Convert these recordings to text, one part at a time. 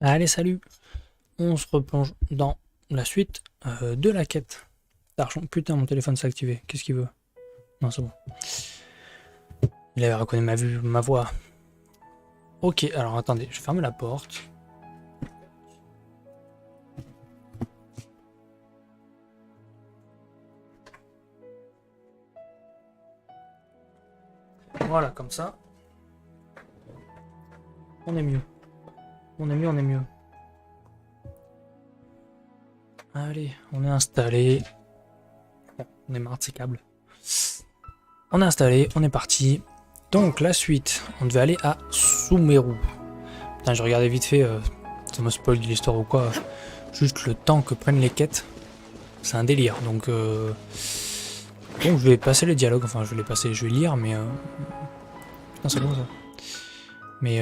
Allez, salut. On se replonge dans la suite de la quête d'archon. Putain, mon téléphone s'est activé. Qu'est-ce qu'il veut? Non, c'est bon. Il avait reconnu ma voix. Ok, alors attendez, je ferme la porte. Voilà, comme ça. On est mieux. On est mieux. Allez, on est installé. Bon, on est marre de ces câbles. On est installé, on est parti. Donc la suite, on devait aller à Sumeru. Putain, je regardais vite fait, ça me spoil de l'histoire ou quoi. Juste le temps que prennent les quêtes, c'est un délire. Donc je vais passer les dialogues, enfin je vais lire, mais putain, c'est bon ça. Mais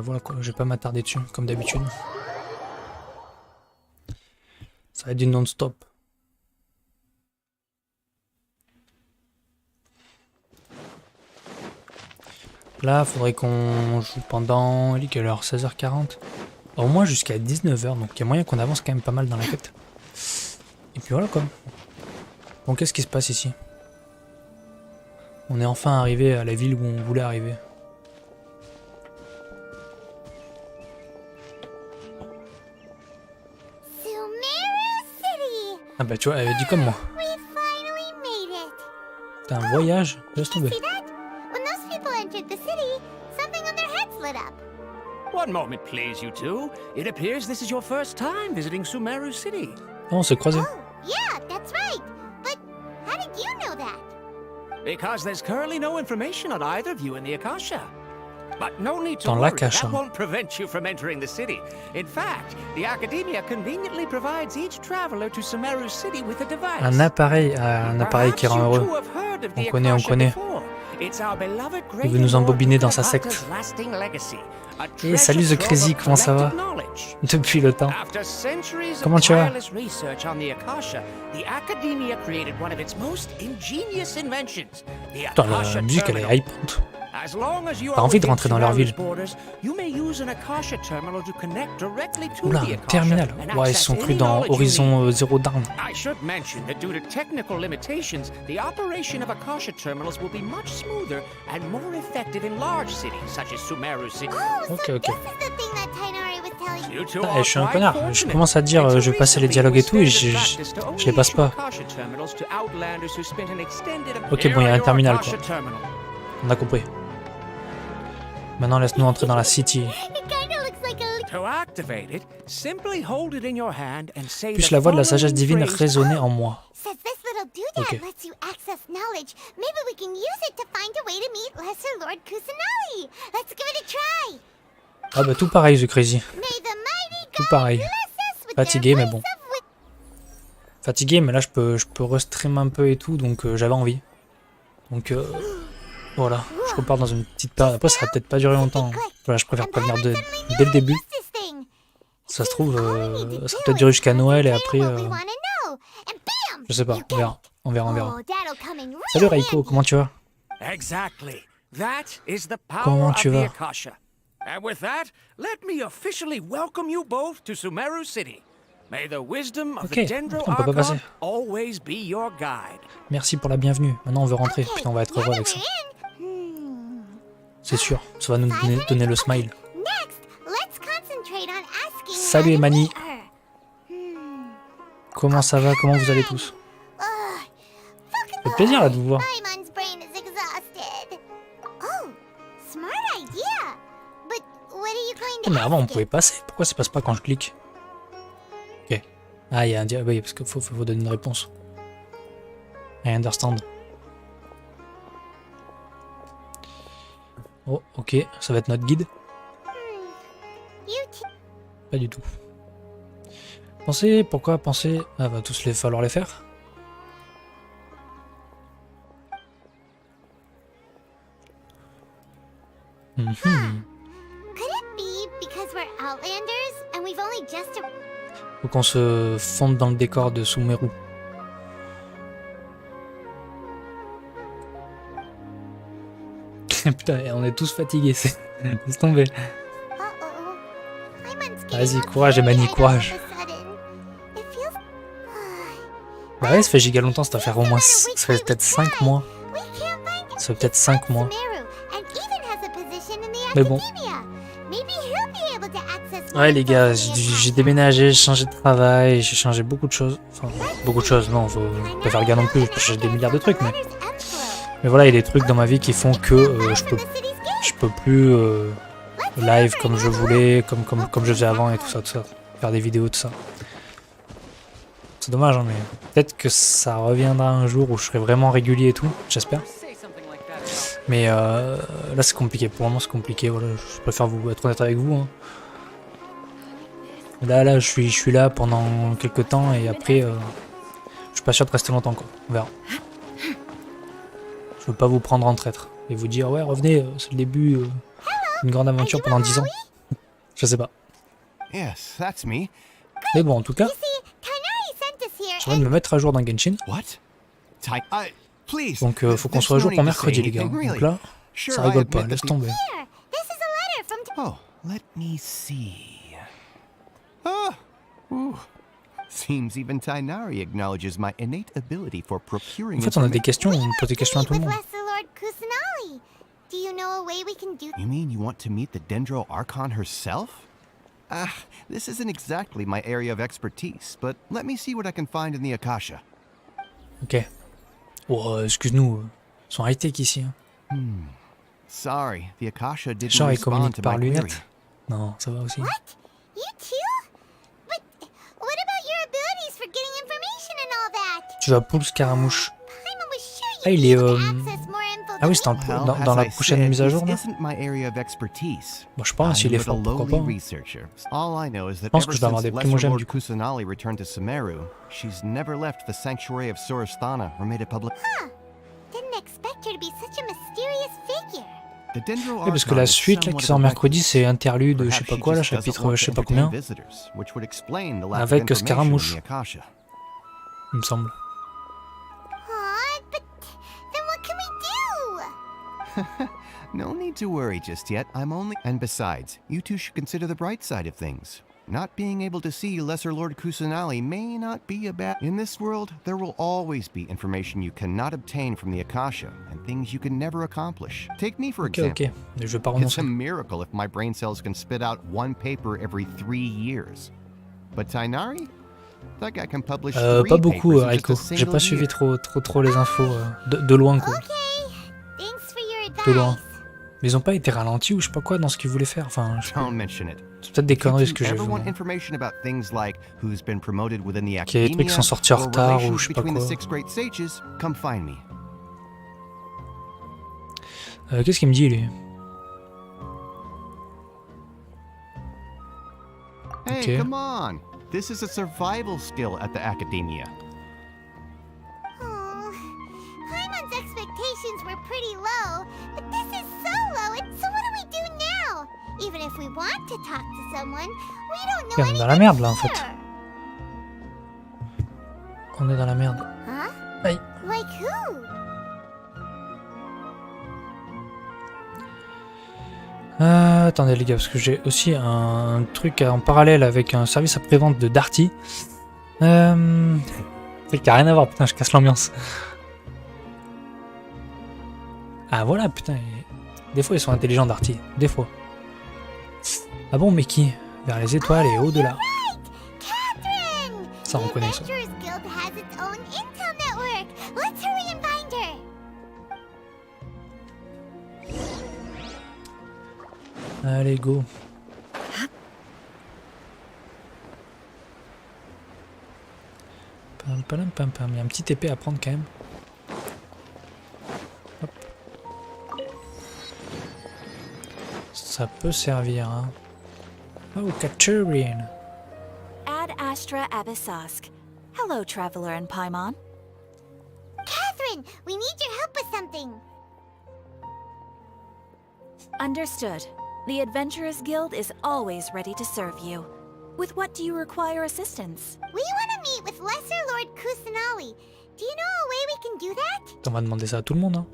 voilà quoi, je vais pas m'attarder dessus, comme d'habitude. Ça va être du non-stop. Là, faudrait qu'on joue pendant... Il est quelle heure? 16h40. Au moins jusqu'à 19h, donc il y a moyen qu'on avance quand même pas mal dans la quête. Et puis voilà quoi. Bon, qu'est-ce qui se passe ici? On est enfin arrivé à la ville où on voulait arriver. Ah bah tu vois, elle avait dit comme moi. T'as un voyage? Laisse tomber. One moment, please, you two. It appears this is your first time visiting Sumeru City. Oh, on s'est croisés. Oh, yeah, that's right. But how did you know that? Because there's currently no information on either of you in the Akasha. But no need to Dans worry, l'Akasha. that won't prevent you from entering the city. In fact, the Academia conveniently provides each traveler to Sumeru City with a device. Un appareil qui rend heureux. On connaît. Il veut nous embobiner dans sa secte. Et salut The Crazy, comment ça va? Depuis le temps. Comment tu vas? Putain, la musique elle est hypante. T'as envie de rentrer dans leur ville. Oula, un terminal. Ouais, ils sont crus dans Horizon Zero Dawn. Ok. Ah, je suis un connard. Je commence à dire je vais passer les dialogues et tout et je les passe pas. Ok, bon, il y a un terminal quoi. On a compris. Maintenant, laisse-nous entrer dans la city. Puisse la voix de la sagesse divine résonner en moi. Ok. Ah bah tout pareil, The Crazy. Tout pareil. Fatigué, mais bon. Fatigué, mais là je peux restream un peu et tout, donc j'avais envie. Donc voilà, je repars dans une petite période. Après, ça va peut-être pas durer longtemps. Voilà, je préfère prévenir dès le début. Ça se trouve, ça va peut-être durer jusqu'à Noël et après, je sais pas, on verra. On verra, on verra. Salut Raiko, comment tu vas? Exactly. That is the Comment power of tu the vas? Akasha. And with that, let me officially welcome you both to Sumeru City. May the wisdom of Ok, the Dendro on peut pas passer. Archon always be your guide. Merci pour la bienvenue. Maintenant on veut rentrer, putain on va être heureux avec ça. C'est sûr, ça va nous donner le smile. Salut Emani. Comment ça va? Comment vous allez tous? Ça fait plaisir là de vous voir. Oh, mais avant on pouvait passer, pourquoi ça passe pas quand je clique? Ok. Ah il y a un dialogue, oui parce qu'il faut donner une réponse. I understand. Oh ok, ça va être notre guide. Pas du tout. Pensez, pourquoi penser? Ah va tous falloir les faire. Faut qu'on se fonde dans le décor de Sumeru. Putain, on est tous fatigués, laisse tomber. Vas-y, courage Emani, courage. Bah ouais, ça fait giga longtemps cette affaire, au moins, ça fait peut-être 5 mois. Ça fait peut-être 5 mois. Mais bon. Ouais les gars, j'ai déménagé, j'ai changé de travail, j'ai changé beaucoup de choses. Enfin, beaucoup de choses, non, faut pas faire le gars non plus, j'ai des milliards de trucs, mais voilà, il y a des trucs dans ma vie qui font que je peux plus live comme je voulais, comme je faisais avant et tout ça, faire des vidéos, tout ça. C'est dommage, hein, mais peut-être que ça reviendra un jour où je serai vraiment régulier et tout, j'espère. Mais là c'est compliqué, pour le moment c'est compliqué, voilà, je préfère être honnête avec vous. Hein. Là je suis là pendant quelques temps et après je suis pas sûr de rester longtemps quoi, on verra. Je veux pas vous prendre en traître et vous dire ouais revenez, c'est le début d'une grande aventure pendant 10 ans. Je sais pas. Mais bon en tout cas, j'ai envie de me mettre à jour dans Genshin. Donc faut qu'on soit à jour pour mercredi les gars. Donc là, ça rigole pas, laisse tomber. Oh, let me see. Seems even Tainari acknowledges my innate ability for procuring. En fait, on a des questions, on pose des questions à tout le monde. You mean you want to meet the Dendro Archon herself? This isn't exactly my area of expertise, but let me see what I can find in the Akasha. Ok. Oh, excuse-nous, ils sont high-tech ici. Hein. Sorry, the Akasha didn't Genre, ils respond communiquent to par my query. lunettes. Non, ça va aussi. Tu vas pull Scaramouche. Ah, il est. Ah oui, c'est dans la prochaine mise à jour là. Bon, je pense s'il est fort, pourquoi pas. Je pense que je vais avoir des primogèmes du coup. Oui, parce que la suite là qui sort mercredi, c'est interlude, je sais pas quoi, là, chapitre je sais pas combien. Avec Scaramouche. Il me semble. No need to worry just yet. I'm only... And besides, you two should consider the bright side of things. Not being able to see Lesser Lord Kusanali may not be a bad... In this world, there will always be information you cannot obtain from the Akasha, and things you can never accomplish. Take me for example. Ok, mais je vais pas It's renoncer. a miracle if my brain cells can spit out one paper every 3 years. But Tainari? That guy can publish 3 Pas beaucoup, papers in Raiko. just a J'ai single pas suivi year. trop les infos de loin quoi. De loin. Mais ils ont pas été ralentis ou je sais pas quoi dans ce qu'ils voulaient faire. Enfin, Don't mention it. c'est peut-être des If conneries you ce que j'ai ever vu. want Moi. information about things like who's been promoted within the Qu'il y a des trucs qui sont sortis en or retard ou relations je sais pas between the quoi. 6 great sages, come find me. Qu'est-ce qu'il me dit lui? Hey, Ok. come on. This is a survival skill at the academia. Oh, Paimon's expectations were pretty low, but this is so low, and so what do we do now? Even if we want to talk to someone, we don't know Ok, on est dans la anyone merde là en fait. here. On est dans la merde. Huh? Aïe. Like who? Attendez les gars, parce que j'ai aussi un truc en parallèle avec un service après-vente de Darty. C'est qui a rien à voir, putain, je casse l'ambiance. Ah voilà, putain. Des fois ils sont intelligents Darty, des fois. Ah bon, mais qui? Vers les étoiles et au-delà. Catherine! Ça on The connaît ça. Adventurers Guild has its own intel network. Let's hurry and find her. Allez, go. Pam, pam, pam, pam. Il y a un petit épée à prendre quand même. Hop. Ça peut servir, hein. Oh, Catherine. Ad Astra Abyssosk. Hello, traveler in Paimon. Catherine, we need your help with something. Understood. The Adventurers Guild is always ready to serve you. With what do you require assistance? We want to meet with Lesser Lord Kusanali. Do you know a way we can do that? On va demander ça à tout le monde, hein.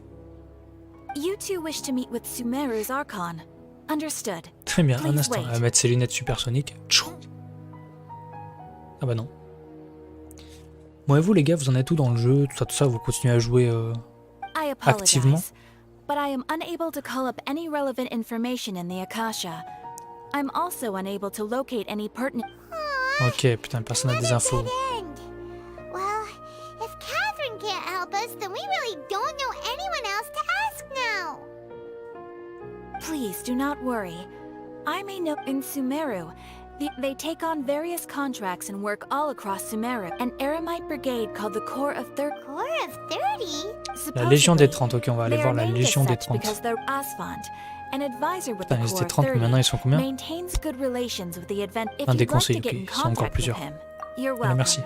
You two wish to meet with Sumeru's Archon. Understood. Très bien, un Please instant. wait. Elle va mettre ses lunettes supersoniques. Tchou. Ah bah non. Bon et vous les gars, vous en êtes où dans le jeu, tout ça, vous continuez à jouer I activement? apologize, but I am unable to call up any relevant information in the Akasha. I'm also unable to locate any pertinent... Ok, putain, personne n'a des infos. Dead end. Well, if Catherine can't help us, then we really don't know anyone else to ask now. Please do not worry. I may know in Sumeru. They take on various contracts and work all across Sumeru. An Eremite brigade called the Corps of Core of 30? La Légion des Supposedly, 30, ok, on va aller they voir are la named as Légion des such 30. because they're Asfand, an advisor with the Putain, ils Corps étaient of 30, mais 30, maintenant ils sont combien? maintains good relations with the event. If Un des you'd like to conseillers, get ok, in ils sont encore contact with plusieurs. him, you're Allez, welcome. merci.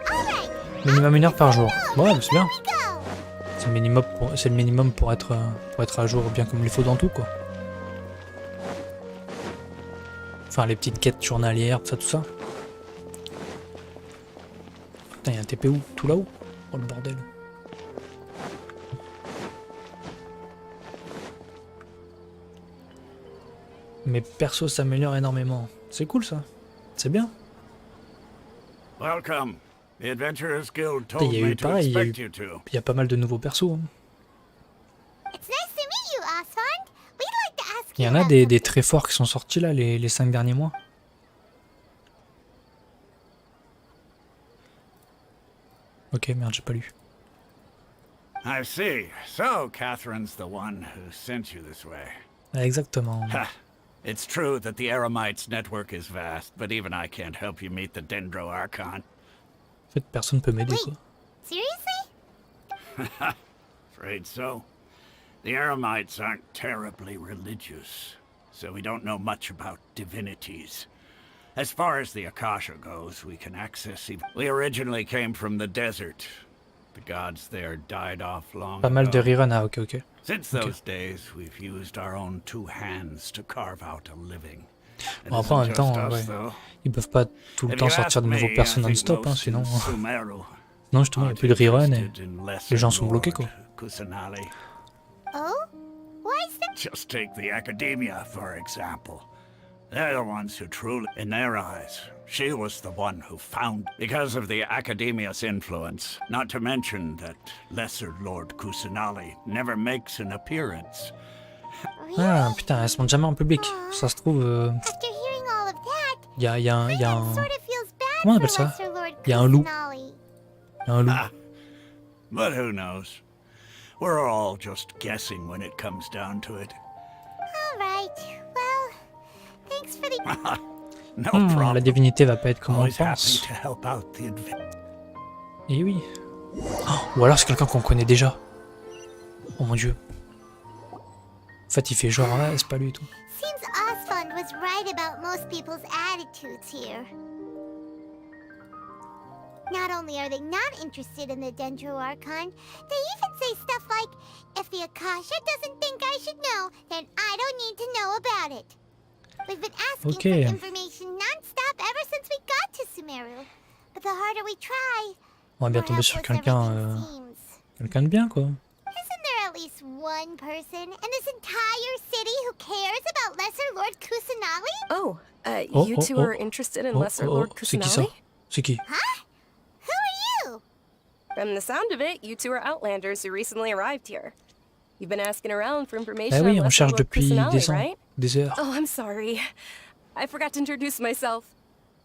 Alright, Minimum 1 heure par jour. Ouais, c'est bien. we go. C'est le minimum pour être à jour bien comme il faut dans tout, quoi. Enfin, les petites quêtes journalières, tout ça. Putain, il y a un TP où? Tout là-haut? Oh le bordel. Mes persos s'améliorent énormément. C'est cool ça. C'est bien. Welcome. The Adventurers Guild Putain, told il y a me eu to pareil, il y a expect eu- you to. Il y a pas mal de nouveaux persos, hein. It's nice to meet you, Asfand. We'd like to ask Il y you en a about des something. très forts qui sont sortis là les 5 derniers mois. Ok, merde, j'ai pas lu. I see. So, Catherine's the one who sent you this way. Ah, exactement. Ha! It's true that the Eremites' network is vast, but even I can't help you meet the Dendro Archon. En fait, personne peut m'aider, quoi. Seriously? Afraid so. The Eremites aren't terribly religious, so we don't know much about divinities. As far as the Akasha goes, we can access We originally came from the desert. The gods there died off long Pas mal de ago. rerun, ah ok, ok. Since Okay. those days, we've used our own two hands to carve out a living. It Bon, après, en isn't même temps, just us, ouais. though. Ils peuvent pas tout le If temps you sortir de ask nouveaux me, persos I think non-stop, hein, most sinon... in Sumeru Non, justement, il n'y a aren't plus de rerun et interested in lesser les gens sont bloqués, Lord quoi. Kusanali. Oh? Why is that? Just take the Academia, for example. They're the ones who truly, in their eyes, she was the one who found, because of the Academia's influence. Not to mention that Lesser Lord Kusanali never makes an appearance. Ah, putain, elles se montrent jamais en public. Ça se trouve, After hearing all of that, il y a un... Paimon sort of feels bad Comment on appelle for ça? Lesser Lord Il y a un loup. Kusanali. Il y a un loup. Ah, but who knows? We're all just guessing when it comes down to it. All right. Well, thanks for the... No La problem. divinité va pas être comme on Always happy pense. to help out the Eh oui. Oh, ou alors c'est quelqu'un qu'on connaît déjà. Oh mon dieu. En fait, il fait genre, ah, c'est pas lui et tout. Seems Osfond was right about most people's attitudes here. Not only are they not interested in the Dendro Archon, they even say stuff like, if the Akasha doesn't think I should know, then I don't need to know about it. We've been asking for information non-stop ever since we got to Sumeru. But the harder we try, On va bien tomber sur quelqu'un de bien, quoi. Isn't there at least one person in this entire city who cares about Lesser Lord Kusanali? You two are interested in Lesser Lord C'est qui ça? Kusanali? C'est qui? Huh? Who are you? From the sound of it, you two are Outlanders who recently arrived here. You've been asking around for information Ah oui, on on Lesser cherche Lord depuis Kusanali, right? des heures. Oh, I'm sorry. I forgot to introduce myself.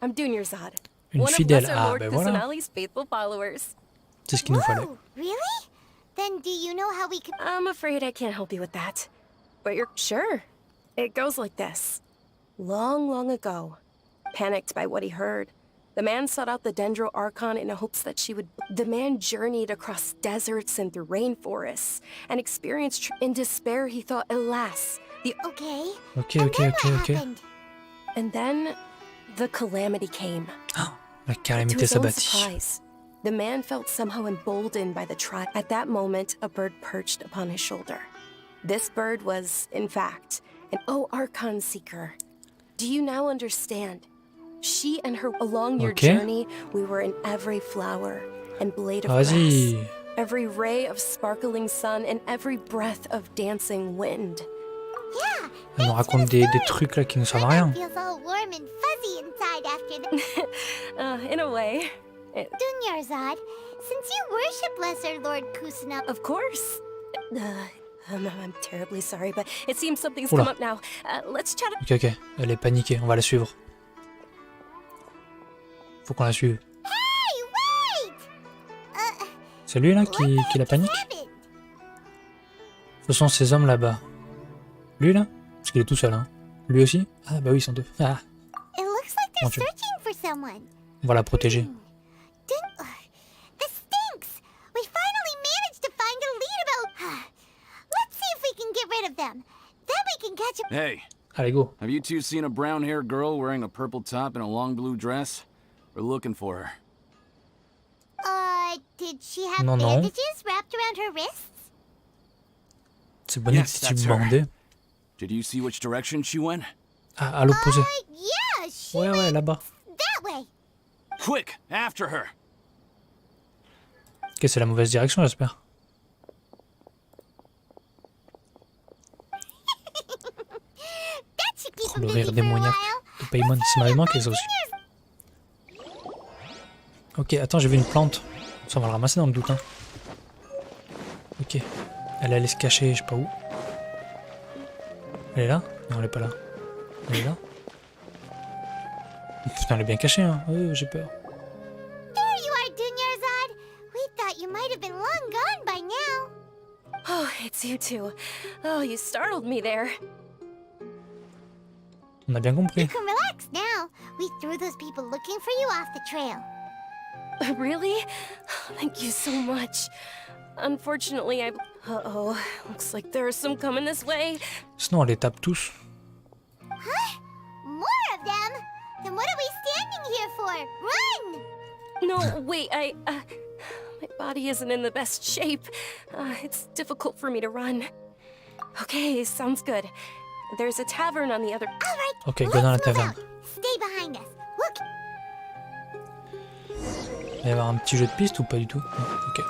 I'm Dunyarzad, Une one of fidèle. Lesser Ah, Lord ben voilà. Kusanali's faithful followers. C'est ce qu'il nous fallait. Whoa, really? Then do you know how we could... I'm afraid I can't help you with that. But you're sure. It goes like this. Long, long ago, panicked by what he heard, the man sought out the Dendro Archon in hopes that she would... The man journeyed across deserts and through rainforests, and experienced... In despair, he thought, alas, the... Okay. Ok. Happened? And then, the calamity came. La To calamité his own s'abattit. surprise, the man felt somehow emboldened by the trial. At that moment, a bird perched upon his shoulder. This bird was, in fact, an Archon seeker. Do you now understand? She and her, along your journey, we were in every flower and blade of grass, Vas-y. every ray of sparkling sun, and every breath of dancing wind. Yeah. Elle nous raconte des trucs là qui ne servent à rien. Feels all warm and fuzzy inside after the... In a way. Dunyarzad, since you worship Lesser Lord Kusanali... Of course. I'm terribly sorry, but it seems something's Oula. come up now. Let's chat. Ok. Elle est paniquée. On va la suivre. Faut qu'on la suive. Hey, wait! C'est lui là qui la panique? Ce sont ces hommes là-bas. Lui là? Parce qu'il est tout seul, hein. Lui aussi? Ah bah oui, ils sont deux. Ah, It looks like they're Mon Dieu. searching for someone. on va la protéger. This stinks! We finally managed to find a lead about... Let's see if we can get rid of them. Then we can catch a... Hey, Allez, go. have you two seen a brown-haired girl wearing a purple top and a long blue dress? We're looking for her. Did she have Non, non. bandages wrapped around her wrists? C'est bonnet Yes, si tu that's her. bandé. Did you see which direction she went? Ah, à l'opposé. Yeah, she Ouais, went là-bas. that way. Quick, after her! Ok, c'est la mauvaise direction, j'espère. That should keep Oh, him le busy rire for a démoniaque while. de Paimon. Ça m'avait manqué ça aussi. Ok, attends, j'ai vu une plante. Ça, on va le ramasser dans le doute. Hein. Ok. Elle allait se cacher, je sais pas où. Elle est là? Non, elle est pas là. Elle est là? Putain, elle est bien cachée, hein. J'ai peur. There you are, Dunyarzad. We thought you might have been long gone by now. Oh, it's you two. Oh, you startled me there. On a bien compris. You can relax now. We threw those people looking for you off the trail. Really? Thank you so much. Unfortunately, Uh-oh. Looks like there are some coming this way. Sinon, on les tape tous. Huh? More of them? Then what are we standing here for? Run! No, wait, my body isn't in the best shape. It's difficult for me to run. Okay, sounds good. There's a tavern on the other... All right, Ok, go dans la let's move taverne. out. Stay behind us. Look, Il va y avoir un petit jeu de piste ou pas du tout? Non, ok.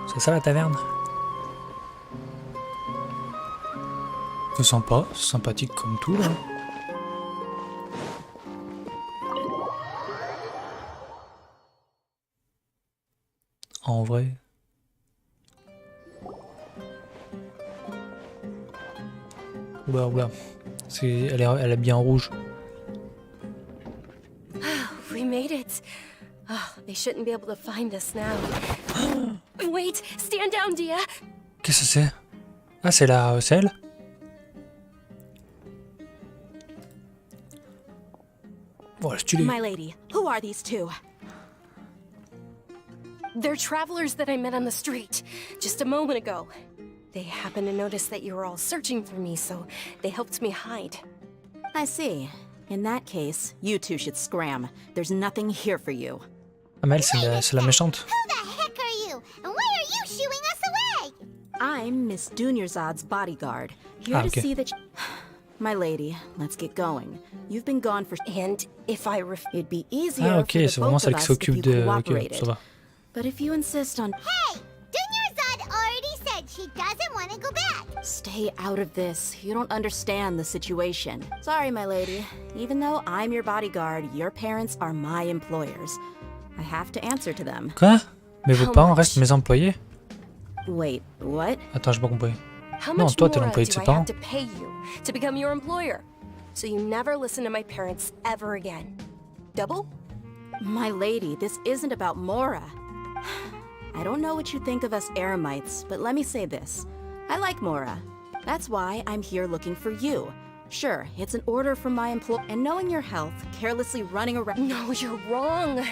C'est ça la taverne? C'est sympa, c'est sympathique comme tout là. En vrai. Oula, oula. Elle est bien rouge. We made it. Oh, they shouldn't be able to find us now. Wait, stand down, Dia. Qu'est-ce que c'est? Ah, c'est la... c'est elle? Oh, stylé. My lady, who are these two? They're travelers that I met on the street just a moment ago. They happened to notice that you were all searching for me, so they helped me hide. I see. In that case, you two should scram. There's nothing here for you. Ah mais elle c'est la méchante. Who the heck are you? And why are you shooing us away? I'm Miss Dunyarzad's bodyguard, here okay. to see that My lady, let's get going. You've been gone for... And if I It'd be easier Ah ok, for the c'est vraiment both celle of qui us if s'occupe you de... Ok, cooperated. ça va. But if you insist on... Hey! Dunyarzad already said she doesn't want to go back. Stay out of this. You don't understand the situation. Sorry, my lady. Even though I'm your bodyguard, your parents are my employers. I have to answer to them. Quoi? Mais vos parents restent mes employés? Wait, what? Attends, j'ai pas compris. How Non, much toi t'es more l'employé de do ses I parents. have to pay you to become your employer? So you never listen to my parents ever again. Double? My lady, this isn't about Mora. I don't know what you think of us Eremites, but let me say this. I like Mora. That's why I'm here looking for you. Sure, it's an order from my employer, and knowing your health, carelessly running around... No, you're wrong.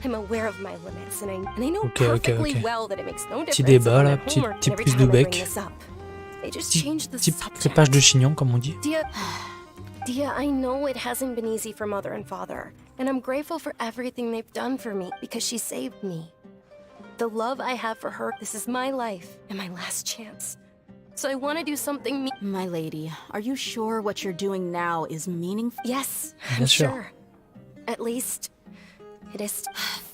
I'm aware of my limits, and I know Ok, perfectly ok. well that it makes no difference. Petit débat if I'm là, at home or petit every prise de time I bring bec. this up. They just Petit, changed the petit subject. crépage de chignon, comme on dit. Dia, I know it hasn't been easy for Mother and Father, and I'm grateful for everything they've done for me because she saved me. The love I have for her, this is my life and my last chance. So I want to do something My lady, are you sure what you're doing now is meaningful? Yes, Bien I'm sûr. sure. At least, it is...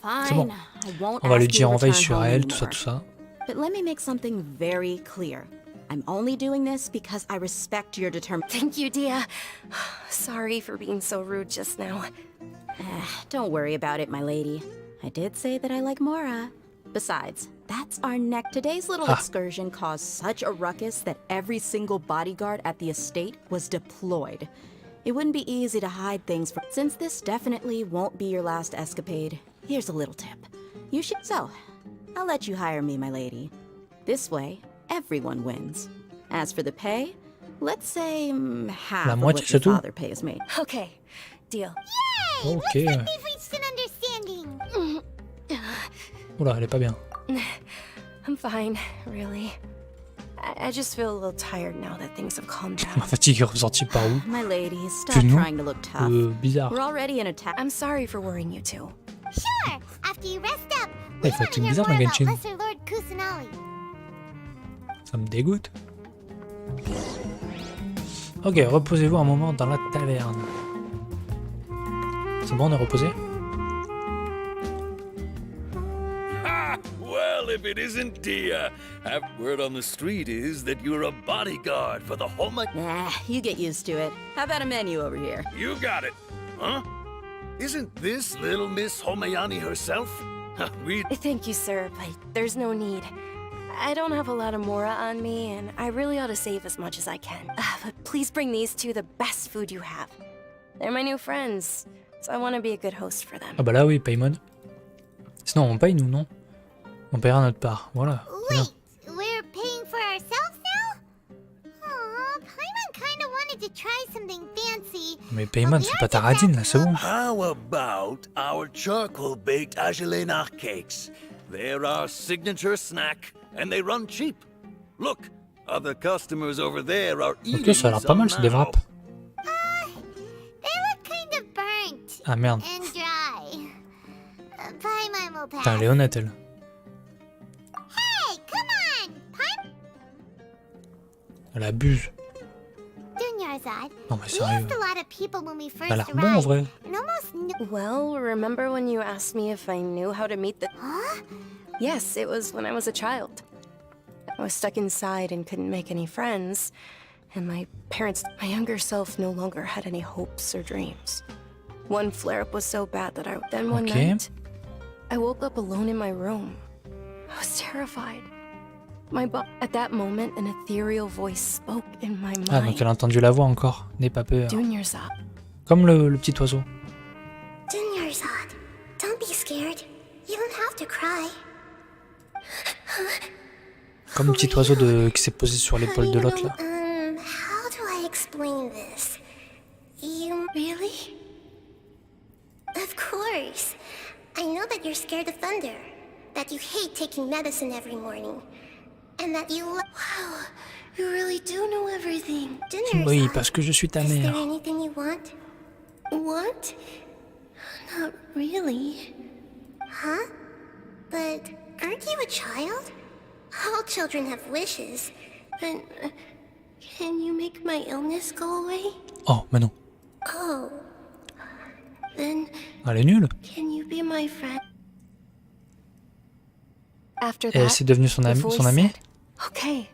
Fine, bon. I won't On va lui ask you dire to on veille return sur home elle, tout ça, anymore. tout ça. But let me make something very clear. I'm only doing this because I respect your determination. Thank you, Dia. Sorry for being so rude just now. Don't worry about it, my lady. I did say that I like Mora. Besides, that's our neck. Today's little excursion caused such a ruckus that every single bodyguard at the estate was deployed. It wouldn't be easy to hide things since this definitely won't be your last escapade. Here's a little tip. You should... So, I'll let you hire me, my lady. This way, everyone wins. As for the pay, let's say half La of moitié, what c'est your tout? father pays me. Okay, deal. Yay! Ok. Looks like we've reached an understanding. Oula, elle est pas bien. I'm fine, really. I just feel a little tired now that things have calmed Ma down. fatigue est ressortie par où? My lady, stop Du nom? trying to look tough. Bizarre. We're already in attack. I'm sorry for worrying you two. Sure, after you rest up, Ouais, we want to fatigue hear bizarre more dans about Genshin. Lesser Lord Kusanali. Ça me dégoûte. Ok, reposez-vous un moment dans la taverne. C'est bon, on est reposé? Well, if it isn't Dia, word on the street is that you're a bodyguard for the Homa... Nah, you get used to it. How about a menu over here? You got it, huh? Isn't this little Miss Homayani herself? We... Thank you, sir, but there's no need. I don't have a lot of Mora on me, and I really ought to save as much as I can. But please bring these two the best food you have. They're my new friends, so I want to be a good host for them. Ah bah là oui, Paymon. Sinon on paye nous, non? On paiera notre part, voilà. c'est bien. Wait, we're paying for ourselves now? Aw, Paimon kinda wanted to try something fancy. Mais Paymon, fais pas ta radine là, c'est bon. How about our charcoal-baked Agelenach cakes? They're our signature snack, and they run cheap. Look, other customers over there are eating Ok, ça a l'air pas mal, c'est des some wraps. They look kind of burnt Ah merde, and dry. Paimon will pass. putain, elle est honnête elle. Hey, come on! Elle abuse. Dunyarzad, Non mais we sérieux. asked a lot of people when we Elle first a l'air bon en arrived, vrai. and almost no... Well, remember when you asked me if I knew how to meet the... Huh? Yes, it was when I was a child. I was stuck inside and couldn't make any friends, and my younger self no longer had any hopes or dreams. One flare-up was so bad that one Okay. night, I woke up alone in my room. I was terrified. At that moment, an ethereal voice spoke in my Ah donc mind. elle a entendu la voix encore. N'aie pas peur. Dunyarzad. Comme le petit oiseau. Dunyarzad, don't be scared. You don't have to cry. Comme le petit oiseau qui s'est posé sur l'épaule de l'autre là. How do I explain this? You really? Of course. I know that you're scared of thunder, that you hate taking medicine every morning, and that you Wow, you really do know everything. Dinner. Oui, parce que je suis ta Is there mère. anything you want? Want? Not really. Huh? But aren't you a child? All children have wishes. But can you make my illness go away? Oh, mais non. Oh. Then Elle est nulle. can you be my friend? After Et that, c'est devenu son the ami, voice son ami. said, "Okay,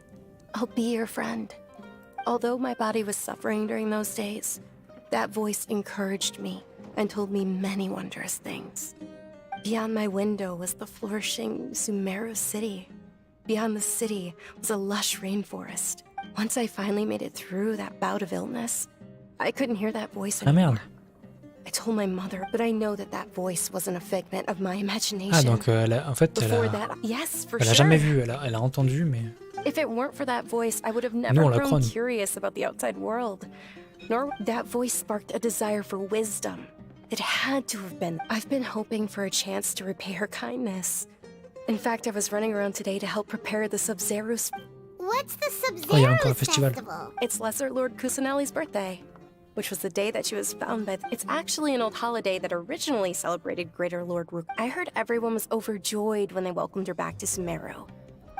I'll be your friend." Although my body was suffering during those days, that voice encouraged me and told me many wondrous things. Beyond my window was the flourishing Sumeru city. Beyond the city was a lush rainforest. Once I finally made it through that bout of illness, I couldn't hear that voice Ah anymore. merde. I told my mother, but I know that that voice wasn't a figment of my imagination. Ah donc en fait Before that, yes, for elle a sure. jamais vu, elle a entendu mais If it weren't for that voice, I would have Nous, never on la grown croit. curious about the outside world. Nor that voice sparked a desire for wisdom. It had to have been. I've been hoping for a chance to repay her kindness. In fact, I was running around today to help prepare the Sub-Zero. What's the Oh, il y a Sub-Zero encore un festival. festival? It's Lesser Lord Kusanali's birthday, which was the day that she was found by. It's actually an old holiday that originally celebrated Greater Lord Rook. I heard everyone was overjoyed when they welcomed her back to Sumeru.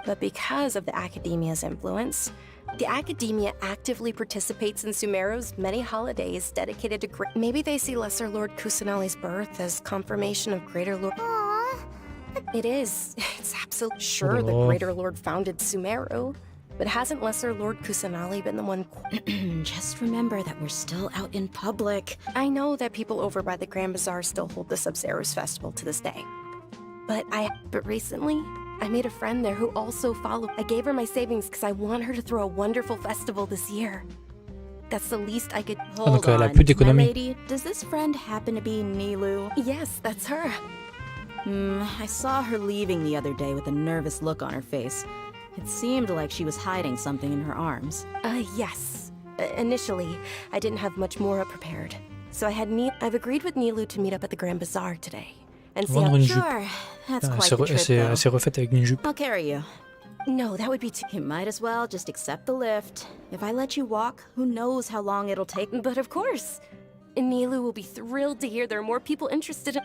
But because of the Academia's influence, the Academia actively participates in Sumeru's many holidays dedicated to maybe they see Lesser Lord Kusanali's birth as confirmation of Greater Lord. Aww. It is. It's absolutely sure the Oh. Greater Lord founded Sumeru. But hasn't Lesser Lord Kusanali been the one? Just remember that we're still out in public. I know that people over by the Grand Bazaar still hold the Sub-Zero's festival to this day. But recently, I made a friend there who also followed. I gave her my savings because I want her to throw a wonderful festival this year. That's the least I could. donc Hold elle a on, plus my d'économie. lady, does this friend happen to be Nilu? Yes, that's her. I saw her leaving the other day with a nervous look on her face. It seemed like she was hiding something in her arms. Yes. Initially, I didn't have much more prepared. So I've agreed with Nilu to meet up at the Grand Bazaar today. And see Vendre how. une jupe. Sure, that's Ah, quite the trip, elle though. s'est refaite avec une jupe. I'll carry you. No, that would be too. You might as well just accept the lift. If I let you walk, who knows how long it'll take. But of course. Nilu will be thrilled to hear there are more people interested in.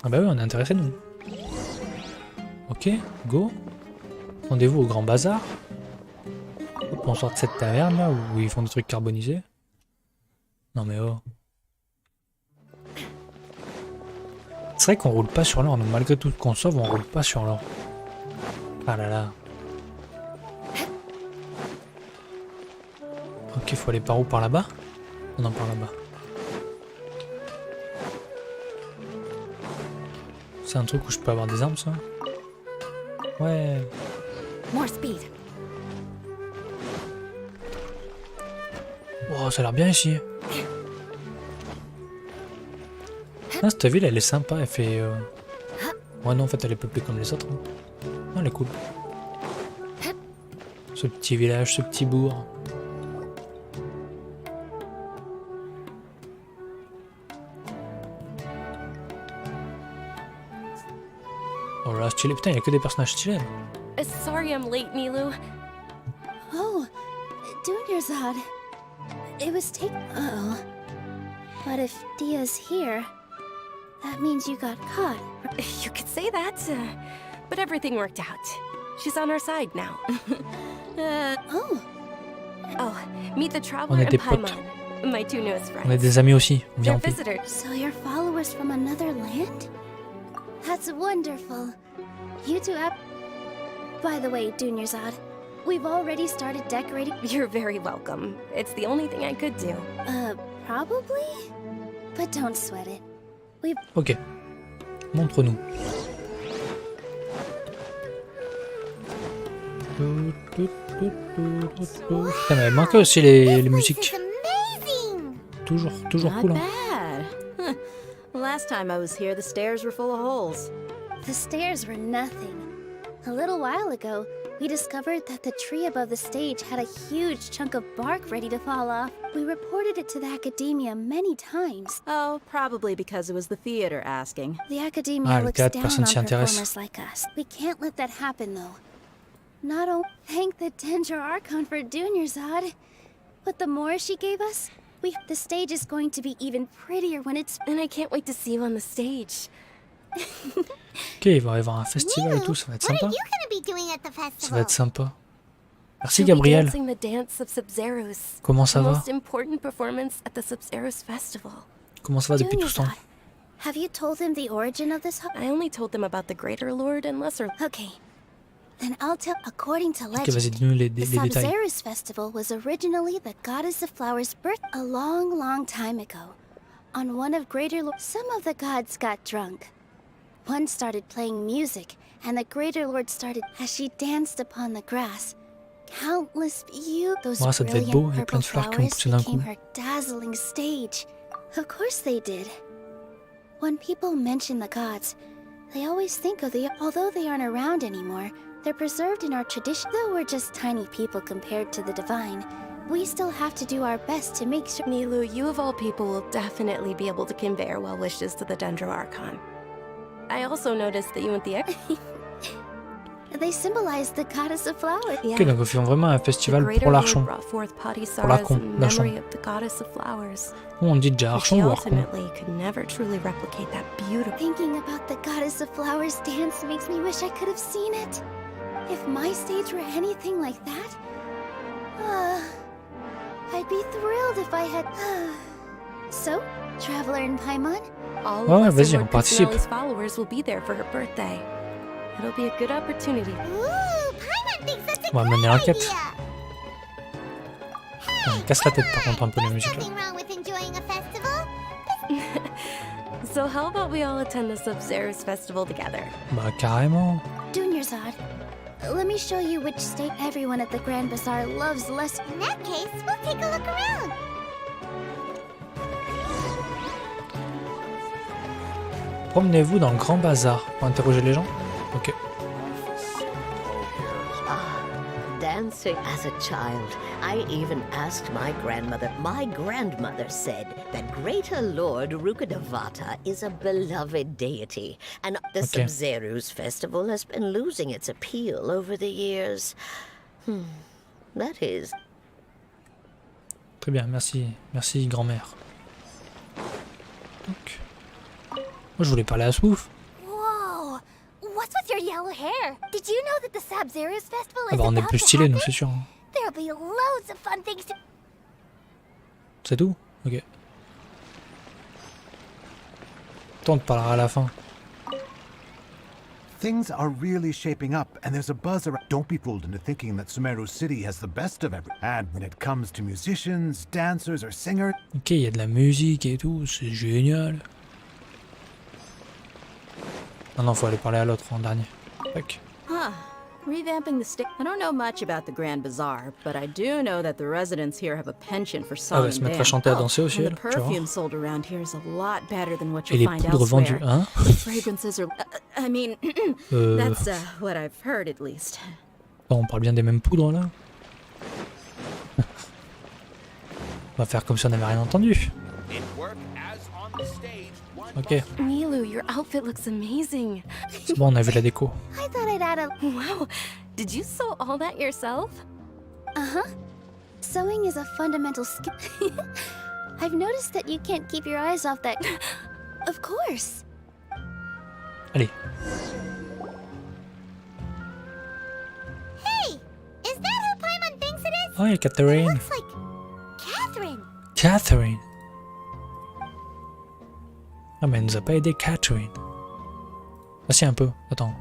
Ah bah oui, on est intéressés nous. Ok, go. Rendez-vous au Grand Bazar. Hop, on sort de cette taverne là où ils font des trucs carbonisés. Non mais oh. C'est vrai qu'on roule pas sur l'or, donc malgré tout ce qu'on sauve, on roule pas sur l'or. Ah là là. Ok, faut aller par où? Par là-bas? Non, par là-bas. C'est un truc où je peux avoir des armes, ça? Ouais. More speed. Oh, ça a l'air bien ici. Ah, cette ville, elle est sympa, elle fait... Ouais, non, en fait, elle est peuplée comme les autres. Hein. Ah, elle est cool. Ce petit village, ce petit bourg. Oh là, stylé. Putain, il y a que des personnages stylés. Sorry I'm late, Nilu. Oh, Dunyarzad. It was Oh. But if Dia's here, that means you got caught. You could say that, but everything worked out. She's on our side now. Oh. Oh, meet the On Traveler est des and potes. Paimon, my two newest friends. On est des amis aussi. On vient They're en paix. visitors. So you're followers from another land? That's wonderful. You two have... By the way, Dunyarzad, we've already started decorating... You're very welcome. It's the only thing I could do. Probably? But don't sweat it. Ok. Montre-nous. Putain, mais il manquait aussi les musiques. Toujours Not cool. Hein. bad. Last time I was here, the stairs were full of holes. The stairs were nothing. A little while ago, we discovered that the tree above the stage had a huge chunk of bark ready to fall off. We reported it to the Academia many times. Oh, probably because it was the theater asking. The Academia Ah, le looks théâtre, down personne on s'y intéresse. performers like us. We can't let that happen, though. Not only thank the Dendro Archon for Dunyarzad, but the more she gave us, the stage is going to be even prettier when it's... And I can't wait to see you on the stage. Ok, il va y avoir un festival et tout, ça va être sympa. What are you gonna be doing at the Ça va festival? être sympa. Merci You'll be Gabriel. dancing the dance of Sub-Zeros. Comment ça The va? most important performance at the Sub-Zeros festival. Comment ça va depuis tout ce temps? Have you told him the origin of this? I only told them about the Greater Lord and Lesser. Okay. Then I'll tell. According to Ok, vas-y, legend, dis-nous les the détails. Sub-Zeros festival was originally the goddess of flowers' birth a long, long time ago. On one of Greater Lord, some of the gods got drunk. One started playing music, and the Greater Lord started as she danced upon the grass. Countless those Ouais, ça devait être beau, brilliant il y a plein purple de fleurs qui ont flowers poussé d'un became coup. her dazzling stage. Of course they did. When people mention the gods, they always think of although they aren't around anymore, they're preserved in our tradition. Though we're just tiny people compared to the divine, we still have to do our best to make sure. Nilu, you of all people will definitely be able to convey our well wishes to the Dendro Archon. I also noticed that you went the They symbolize the goddess of flowers. Ok, donc ils font vraiment un festival pour l'archon. Pour l'archon, l'archon. On dit déjà archon ou archon? Thinking about the goddess of flowers dance makes me wish I could have seen it. If my stage were anything like that, I'd be thrilled if I had. So, Traveler in Paimon? Ouais, vas-y, on participe. Followers will be there for her birthday. It'll be a good opportunity. Ooh, Paimon thinks that's a On va mener great l'enquête. idea. On casse la tête par contre un peu les musiques là. Nothing wrong with enjoying a festival. So how about we all attend the Sub-Zeros festival together? Bah carrément. Dunyarzad, let me show you which state everyone at the Grand Bazaar loves less. In that case, we'll take a look around. Promenez-vous dans le grand bazar pour interroger les gens. Ok. Dancing as a child, I even asked my grandmother. My grandmother said that Greater Lord Rukkhadevata is a beloved deity, and the Sub-Zeros festival has been losing its appeal over the years. That is. Très bien, merci, merci grand-mère. Donc, moi je voulais parler à Swouf. Whoa! What's with your yellow hair? Did you know that the Sub-Zeros festival Ah is bah on est about plus to stylé nous happen? c'est sûr. Hein. There'll be loads of fun things to. C'est tout? Ok. Toi on te parlera à la fin. Things are really shaping up, and there's a buzz around. Don't be fooled into thinking that Sumeru City has the best of everything. And when it comes to musicians, dancers, or singers... Ok, il y a de la musique et tout, c'est génial. Ah non, faut aller parler à l'autre en dernier. Tac. Huh. Revamping the state. I don't know much about the Grand Bazaar, but I do know that the residents here have a penchant for song Ah va se mettre à chanter, à danser aussi, elle, and the tu vas voir. perfume sold around here is a lot better than what Et you les find poudres elsewhere. vendues, hein? The fragrances are. I mean, that's what I've heard at least. Bon, on parle bien des mêmes poudres là. On va faire comme si on n'avait rien entendu. Ok, Nilu, your outfit looks amazing. c'est bon, on a vu la déco. I thought I'd add a. Wow, did you sew all that yourself? Sewing is a fundamental skill. I've noticed that you can't keep your eyes off that. Of course. Allez, Hey! Is that who Paimon thinks it is? oh il y a Catherine. Looks like Catherine. Catherine. Ah mais elle nous a pas aidé Catherine. Ah si un peu, attends.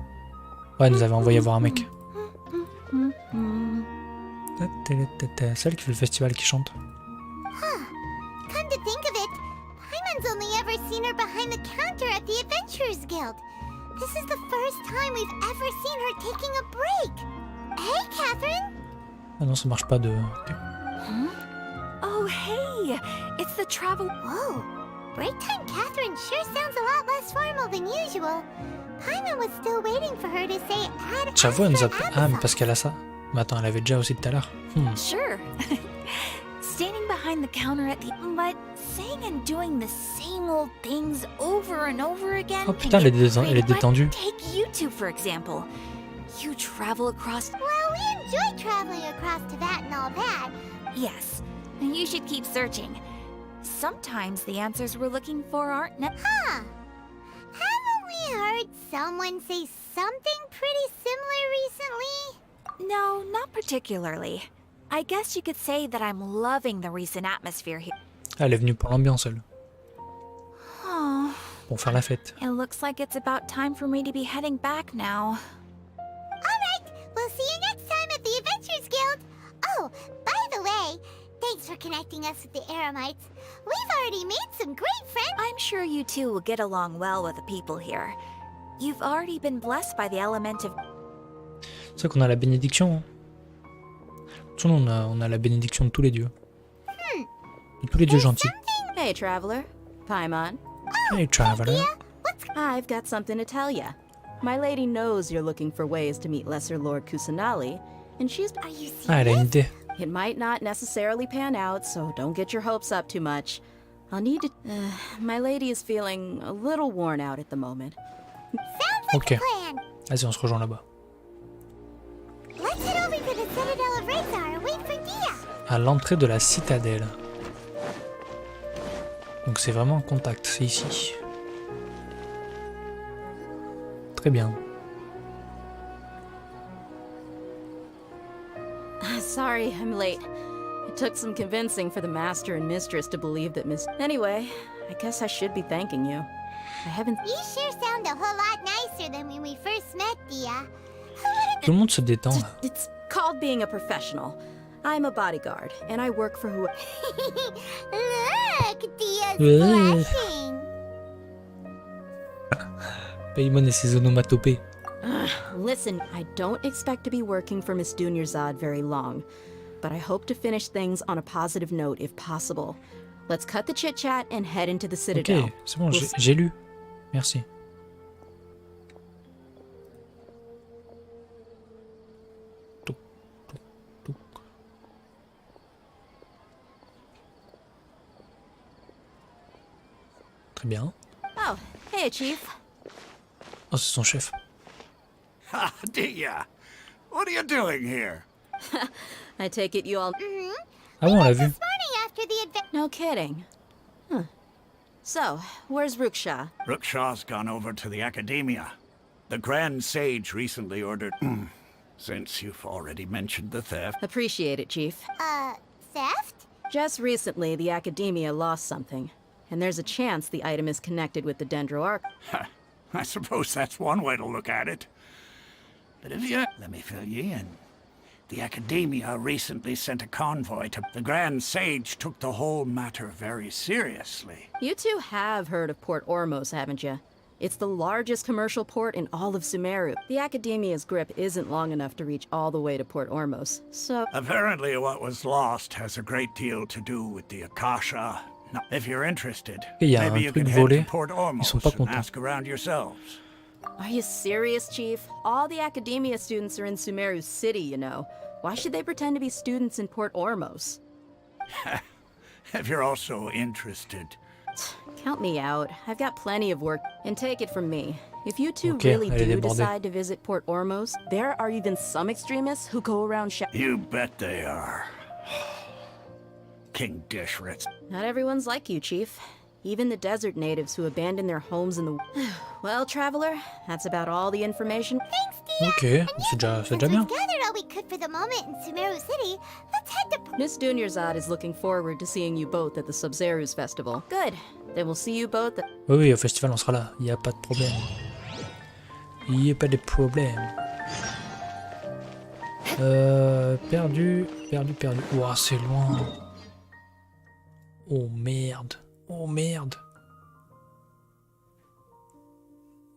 Ouais, elle nous avait envoyé voir un mec. C'est elle qui fait le festival qui chante. Come to think of it, Paimon's only ever seen her behind the counter at the Adventurers Guild. This is the first time we've ever seen her taking a break. Hey, Catherine! Ah non, ça marche pas de... ok. Oh, hey! It's the travel. Whoa! Break time Catherine sure sounds a lot less formal than usual. Paimon was still waiting for her to say ad. J'avoue, elle nous a... Ah, mais parce qu'elle a ça. Mais attends, elle avait déjà aussi tout à l'heure. Sure. Standing behind the counter at the... But saying and doing the same old things over and over again... Oh putain, elle est détendue. Take you two, for example. You travel across... Well, enjoy traveling across Teyvat and all that. Yes, you should keep searching. Sometimes the answers we're looking for aren't Huh. Haven't we heard someone say something pretty similar recently? No, not particularly. I guess you could say that I'm loving the recent atmosphere here. Elle est venue pour l'ambiance, elle. Oh, Pour faire la fête. it looks like it's about time for me to be heading back now. Alright, we'll see you next time at the Adventurers Guild. Oh, by the way, thanks for connecting us with the Eremites. We've already made some great friends. I'm sure you two will get along well with the people here. You've already been blessed by the element of... C'est vrai qu'on a la bénédiction. Hein. Tout le monde, on a la bénédiction de tous les dieux. De tous les dieux gentils. Hey, traveler. Paimon. Hey, traveler. I've got something to tell ya. My lady knows you're looking for ways to meet Lesser Lord Kusanali, and she's... Are you serious? Ah, elle a une idée. It might not necessarily pan out, so don't get your hopes up too much. I'll need to... my lady is feeling a little worn out at the moment. Sounds like a plan. Vas-y, on se rejoint là-bas. Let's head over to the Citadel of Razar and wait for Dia. À l'entrée de la citadelle. Donc c'est vraiment un contact, c'est ici. Très bien. Sorry, I'm late. It took some convincing for the master and mistress to believe that Miss... Anyway, I guess I should be thanking you. I haven't... You sure sound a whole lot nicer than when we first met, Dia. Tout le monde se détend là. It's called being a professional. I'm a bodyguard, and I work for who... Look, Dia's blushing. Paimon et ses onomatopées. Listen, I don't expect to be working for Miss Dunyarzad very long, but I hope to finish things on a positive note if possible. Let's cut the chit-chat and head into the Citadel. Ok, c'est bon, j'ai lu. Merci. Très bien. Oh, hey, Chief. Oh, c'est son chef. Ha, Dia! What are you doing here? I take it you all... Ah bon, on l'a vu. This morning after the adventure. No kidding. Huh. So, where's Ruksha? Rukshaw's gone over to the Academia. The Grand Sage recently ordered... Since you've already mentioned the theft... Appreciate it, Chief. Theft? Just recently, the Academia lost something, and there's a chance the item is connected with the Dendro Arc. I suppose that's one way to look at it. But if you... Let me fill you in. The Academia recently sent a convoy to... The Grand Sage took the whole matter very seriously. You two have heard of Port Ormos, haven't you? It's the largest commercial port in all of Sumeru. The Academia's grip isn't long enough to reach all the way to Port Ormos, so... Apparently what was lost has a great deal to do with the Akasha. Now, if you're interested, maybe you can head to Port Ormos and ask around yourselves. Are you serious, Chief? All the Academia students are in Sumeru City, you know. Why should they pretend to be students in Port Ormos? If you're also interested. Count me out. I've got plenty of work. And take it from me. If you two really do decide to visit Port Ormos, there are even some extremists who go around You bet they are. King Dishrits. Not everyone's like you, Chief. Even the desert natives who abandon their homes in the... Well, traveler, that's about all the information. Thanks, Dia. Ok, c'est déjà bien. We've gathered all we could for the moment in Sumeru City. Let's head to... Miss Dunyarzad is looking forward to seeing you both at the Sub-Zerus Festival. Good. Then we'll see you both at... Oui, au festival, on sera là. Il n'y a pas de problème. Il n'y a pas de problème. Perdu. Ouah, c'est loin. Oh merde. Oh merde.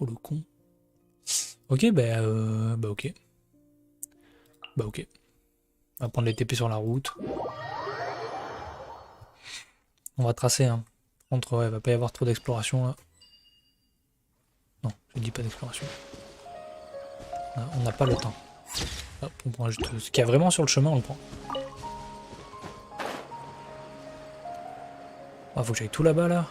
Oh le con. Ok, ok. Bah ok. On va prendre les TP sur la route. On va tracer, hein. Contre, ouais, il va pas y avoir trop d'exploration là. Non, je dis pas d'exploration. On n'a pas le temps. Hop, on prend juste ce qu'il y a vraiment sur le chemin, on le prend. Ah, faut que j'aille tout là-bas là.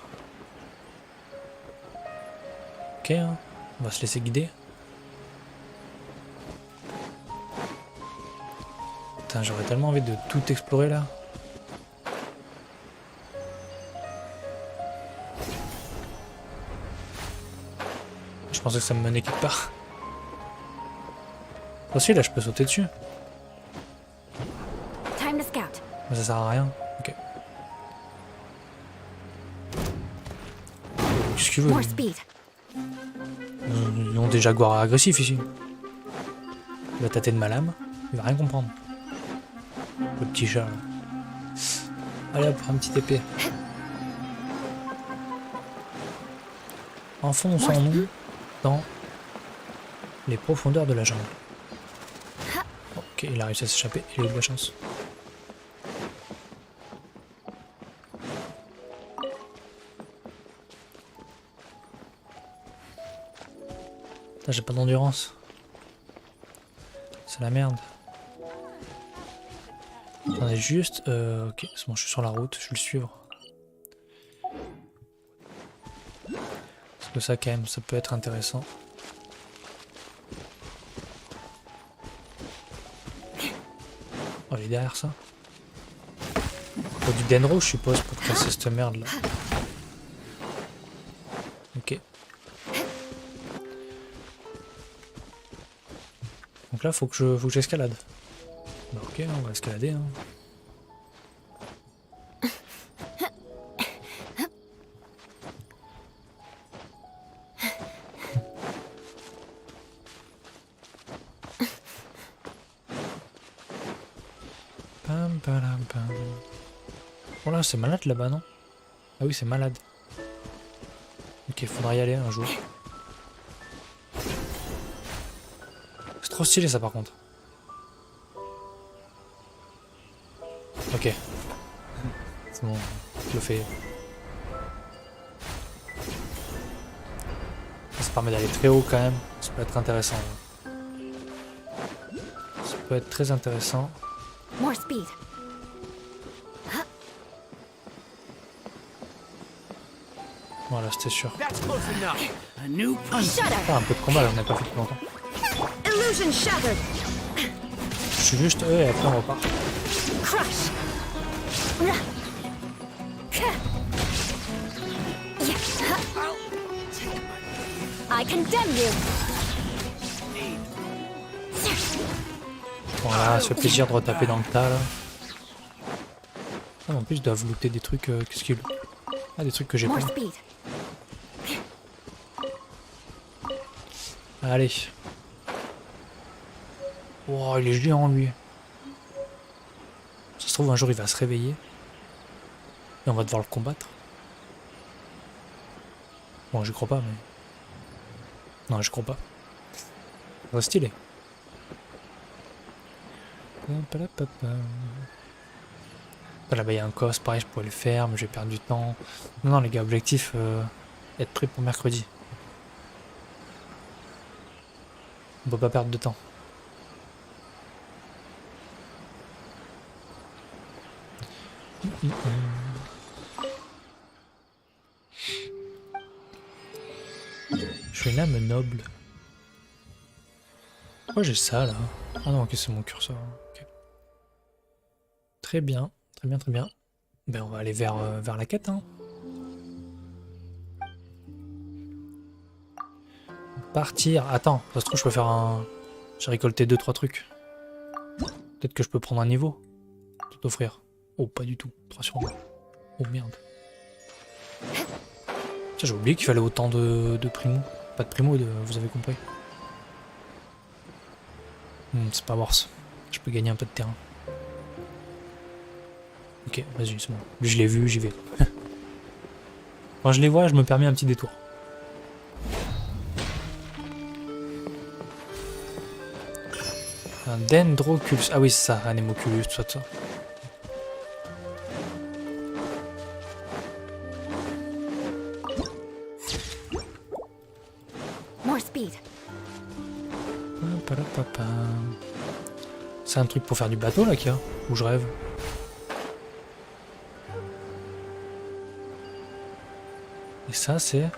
Ok, hein. On va se laisser guider. Putain, j'aurais tellement envie de tout explorer là. Je pensais que ça me menait quelque part. Aussi là je peux sauter dessus. Time to scout. Mais ça sert à rien. Ok. Qu'est-ce qu'il veut? More speed. Ils ont des jaguars agressifs ici. Il va tâter de ma lame. Il va rien comprendre. Le petit chat là. Allez hop, un petit épée. Enfonçons-nous dans les profondeurs de la jungle. Ok, il a réussi à s'échapper. Il a eu de la chance. Putain, j'ai pas d'endurance. C'est la merde. Attendez juste... ok, c'est bon, je suis sur la route, je vais le suivre. Parce que ça quand même, ça peut être intéressant. Oh, il est derrière ça. Faut du dendro, je suppose, pour casser cette merde là. Ok. Donc là, faut que j'escalade. Bah, ok, on va escalader. Hein. Oh là, c'est malade là-bas, non? Ah oui, c'est malade. Ok, faudra y aller un jour. C'est trop stylé ça par contre. Ok. C'est bon, je le fais. Ça permet d'aller très haut quand même. Ça peut être intéressant. Ça peut être très intéressant. More speed. Voilà, c'était sûr. That's close enough. A new Ah, un peu de combat là, on n'a pas fait depuis longtemps. Illusion shattered. Je suis juste eux et après on repart. Crush. I condemn you. Voilà, ça fait plaisir de retaper dans le tas là. Ah, en plus, ils doivent looter des trucs. Qu'est-ce qu'ils lootent? Ah, des trucs que j'ai pas. More speed. Allez. Oh, il est géant lui. Ça se trouve, un jour il va se réveiller. Et on va devoir le combattre. Bon, j'y crois pas, mais. Non, je crois pas. Ça va stylé. Là-bas, il y a un cos, pareil, je pourrais le faire, mais je vais perdre du temps. Non, non, les gars, objectif, être prêt pour mercredi. On peut pas perdre de temps. Je suis une âme noble. Pourquoi j'ai ça là? Ah non, ok, c'est mon curseur. Okay. Très bien, très bien, très bien. Ben, on va aller vers la quête. Hein. Partir. Attends, ça se trouve, je peux faire un. J'ai récolté 2-3 trucs. Peut-être que je peux prendre un niveau. Tout offrir. Oh, pas du tout. 3 sur 1. Oh merde. J'ai oublié qu'il fallait autant de primo. Pas de primo, vous avez compris. C'est pas worse. Je peux gagner un peu de terrain. Ok, vas-y, c'est bon. Lui, je l'ai vu, j'y vais. Quand je les vois, je me permets un petit détour. Un dendroculus. Ah oui, c'est ça, un hémoculus, tout ça, More speed. C'est un truc pour faire du bateau là qu'il y a? Ou je rêve? Et ça c'est...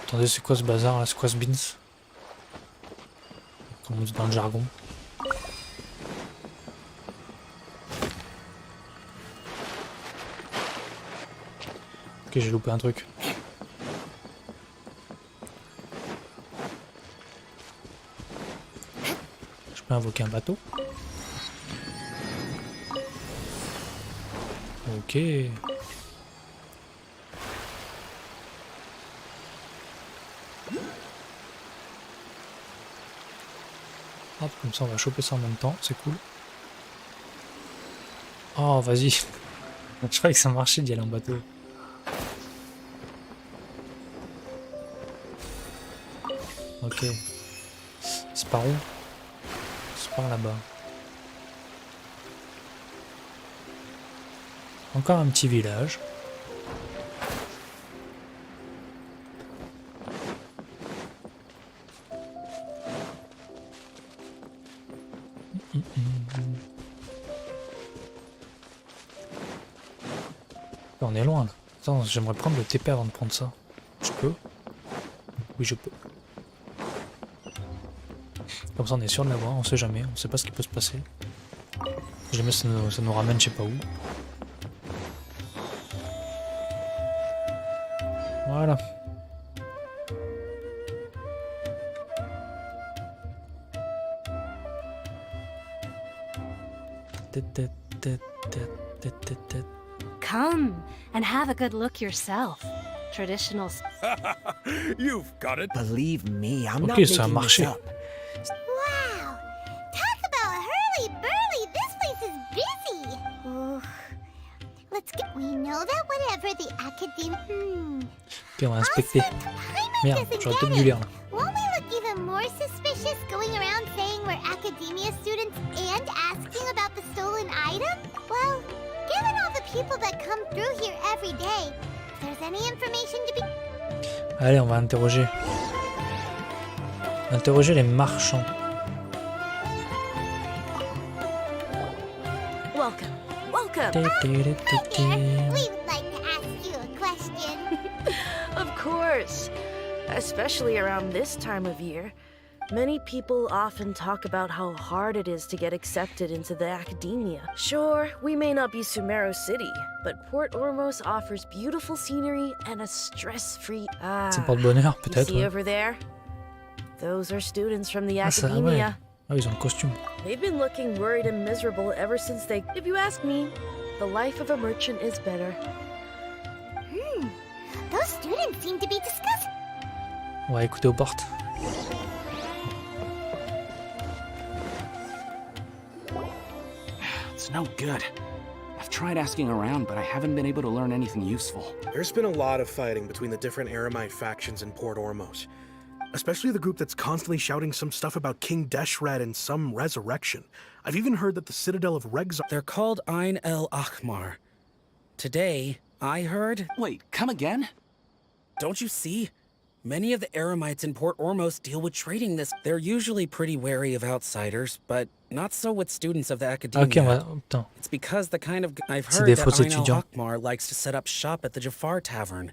Attendez, c'est quoi ce bazar là? C'est quoi ce beans? Comme on dit dans le jargon. Ok, j'ai loupé un truc. Je peux invoquer un bateau. Ok. Hop, comme ça on va choper ça en même temps, c'est cool. Oh, vas-y. Je croyais que ça marchait d'y aller en bateau. Ok. C'est par où? C'est par là-bas. Encore un petit village. On est loin là. Attends, j'aimerais prendre le TP avant de prendre ça. Je peux? Oui, je peux. Comme ça on est sûr de l'avoir, on sait jamais, on sait pas ce qui peut se passer. Si jamais ça nous ramène je sais pas où. Voilà. Come and have a good look yourself. Traditional. You've got it. Believe me, I'm not Ok, ça a making marché. this up. Wow! Talk about hurly-burly! This place is busy! Oof. Let's get... We know that whatever the academy... Ok, on va inspecter. Merde, j'aurais peut-être dû lire là. Won't we look even more suspicious going around saying we're academia students and asking about the stolen item? Well, given all the people that come through here every day, if there's any information to be... Allez, on va interroger. Interroger les marchands. Welcome. Welcome. We'd like to ask you a question. Of course. Especially around this time of year. Many people often talk about how hard it is to get accepted into the academia. Sure, we may not be Sumeru City, but Port Ormos offers beautiful scenery and a stress-free... C'est porte-bonheur, you peut-être. see Ouais. over there? Those are students from the Ah, ça, ouais. academia. Ah, ils ont le costume. They've been looking worried and miserable ever since they... If you ask me, the life of a merchant is better. Those students seem to be discussing... On va écouter aux portes. It's no good. I've tried asking around, but I haven't been able to learn anything useful. There's been a lot of fighting between the different Aramite factions in Port Ormos. Especially the group that's constantly shouting some stuff about King Deshred and some resurrection. I've even heard that the Citadel of Regs... They're called Ain el Akhmar. Today, I heard... Wait, come again? Don't you see? Many of the Aramites in Port Ormos deal with trading this. They're usually pretty wary of outsiders, but not so with students of the academia. Ok, on va... Putain. It's because the kind of... I've C'est heard des that faux Ain el étudiants. Akhmar likes to set up shop at the Jafar Tavern.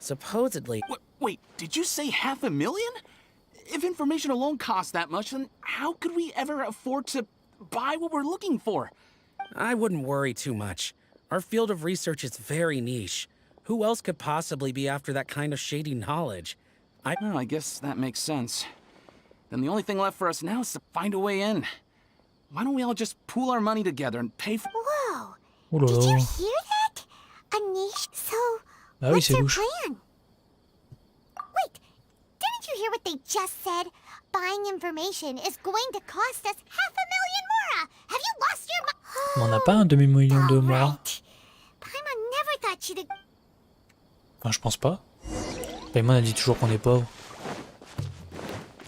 Supposedly... Wait, did you say 500,000? If information alone costs that much, then how could we ever afford to buy what we're looking for? I wouldn't worry too much. Our field of research is very niche. Who else could possibly be after that kind of shady knowledge? I guess that makes sense. Then the only thing left for us now is to find a way in. Why don't we all just pool our money together and pay for... Whoa! Oh là Did you là. hear that? A niche? So, Ah oui, what's c'est your louche. plan? Wait, didn't you hear what they just said? Buying information is going to cost us 500,000 mora! Have you lost your Mais on n'a pas un demi-million de mois. right. Paimon never thought she'd... Enfin, je pense pas. Paimon a dit toujours qu'on est pauvre.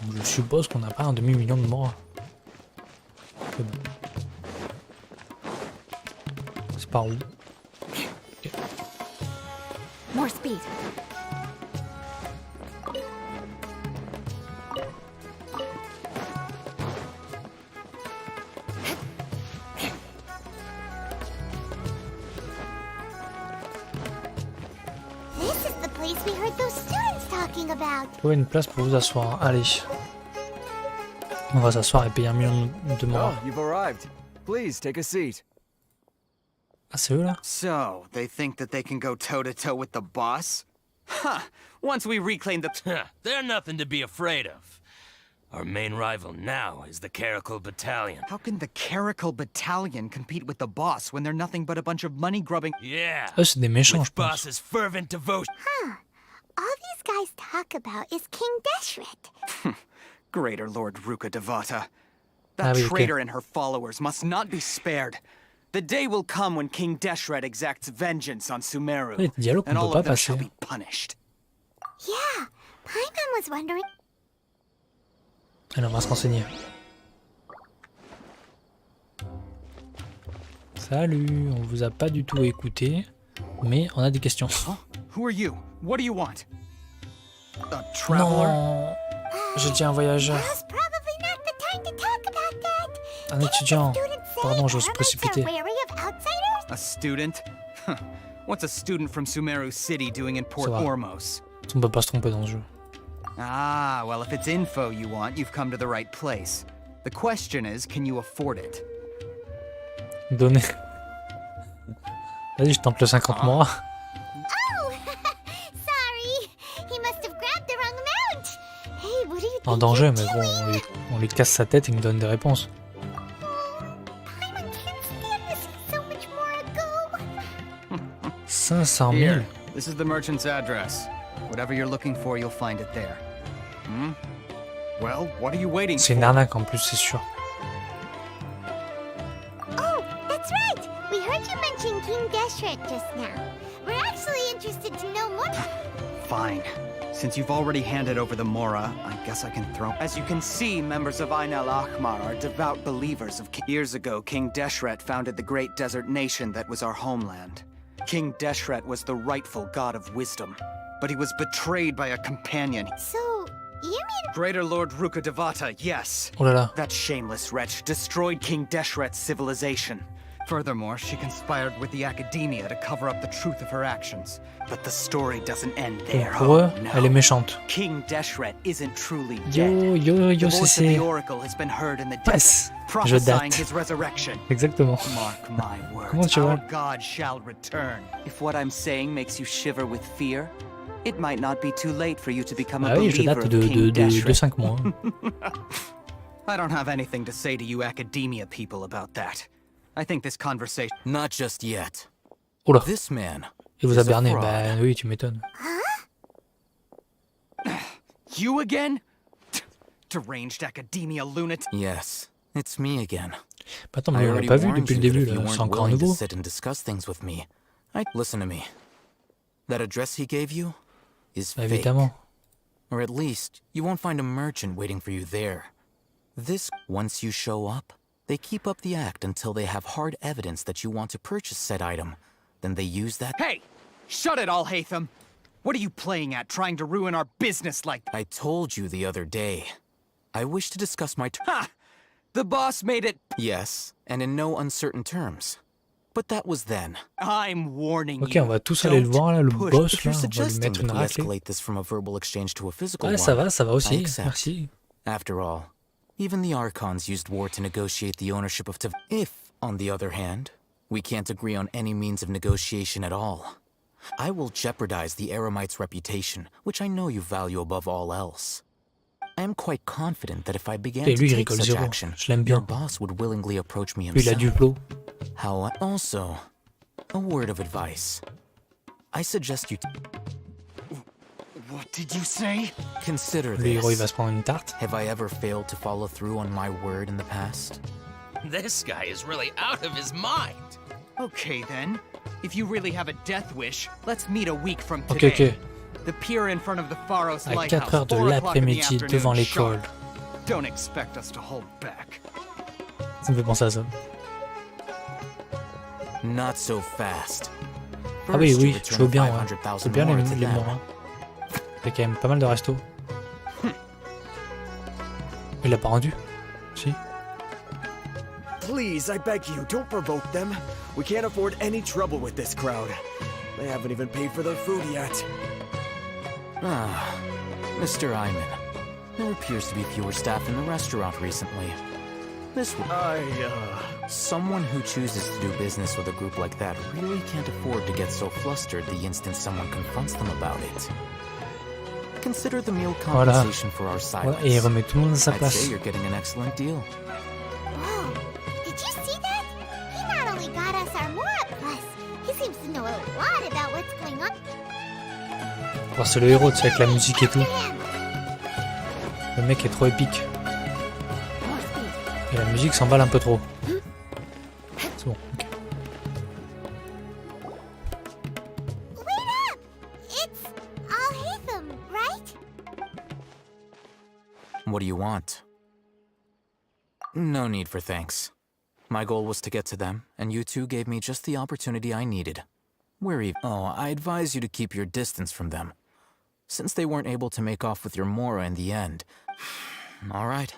Donc je suppose qu'on n'a pas un demi-million de mois. C'est bon. C'est par où? Ok. More speed. This is the place we heard those students talking about. Trouver une place pour vous asseoir. Allez. On va s'asseoir et payer 1 million de morts. Oh, you've arrived. Please take a seat. Ah, c'est eux là? So, they think that they can go toe-to-toe with the boss? Huh. Once we reclaim the... They're nothing to be afraid of. Our main rival now is the Caracal Battalion. How can the Caracal Battalion compete with the boss when they're nothing but a bunch of money-grubbing... Yeah. Eux, c'est des méchants, je With pense. boss's fervent devotion. Huh. All these guys talk about is King Deshret. Greater Lord Ruka Devata. That traitor and her followers must not be spared. The day will come when King Deshret exacts vengeance on Sumeru, and all of them shall be punished. Yeah, Paimon was wondering. Allez, on va se renseigner. Salut, on vous a pas du tout écouté, mais on a des questions. Who are you? What do you want? A traveler? Non, j'ai dit un voyageur. Un étudiant. Pardon, je me suis précipité. A student? What's a student from Sumeru City doing in Port Ormos? On peut pas se tromper dans ce jeu. Ah, well, if it's info you want, you've come to the right place. The question is, can you afford it? Donner. Vas-y, je tente le 50 mois. Oh, sorry. He must have grabbed the wrong amount. Hey, what do you think? En danger, mais bon, on lui casse sa tête et il nous donne des réponses. 500 000. Here, this is the merchant's address. Whatever you're looking for, you'll find it there. Hmm? Well, what are you waiting for? C'est une arnaque en plus, c'est sûr. Oh, that's right. We heard you mention King Deshret just now. We're actually interested to know more. Fine. Since you've already handed over the Mora, I guess I can throw... As you can see, members of Ain al-Ahmar are devout believers of... Years ago, King Deshret founded the great desert nation that was our homeland. King Deshret was the rightful god of wisdom, but he was betrayed by a companion. So, you mean... Greater Lord Ruka Devata, yes. Oh là là. That shameless wretch destroyed King Deshret's civilization. Furthermore, she conspired with the Academia to cover up the truth of her actions. But the story doesn't end there. Pour eux, elle est méchante. King Deshret isn't truly Yo, dead. yo, yo, The voice of c'est... the Oracle has been heard in the Passe. desert, Je prophesying date. his resurrection. Exactement. Mark my words, Comment tu our vois? God shall return. If what I'm saying makes you shiver with fear, it might not be too late for you to become a Ah oui, je believer date of de King Deshret. 5 mois. I don't have anything to say to you Academia people about that. I think this conversation... Not just yet. Oula. This man. Il vous a berné. Bah oui, tu m'étonnes. You again? Deranged Academia lunatic. Yes, it's me again. Bah attends, mais on l'a pas vu depuis le début, là. C'est encore un nouveau. Sit and discuss things with me. Listen to me. That address he gave you is fake. Évidemment. Or at least, you won't find a merchant waiting for you there. This, once you show up, they keep up the act until they have hard evidence that you want to purchase said item. Then they use that... Hey! Shut it all, Hatham! What are you playing at, trying to ruin our business like... I told you the other day. I wish to discuss my... Ha! The boss made it... Yes, and in no uncertain terms. But that was then. I'm warning Ok, you. on va tous aller le voir, là, le boss, If là. you're On va lui suggesting mettre une that we raclée. escalate this from a verbal exchange to a physical Ouais, one, ça va I aussi. accept. Merci. After all, even the Archons used war to negotiate the ownership of Tav. If, on the other hand, we can't agree on any means of negotiation at all, I will jeopardize the Eremite's reputation, which I know you value above all else. I am quite confident that if I began Et to lui, il take rigole such zéro. action, Je l'aime your bien. boss would willingly approach me Lui, il a himself. du flow. How also, a word of advice. I suggest you What did you say? consider Le héros, il va this. se prendre une tarte. Have I ever failed to follow through on my word in the past? This guy is really out of his mind. Okay then. If you really have a death wish, let's meet a week from Ok, today. ok. The pier in front of the Pharos À Lighthouse, 4 heures de 4 o'clock in the l'après-midi devant afternoon, l'école. sharp. Don't expect us to hold back. Ça me fait penser à ça. Not so fast. Ah oui, First, you oui, return je veux bien, ouais. 500,000 C'est bien more to les them. morts. Hein. Il y a quand même pas mal de restos. Il l'a pas rendu? Si. Please, I beg you, don't provoke them. We can't afford any trouble with this crowd. They haven't even paid for their food yet. Ah, Mr. Iman. There appears to be fewer staff in the restaurant recently. This Someone who chooses to do business with a group like that really can't afford to get so flustered the instant someone confronts them about it. Consider the meal compensation for our silence. Voilà, et il remet tout le monde à sa I'd place. say you're getting an excellent deal. Whoa, did you see that? He not only got us our Mora Plus, he seems to know a lot about what's going on. Oh, c'est le héros, tu sais, avec la musique et tout. Le mec est trop épique. Et la musique s'emballe un peu trop. C'est bon, ok. What do you want? No need for thanks. My goal was to get to them, and you two gave me just the opportunity I needed. I advise you to keep your distance from them, since they weren't able to make off with your Mora in the end. All right.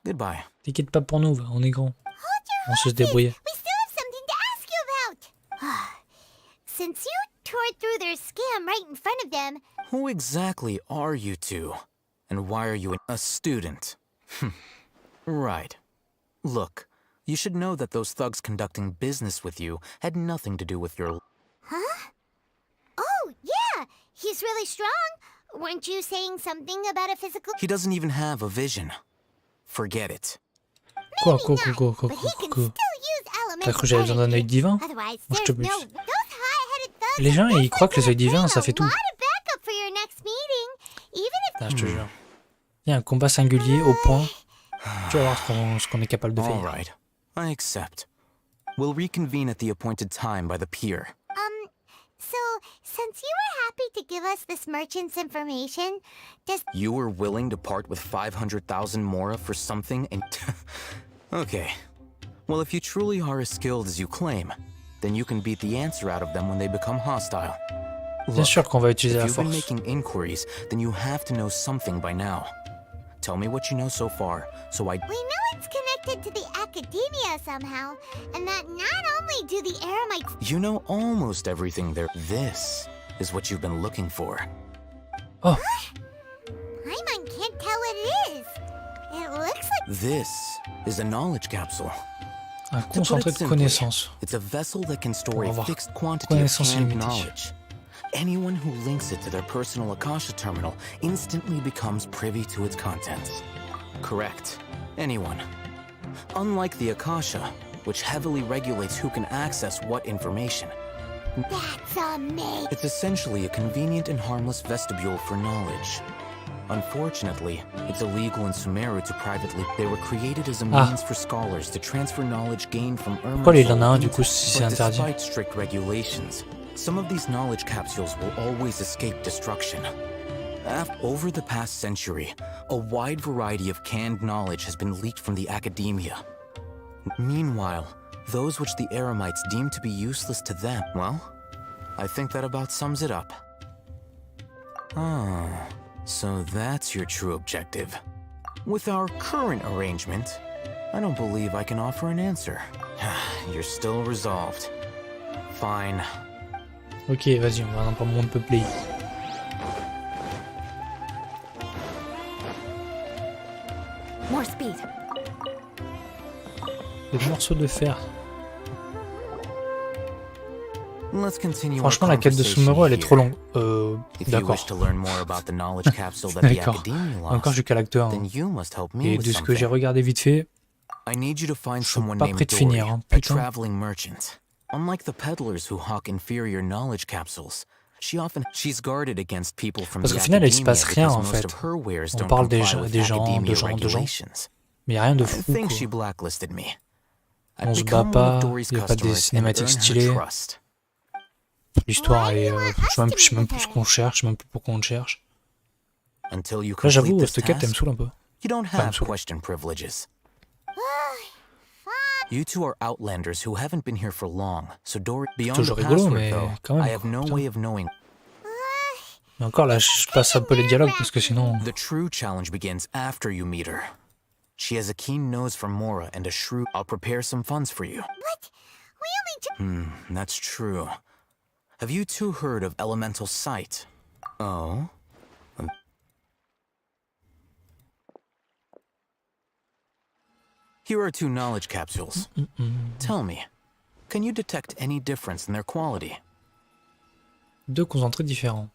Goodbye. T'inquiète pas pour nous, va, on est grand. On sait se débrouiller. We still have something to ask you about. Since you tore through their scam right in front of them. Who exactly are you two? And why are you a student? Right. Look, you should know that those thugs conducting business with you had nothing to do with your... Huh? Oh, yeah. He's really strong. Weren't you saying something about a physical... He doesn't even have a vision. Forget it. Quoi. T'as cru que j'avais besoin d'un œil divin? Moi, je te bute. Les gens, ils croient que les œils divins, ça fait tout. Ah, je te jure. Il y a un combat singulier au point. Tu vas voir ce qu'on est capable de faire. All right. I accept. We'll reconvene at the appointed time by the pier. So, since you were happy to give us this merchant's information, You were willing to part with 500,000 Mora for something and... Okay. Well, if you truly are as skilled as you claim, then you can beat the answer out of them when they become hostile. Bien sûr qu'on va utiliser la If you've been force. making inquiries, then you have to know something by now. Tell me what you know so far, so I... We know it's connected to the academia somehow, and that not only do the Eremites... You know almost everything there. This is what you've been looking for. Oh. Paimon can't tell what it is. It looks like... This is a knowledge capsule. Un To put concentré it de simply, connaissances. it's a vessel that can store Pour a avoir fixed quantity of connaissance canned illimitée. knowledge. Anyone who links it to their personal Akasha terminal instantly becomes privy to its contents. Correct. Anyone. Unlike the Akasha, which heavily regulates who can access what information. That's amazing. It's essentially a convenient and harmless vestibule for knowledge. Unfortunately, it's illegal in Sumeru to privately... They were created as a means for scholars to transfer knowledge gained from Pourquoi il en a un du coup si c'est But interdit? despite strict regulations, some of these knowledge capsules will always escape destruction. Over the past century, a wide variety of canned knowledge has been leaked from the academia. Meanwhile, those which the Eremites deem to be useless to them, well, I think that about sums it up. Ah, so that's your true objective. With our current arrangement, I don't believe I can offer an answer. You're still resolved. Fine. Ok, vas-y, on va dans le monde peuplé. More speed. Des morceaux de fer. Let's continue Franchement, our la quête de conversation Sumeru, elle est trop longue. If you D'accord. wish to learn more about the knowledge capsule that the D'accord. Academia Encore lost, jusqu'à l'acte 1. then you must help me Et with de ce que j'ai something. regardé vite fait, I need you to find je suis someone pas named prêt de Dory, finir. Hein. a Putain. traveling merchant. Unlike the peddlers who hawk inferior knowledge capsules, she's guarded against people from Parce the qu'au final, il se academia passe rien because en most fait. of her wares On don't parle des comply gens, with des gens, academia de gens. regulations. Mais y a rien de I fou. think Quoi. she blacklisted me. On se bat pas, y a pas des cinématiques stylées. L'histoire est... je sais même plus ce qu'on cherche, je sais même plus pourquoi on le cherche. Until you Là, j'avoue, complete this cette quête, elle me task, saoule un peu. you don't Enfin, elle me have saoule. question privileges. You two are outlanders who haven't been here for long, so Dory... Beyond Toujours the rigolo, password, mais though, quand même, I have no putain. way of knowing. Mais encore là, je passe un peu les dialogues parce que sinon... The true challenge begins after you meet her. She has a keen nose for Mora and a shrewd... I'll prepare some funds for you. What? We only That's true. Have you two heard of elemental sight? Oh? Here are 2 knowledge capsules. Tell me, can you detect any difference in their quality? 2 concentrés différents.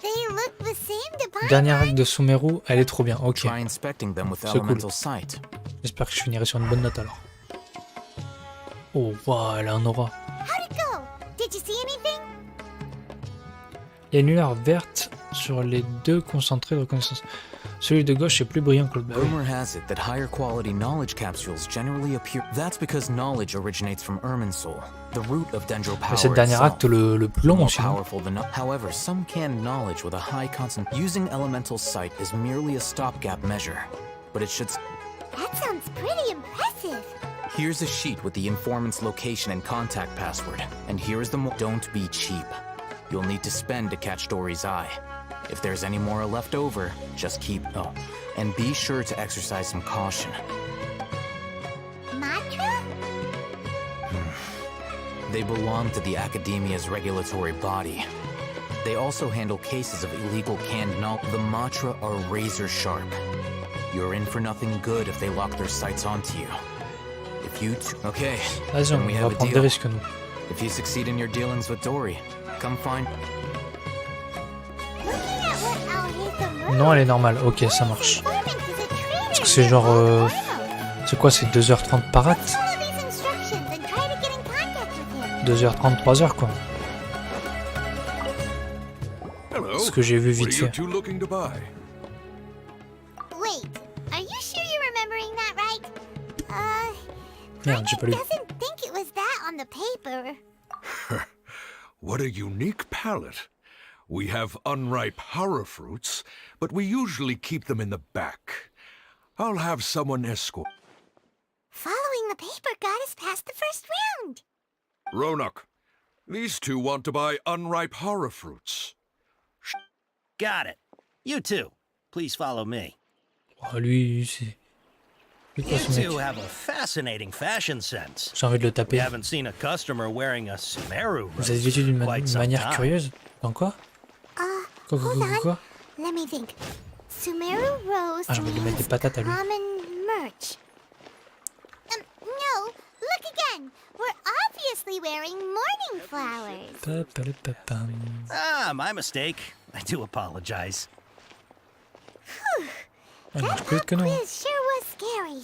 They look the same to Paimon. Dernière règle de Sumeru, elle est trop bien. Ok. Try inspecting them with C'est cool. elemental sight. J'espère que je finirai sur une bonne note alors. Oh, waouh, elle a un aura. How'd it go? Did you see anything? Il y a une lueur verte sur les 2 concentrés de reconnaissance. Celui de gauche est plus brillant que le bas. Rumor has it that higher quality knowledge capsules generally appear. That's because knowledge originates from Irminsul, the root of Dendro power. C'est le dernier acte le plus long aussi. However, some canned knowledge with a high concentration using elemental sight is merely a stopgap measure, but it should. That sounds pretty impressive. Here's a sheet with the informant's location and contact password, and here is the. Don't be cheap. You'll need to spend to catch Dory's eye. If there's any more left over, just keep. Oh, and be sure to exercise some caution. Mantra? They belong to the Academia's regulatory body. They also handle cases of illegal canned knowledge. The Matra are razor sharp. You're in for nothing good if they lock their sights onto you. If you okay, Vas-y, on va prendre des risques nous. If you succeed in your dealings with Dory, come find. Non, elle est normale. Ok, ça marche. Parce que c'est genre... c'est quoi, c'est 2h30 par acte 2h30, 3h quoi. Ce que j'ai vu vite fait. Wait, are you sure you're remembering that right? Merde, j'ai pas lu. Doesn't think it was that on the paper. What a unique palette. We have unripe horror fruits, but we usually keep them in the back. I'll have someone escort. Following the paper got us past the first round. Ronak, these 2 want to buy unripe horror fruits. Got it. You too. Please follow me. Oh, lui, c'est... You two have a fascinating fashion sense. J'ai envie de le taper. We haven't seen a customer wearing a Sumeru Vous avez vêtu d'une manière time. curieuse. Dans quoi? Quoi? Let me think. Sumeru Rose Ah, j'ai envie de lui mettre des patates à lui. common merch. No, look again. We're obviously wearing morning flowers. Ah, my mistake. I do apologize. That quiz sure was scary.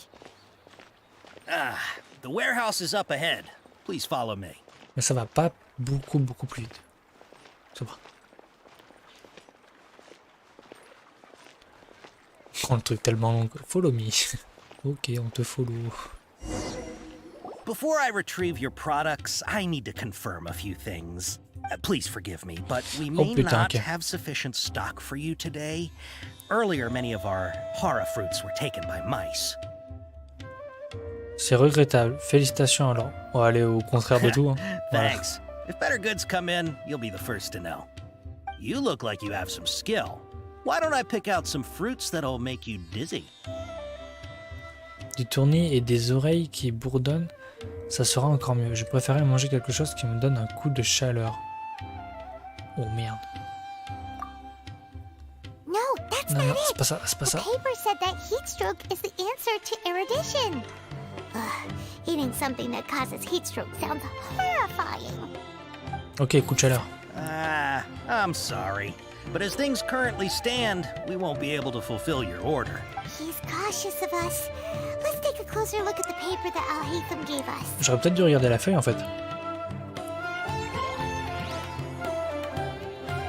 Ah, the warehouse is up ahead. Please follow me. Mais ça va pas beaucoup plus vite. Ça va. Oh, le truc tellement long. Follow me. Ok, on te follow. Before I retrieve your products, I need to confirm a few things. Please forgive me, but we may not have sufficient stock for you today. Earlier, many of our hara fruits were taken by mice. C'est regrettable. Félicitations alors. On va aller au contraire de tout. Hein. Voilà. Thanks. If better goods come in, you'll be the first to know. You look like you have some skill. Why don't I pick out some fruits that'll make you dizzy? Du tournis et des oreilles qui bourdonnent, ça sera encore mieux. Je préférais manger quelque chose qui me donne un coup de chaleur. Oh merde. No, that's Non, not non, it. c'est pas ça, c'est pas ça. The paper said that heat stroke is the answer to erudition. Ugh, eating something that causes heat stroke sounds horrifying. Ok, coup de chaleur. Ah, I'm sorry. But as things currently stand, we won't be able to fulfill your order. He's cautious of us. Let's take a closer look at the paper that Al-Haytham gave us. J'aurais peut-être dû regarder la feuille en fait.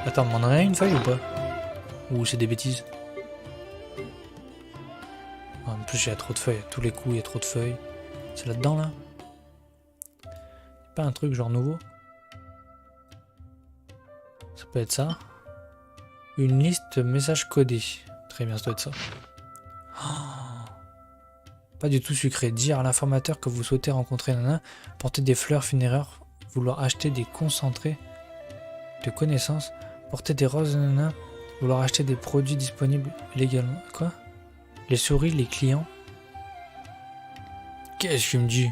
Attends, on en a une feuille ou pas? Ou c'est des bêtises? En plus, il y a trop de feuilles. À tous les coups, il y a trop de feuilles. C'est là-dedans là? Pas un truc genre nouveau? Ça peut être ça. Une liste de messages codés. Très bien, ça doit être ça. Oh. Pas du tout sucré. Dire à l'informateur que vous souhaitez rencontrer Nana, porter des fleurs funéraires, vouloir acheter des concentrés de connaissances, porter des roses Nana, vouloir acheter des produits disponibles légalement. Quoi? Les souris, les clients. Qu'est-ce que tu me dis?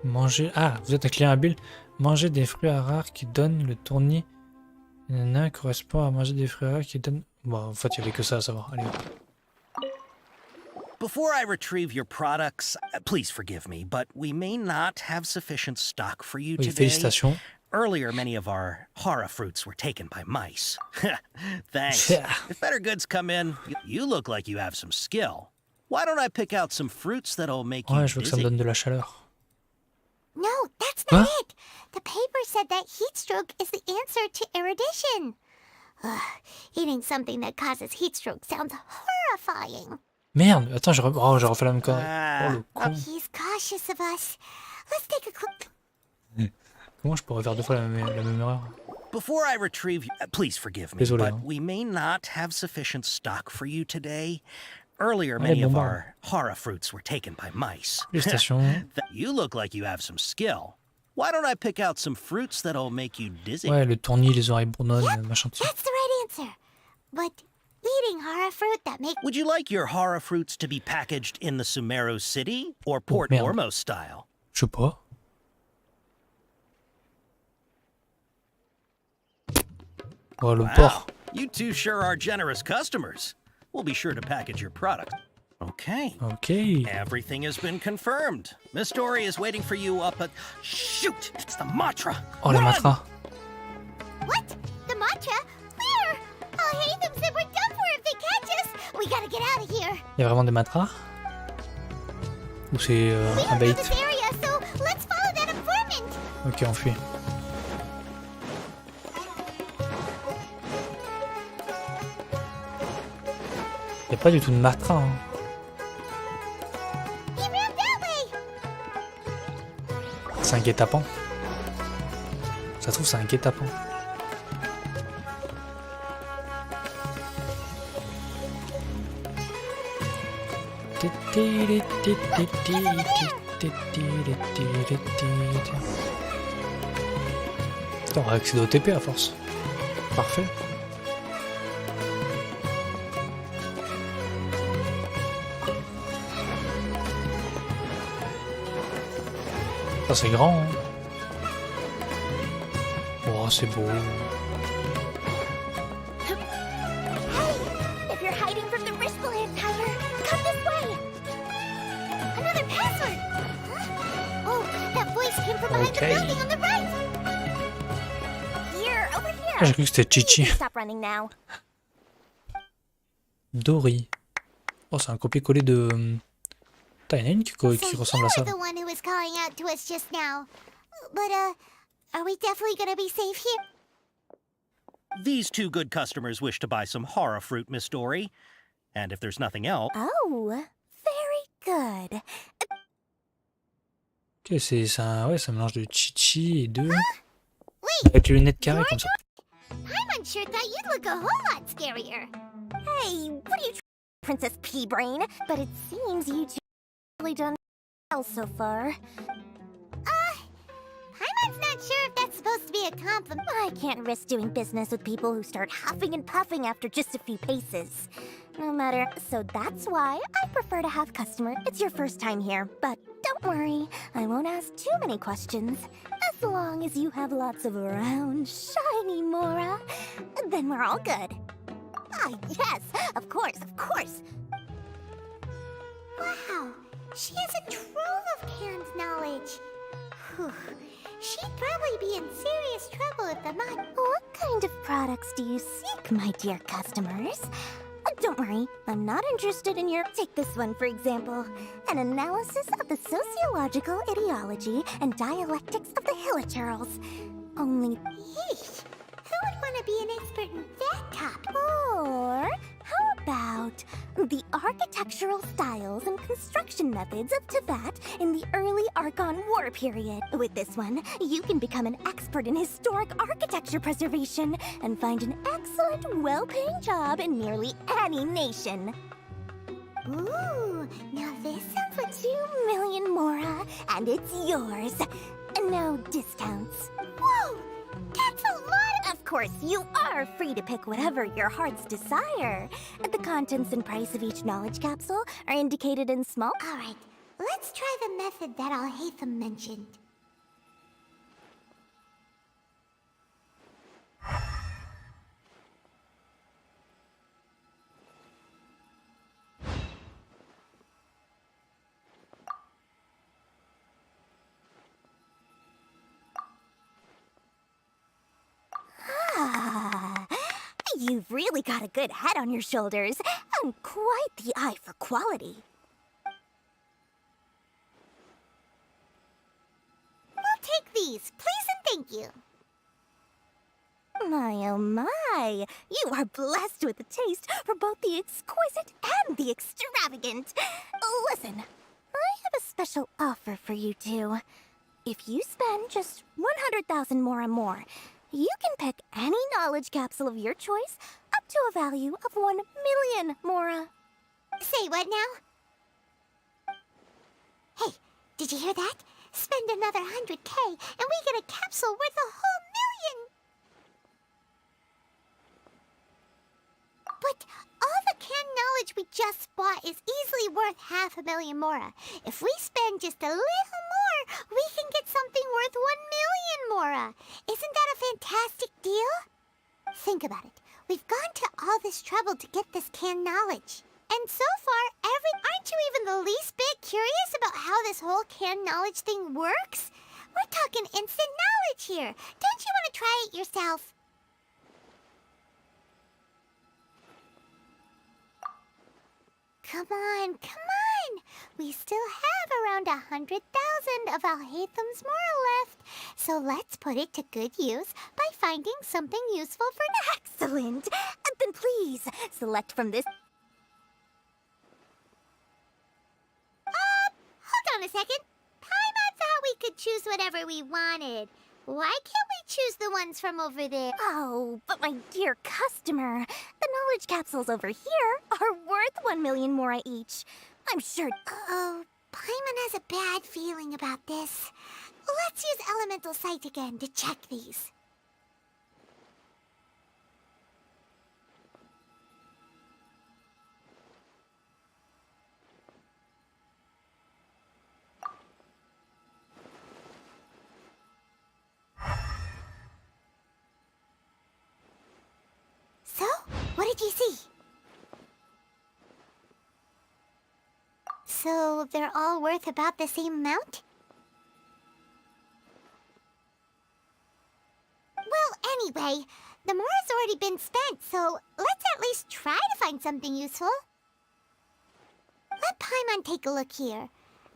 Manger... Ah, vous êtes un client habile. Manger des fruits rares qui donnent le tournis. Nanana, correspond à manger des fruits rares qui donnent... Bon, en fait, il n'y avait que ça à savoir. Allez. Before I retrieve your products, please forgive me, but we may not have sufficient stock for you Oui, today. félicitations. Earlier, many of our hara fruits were taken by mice. Thanks. Yeah. If better goods come in, you look like you have some skill. Why don't I pick out some fruits that'll make Ouais, you je veux que ça me dizzy? donne de la chaleur. No, that's not it. The paper said that heat stroke is the answer to erudition. Ugh, eating something that causes heat stroke sounds horrifying. Merde, attends, j'ai refait la même connerie. Oh, le con. He's cautious of us. Let's take a quick... Comment je pourrais faire deux fois la même erreur? Before I retrieve you, please forgive me, Désolé, but hein. we may not have sufficient stock for you today. Earlier, Allez, many of bon, our hara fruits were taken by mice. Félicitations. You look like you have some skill. Why don't I pick out some fruits that'll make you dizzy? Ouais, le tournis, les oreilles bourdonnantes, machin dessus. That's the right answer. But eating hara fruit that makes... Would you like your hara fruits to be packaged in the Sumeru City or Port merde. Ormos style? Je sais pas. Oh, le porc. You two sure are generous customers. We'll be sure to package your product. Okay. Okay. Everything has been confirmed. Miss Dory is waiting for you up at... Shoot! It's the Matra! Oh, les Run! matras. What? The mantra? Where? Oh, Hatham said we're done for if they catch us. We gotta get out of here. Il y a vraiment des matras? Ou c'est We un don't know bait? this area, so let's follow that informant. Ok, on fuit. Il n'y a pas du tout de matras. Hein. He ran that way. C'est un guet-apens. Ça se trouve, c'est un guet-apens. Putain, on va accéder au TP à force. Parfait. Ça c'est grand. Hein. Oh, c'est beau. If you're hiding from the wristband tower, come this way. Another password. Huh? Oh, that voice came from behind the building on the right. Here, over here. Ah, j'ai cru que c'était Chichi. Stop running now. Dory. Oh, c'est un copier-coller de... Putain, il y en a une qui ressemble à ça. The one who was calling out to us just now. But, are we definitely gonna be safe here? These two good customers wish to buy some hara fruit, Miss Dory. And if there's nothing else... Oh, very good. Ok, c'est un mélange de Chichi et de... Avec les lunettes carrées comme ça. I'm unsure thought you'd look a whole lot scarier. Hey, what are you Princess Pea-Brain? But it seems you two have really done well so far. Paimon's not sure if that's supposed to be a compliment. I can't risk doing business with people who start huffing and puffing after just a few paces. No matter, so that's why I prefer to have customers. It's your first time here, but don't worry, I won't ask too many questions. As long as you have lots of round, shiny Mora, then we're all good. Ah, yes, of course, of course. Wow, she has a trove of canned knowledge. Whew. She'd probably be in serious trouble if the mod... What kind of products do you seek, my dear customers? Don't worry, I'm not interested in your... Take this one, for example. An analysis of the sociological ideology and dialectics of the Hilichurls. Only... Yeesh! Who would want to be an expert in that topic? Or... how about the architectural styles and construction methods of Teyvat in the early Archon War period? With this one, you can become an expert in historic architecture preservation and find an excellent, well-paying job in nearly any nation. Ooh, now this sounds like 2 million Mora, and it's yours. No discounts. Whoa, that's a lot! Of course, you are free to pick whatever your heart's desire. The contents and price of each knowledge capsule are indicated in small... Alright, let's try the method that Al-Haytham mentioned. You've really got a good head on your shoulders, and quite the eye for quality. We'll take these, please and thank you. My oh my, you are blessed with a taste for both the exquisite and the extravagant. Listen, I have a special offer for you two. If you spend just 100,000 mora more, you can pick any knowledge capsule of your choice up to a value of 1 million mora. Say what now? Hey, did you hear that? Spend another 100K and we get a capsule worth a whole million! But all the canned knowledge we just bought is easily worth 500,000 mora. If we spend just a little more, we can get something worth 1 million mora. Isn't that a fantastic deal? Think about it. We've gone to all this trouble to get this canned knowledge. And so far, aren't you even the least bit curious about how this whole canned knowledge thing works? We're talking instant knowledge here. Don't you want to try it yourself? Come on, come on! We still have around 100,000 of Al-Haytham's mora left, so let's put it to good use by finding something useful for now. Excellent! Then please, select from this... Hold on a second. Paimon thought we could choose whatever we wanted. Why can't we choose the ones from over there? Oh, but my dear customer, the knowledge capsules over here are worth 1 million mora each. I'm sure... Oh, Paimon has a bad feeling about this. Let's use Elemental Sight again to check these. So, what did you see? So, they're all worth about the same amount? Well, anyway, the mora's already been spent, so let's at least try to find something useful. Let Paimon take a look here.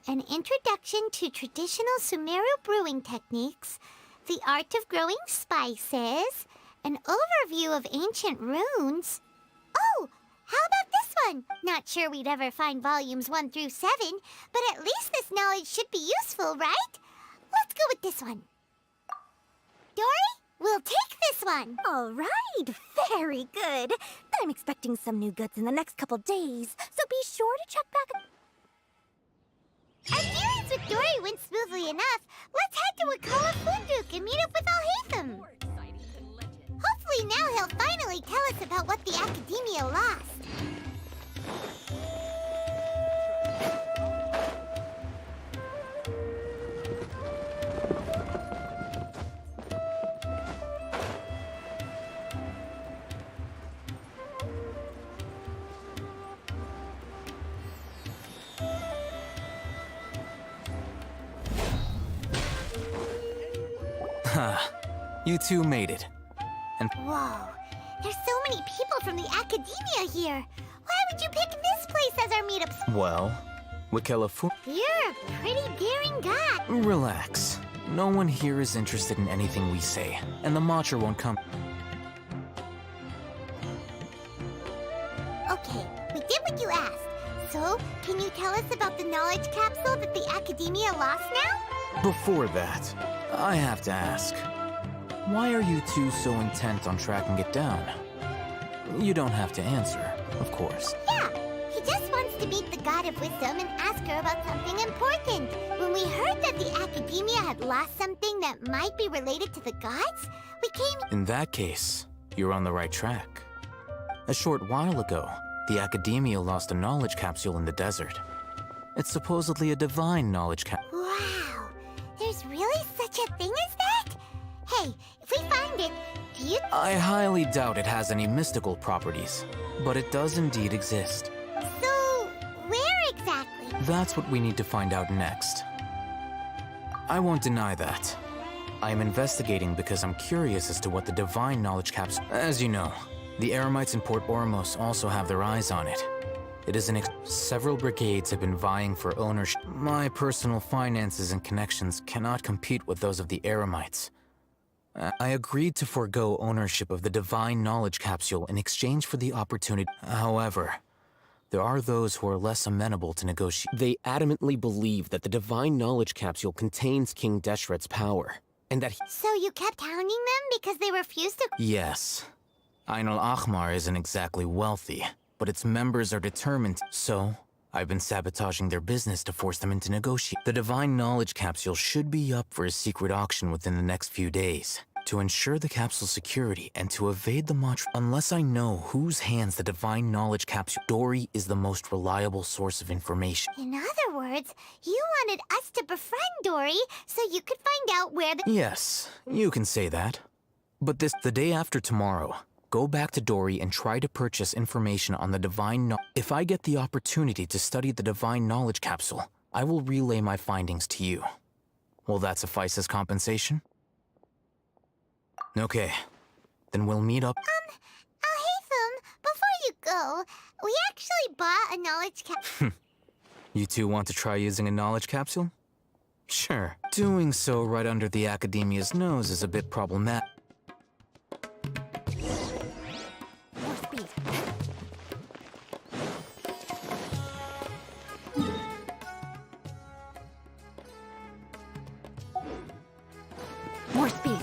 An introduction to traditional Sumeru brewing techniques, the art of growing spices, an overview of ancient runes. Oh, how about this one? Not sure we'd ever find volumes 1 through 7, but at least this knowledge should be useful, right? Let's go with this one. Dory, we'll take this one. All right, very good. I'm expecting some new goods in the next couple days, so be sure to check back. Our dealings with Dory went smoothly enough. Let's head to Wakala Funduk and meet up with Al-Haytham. Hopefully now he'll finally tell us about what the Academia lost. Ha! You two made it. And whoa, there's so many people from the Academia here. Why would you pick this place as our meetup? well, Wakela You're a pretty daring guy. Relax. No one here is interested in anything we say, and the Matcher won't come. Okay, we did what you asked. So, can you tell us about the knowledge capsule that the Academia lost now? Before that, I have to ask, why are you two so intent on tracking it down? You don't have to answer, of course. Yeah, he just wants to meet the God of Wisdom and ask her about something important. When we heard that the Academia had lost something that might be related to the gods, we came... In that case, you're on the right track. A short while ago, the Academia lost a knowledge capsule in the desert. It's supposedly a divine knowledge capsule. Wow, there's really such a thing as that? Hey, if we find it, do you... I highly doubt it has any mystical properties, but it does indeed exist. So, where exactly? That's what we need to find out next. I won't deny that. I am investigating because I'm curious as to what the divine knowledge capsule... As you know, the Eremites in Port Ormos also have their eyes on it. It is several brigades have been vying for ownership. My personal finances and connections cannot compete with those of the Eremites. I agreed to forego ownership of the divine knowledge capsule in exchange for the opportunity. However, there are those who are less amenable to negotiate. They adamantly believe that the divine knowledge capsule contains King Deshret's power, and that he... So you kept hounding them because they refused to... Yes. Ain al-Ahmar isn't exactly wealthy, but its members are determined. So, I've been sabotaging their business to force them into negotiate. The divine knowledge capsule should be up for a secret auction within the next few days. To ensure the capsule's security and to evade the unless I know whose hands the divine knowledge capsule, Dory is the most reliable source of information. In other words, you wanted us to befriend Dory so you could find out where the... Yes, you can say that. But the day after tomorrow, go back to Dory and try to purchase information on the divine If I get the opportunity to study the divine knowledge capsule, I will relay my findings to you. Will that suffice as compensation? Okay, then we'll meet up. Haytham, before you go, we actually bought a knowledge capsule. You two want to try using a knowledge capsule? Sure. Doing so right under the Academia's nose is a bit problematic. More speed. More speed.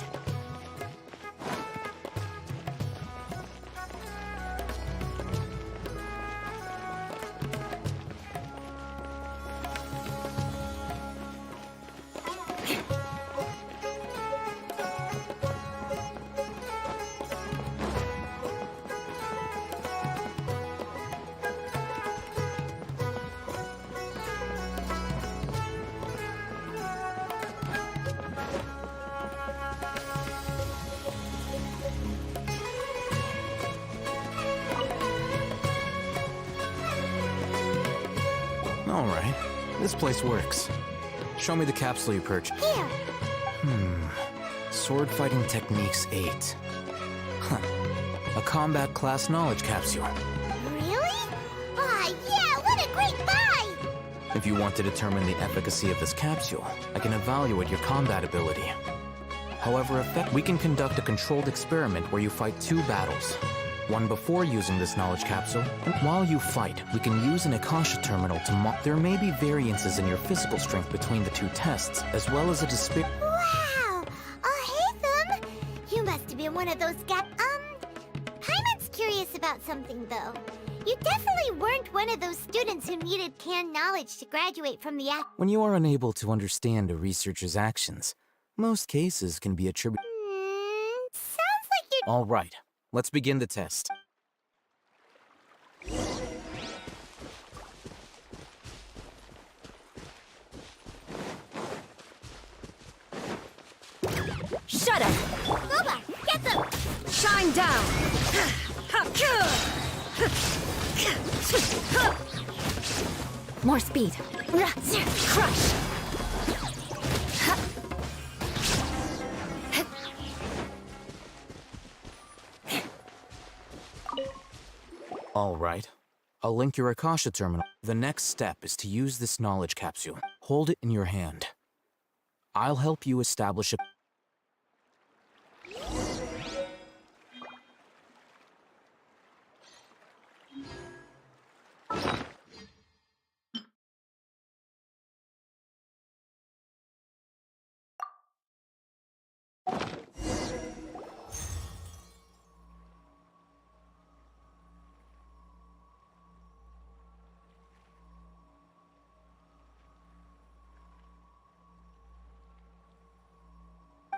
All right, this place works. Show me the capsule you purchased. Here. Sword fighting techniques 8. Huh. A combat class knowledge capsule. Really? Aw, yeah, what a great buy! If you want to determine the efficacy of this capsule, I can evaluate your combat ability. However, we can conduct a controlled experiment where you fight 2 battles. One before using this knowledge capsule, and while you fight, we can use an Akasha terminal to There may be variances in your physical strength between the 2 tests, as well as a Wow! Haytham! You must have been one of those Hyman's curious about something, though. You definitely weren't one of those students who needed canned knowledge to graduate from the When you are unable to understand a researcher's actions, most cases can be attributed. Sounds like you're... All right. Let's begin the test. Shut up! Boba, get them! Shine down! More speed. Crush! All right. I'll link your Akasha terminal. The next step is to use this knowledge capsule. Hold it in your hand. I'll help you establish a...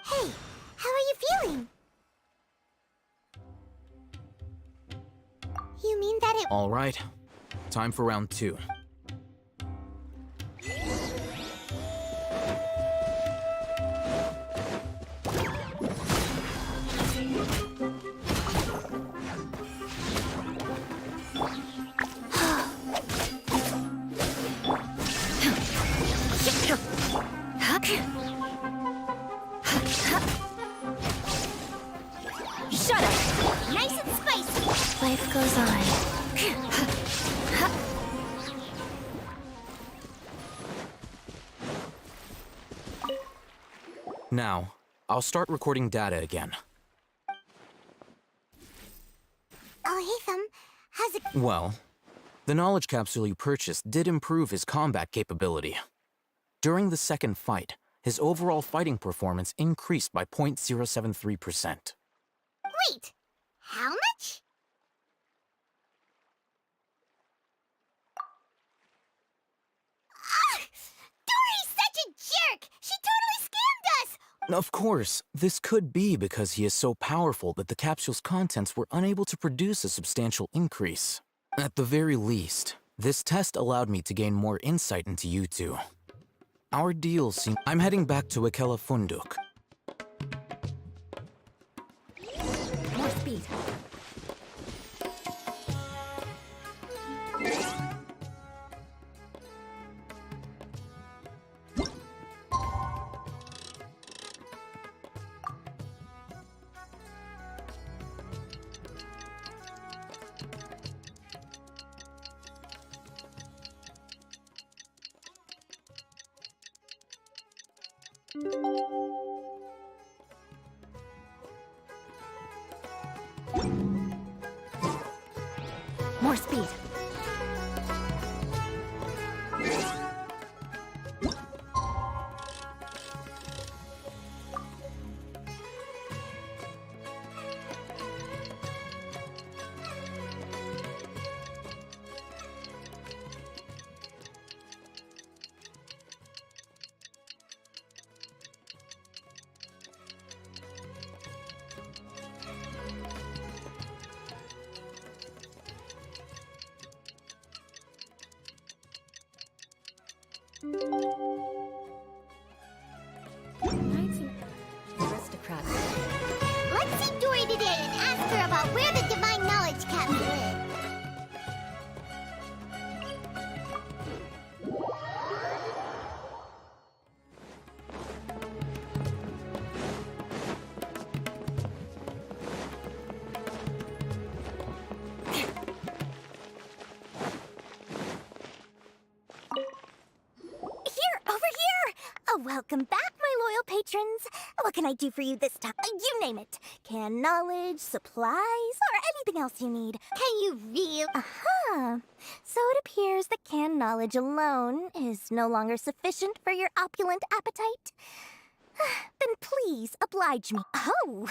Hey, how are you feeling? You mean that it... All right. Time for round 2. Shut up! Nice and spicy! Life goes on. Now, I'll start recording data again. Oh, Hatham, how's it... Well, the knowledge capsule you purchased did improve his combat capability. During the second fight, his overall fighting performance increased by 0.073%. Wait, how much? Dory's such a jerk! She totally scammed us! Of course, this could be because he is so powerful that the capsule's contents were unable to produce a substantial increase. At the very least, this test allowed me to gain more insight into you two. Our deal seems... I'm heading back to Ikela Funduk. More speed. More speed. Aristocrat. Let's see Dory today and ask her about where the divine knowledge capsule is. Welcome back, my loyal patrons. What can I do for you this time? You name it. Canned knowledge, supplies, or anything else you need. Can you really? Uh-huh. So it appears that canned knowledge alone is no longer sufficient for your opulent appetite. Then please oblige me. Oh!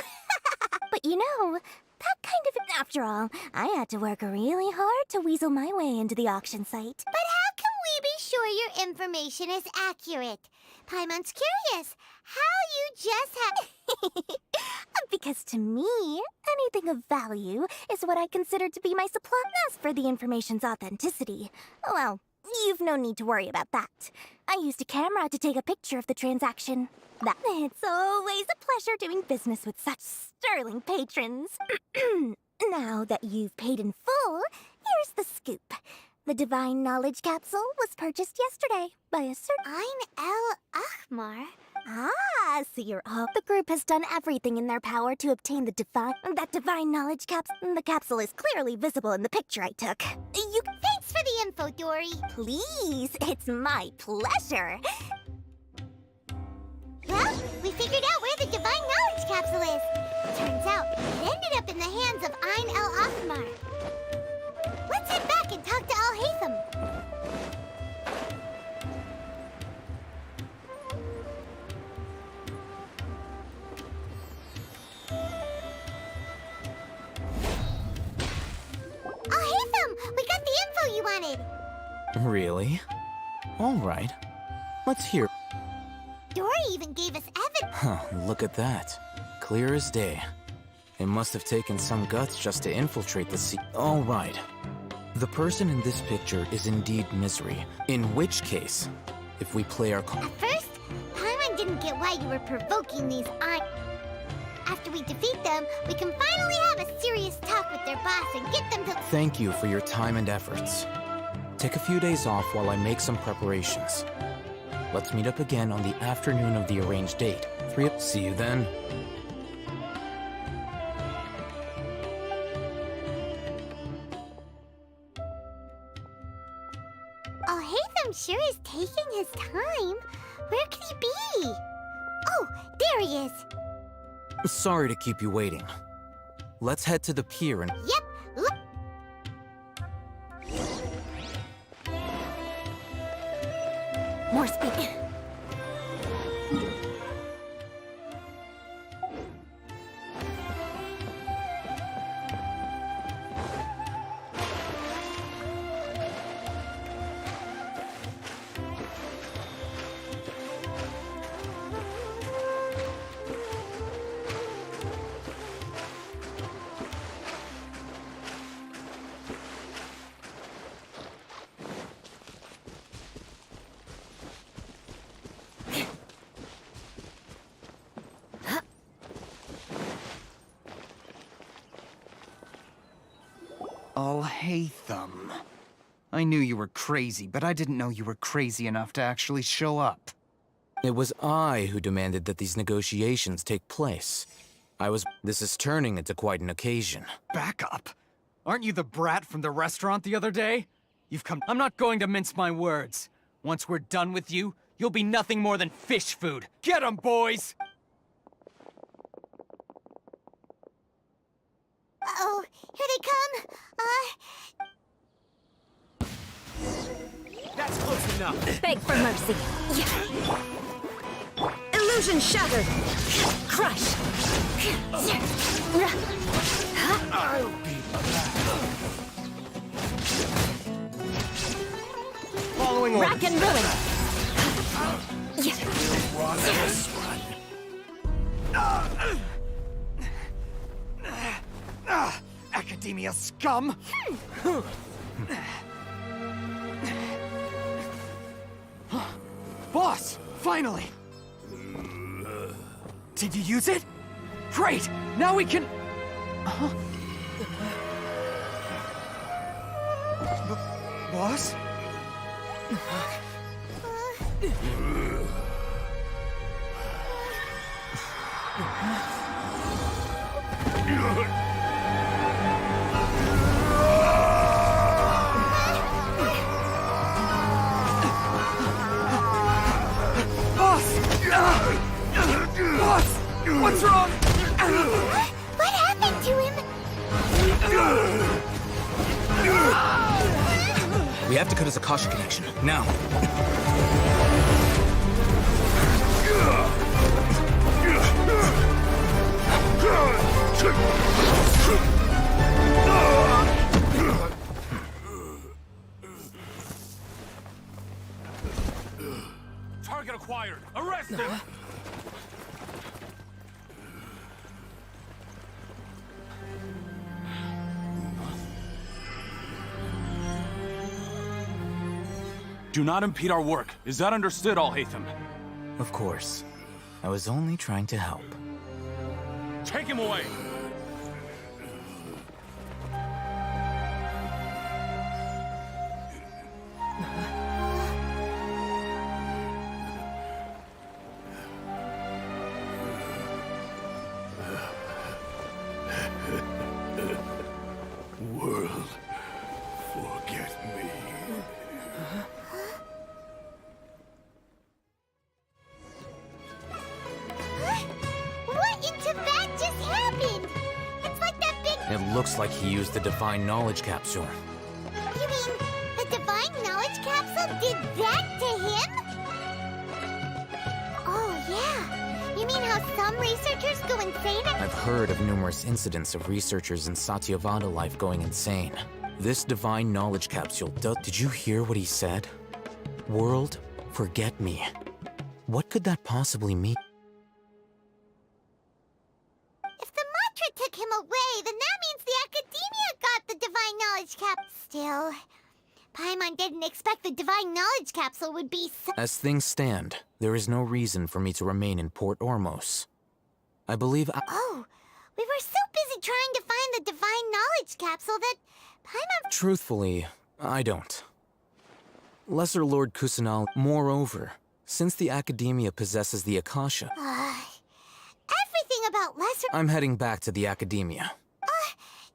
But you know, that kind of... After all, I had to work really hard to weasel my way into the auction site. But how can we be sure your information is accurate? Paimon's curious. How you just have... Because to me, anything of value is what I consider to be my supply. As for the information's authenticity, well, you've no need to worry about that. I used a camera to take a picture of the transaction. It's always a pleasure doing business with such sterling patrons. Now that you've paid in full, here's the scoop. The divine knowledge capsule was purchased yesterday by a certain Ein El Achmar. Ah, so you're all... The group has done everything in their power to obtain the divine knowledge capsule. The capsule is clearly visible in the picture I took. Thanks for the info, Dory. Please, it's my pleasure. Well, we figured out where the divine knowledge capsule is. Turns out, it ended up in the hands of Ein El Achmar. Let's head back and talk to Al-Haytham. Al-Haytham, we got the info you wanted. Really? All right. Let's hear. Dory even gave us evidence. Huh, look at that. Clear as day. It must have taken some guts just to infiltrate the sea. All right. The person in this picture is indeed Misery. In which case, if we play our... At first, Paimon didn't get why you were provoking these After we defeat them, we can finally have a serious talk with their boss and get them to... Thank you for your time and efforts. Take a few days off while I make some preparations. Let's meet up again on the afternoon of the arranged date See you then. Oh, Hatham sure is taking his time. Where could he be? Oh, there he is. Sorry to keep you waiting. Let's head to the pier and... Yep, look. More speed. Hatham. I knew you were crazy, but I didn't know you were crazy enough to actually show up. It was I who demanded that these negotiations take place. This is turning into quite an occasion. Back up. Aren't you the brat from the restaurant the other day? I'm not going to mince my words. Once we're done with you, you'll be nothing more than fish food. Get 'em, boys! Uh-oh, here they come. That's close enough. Beg for mercy. Illusion shattered. Crush. I'll be following orders. Rack and ruin. Academia scum! Boss! Finally! Did you use it? Great! Now we can... Boss? Boss! What's wrong? What happened to him? We have to cut his Akasha connection, now. Target acquired! Arrest him! Do not impede our work. Is that understood, Al-Haytham? Of course. I was only trying to help. Take him away! World, forget me. What in Tibet just happened? It's like that big... It looks like he used the Divine Knowledge Capsule. You mean the Divine Knowledge Capsule did that to him? Oh, yeah. You mean how some researchers go insane and... I've heard of numerous incidents of researchers in Satyavada life going insane. This Divine Knowledge Capsule Did you hear what he said? World, forget me. What could that possibly mean? If the mantra took him away, then that means the Academia got the Divine Knowledge Cap. Still, Paimon didn't expect the Divine Knowledge Capsule would be so... As things stand, there is no reason for me to remain in Port Ormos. I believe Oh, we were so busy trying to find the Divine Knowledge Capsule that Paimon... Truthfully, I don't. Lesser Lord Kusanal, moreover, since the Academia possesses the Akasha... about lesser... I'm heading back to the academia.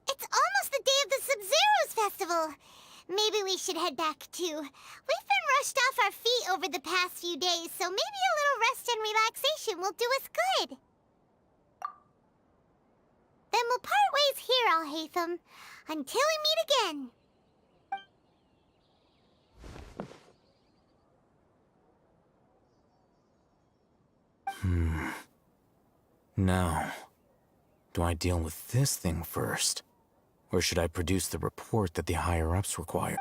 It's almost the day of the Sub-Zero's festival. Maybe we should head back too. We've been rushed off our feet over the past few days, so maybe a little rest and relaxation will do us good. Then we'll part ways here, Alhaitham, until we meet again. Now, do I deal with this thing first? Or should I produce the report that the higher-ups require?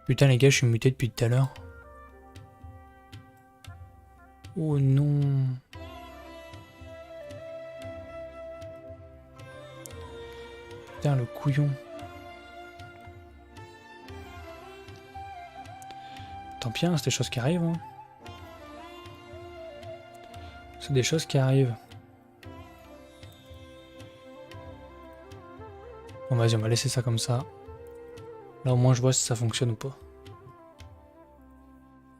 Putain les gars, je suis muté depuis tout à l'heure. Oh non. Putain le couillon. Tant pis, hein, c'est des choses qui arrivent. Hein. C'est des choses qui arrivent. Bon vas-y, on va laisser ça comme ça. Là au moins je vois si ça fonctionne ou pas.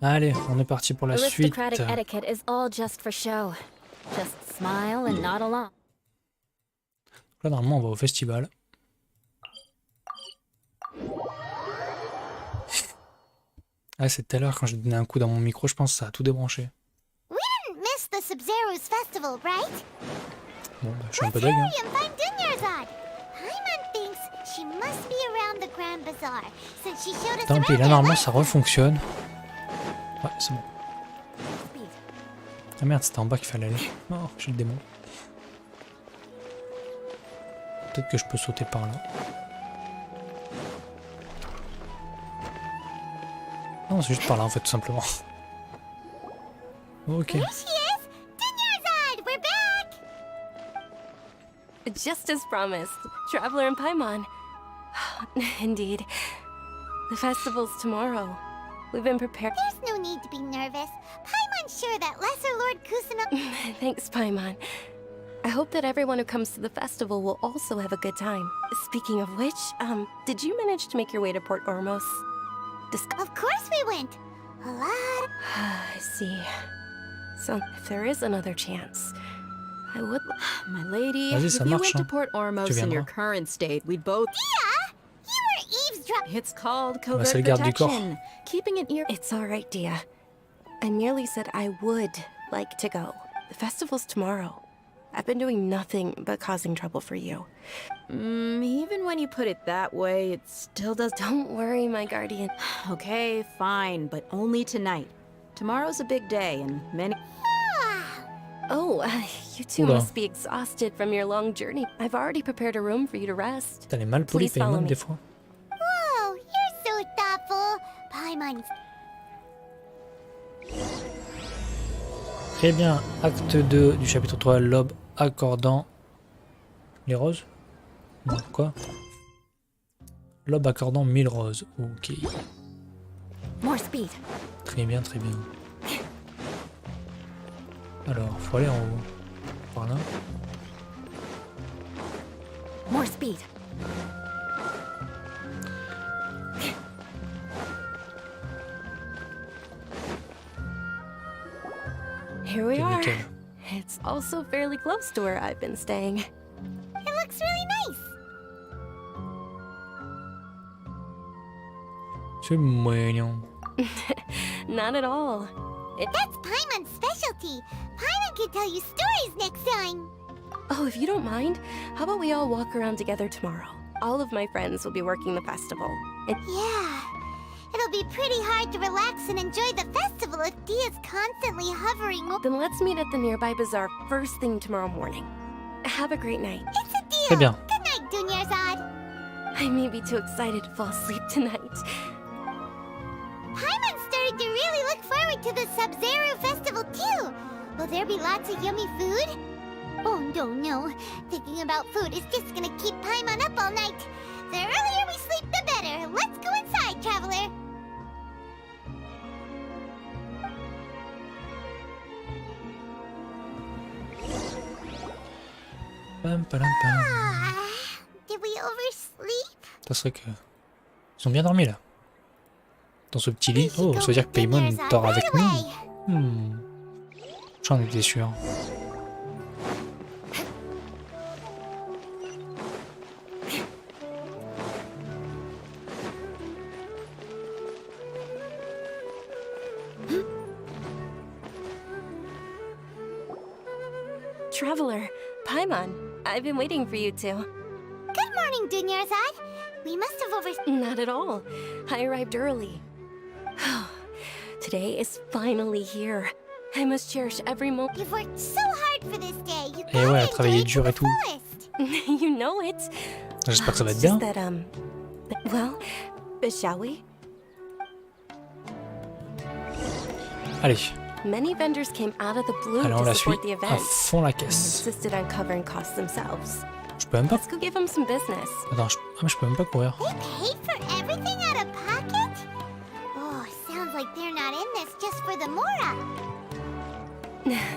Allez, on est parti pour la suite. Etiquette is all just for show. Just smile and nod along. Là normalement on va au festival. Ah c'est tout à l'heure quand j'ai donné un coup dans mon micro, je pense que ça a tout débranché. We didn't miss the Sub-Zero's festival, right? Bon bah je suis un peu deg. Hein. Tant pis, là normalement ça refonctionne. Ouais, c'est bon. Ah merde, c'était en bas qu'il fallait aller. Oh, j'ai le démon. Peut-être que je peux sauter par là. Non, c'est juste par là en fait, tout simplement. Ok. Just as promised, Traveler and Paimon. Indeed. The festival's tomorrow. We've been prepared. There's no need to be nervous. Paimon's sure that Lesser Lord Kusano... Thanks, Paimon. I hope that everyone who comes to the festival will also have a good time. Speaking of which, did you manage to make your way to Port Ormos? Of course we went. A lot. I see. So, if there is another chance, I would... My lady, if you went to Port Ormos in your current state, we'd both... Dia! You were eavesdropping. It's called covert protection. Keeping an ear... It's alright, Dia. I merely said I would like to go. The festival's tomorrow. I've been doing nothing but causing trouble for you. Even when you put it that way, it still does... Don't worry, my guardian. Okay, fine, but only tonight. Tomorrow's a big day, and many... Oh, you two must be exhausted from your long journey. I've already prepared a room for you to rest. T'as les mal polis Paimon des fois. Whoa, you're so thoughtful. Paimon's... Très bien, acte 2 du chapitre 3, l'aube accordant les roses. Non, quoi? L'aube accordant 1000 roses. Ok. More speed. Très bien, très bien. Alors, faut aller en haut. Par là. More speed. Here we are. It's also fairly close to where I've been staying. It looks really nice. C'est mignon. Not at all. That's Paimon's specialty. Paimon can tell you stories next time. Oh, if you don't mind, how about we all walk around together tomorrow? All of my friends will be working the festival. Yeah. It'll be pretty hard to relax and enjoy the festival if Dia's constantly hovering. Then let's meet at the nearby bazaar first thing tomorrow morning. Have a great night. It's a deal. Très bien. Good night, Dunyarzad. I may be too excited to fall asleep tonight. Paimon's starting to really look forward to the Sub-Zero festival too. Will there be lots of yummy food? Oh no. Thinking about food is just gonna keep Paimon up all night. The earlier we sleep, the better. Let's go inside, traveler. Pam, pam, pam. Did we oversleep? Ça serait que... Ils ont bien dormi là. Dans ce petit lit. Oh, ça veut dire que Paimon dort avec nous. J'en étais sûr. Traveler, Paimon, I've been waiting for you two. Good morning, Dunyarzad. We must have Not at all. I arrived early. Today is finally here. I must cherish every moment. You've worked so hard for this day. You Et ouais, travailler dur et tout. You know it. J'espère que ça va être bien. Just that, well, shall we? Allez. Many vendors came out of the blue Allez, on to la suit support the à event. fond la And caisse. insisted on covering costs themselves. Je peux même pas. Let's go give them some business. Attends, je peux même pas courir. They paid for everything out of pocket? Oh, sounds like they're not in this just for the Mora.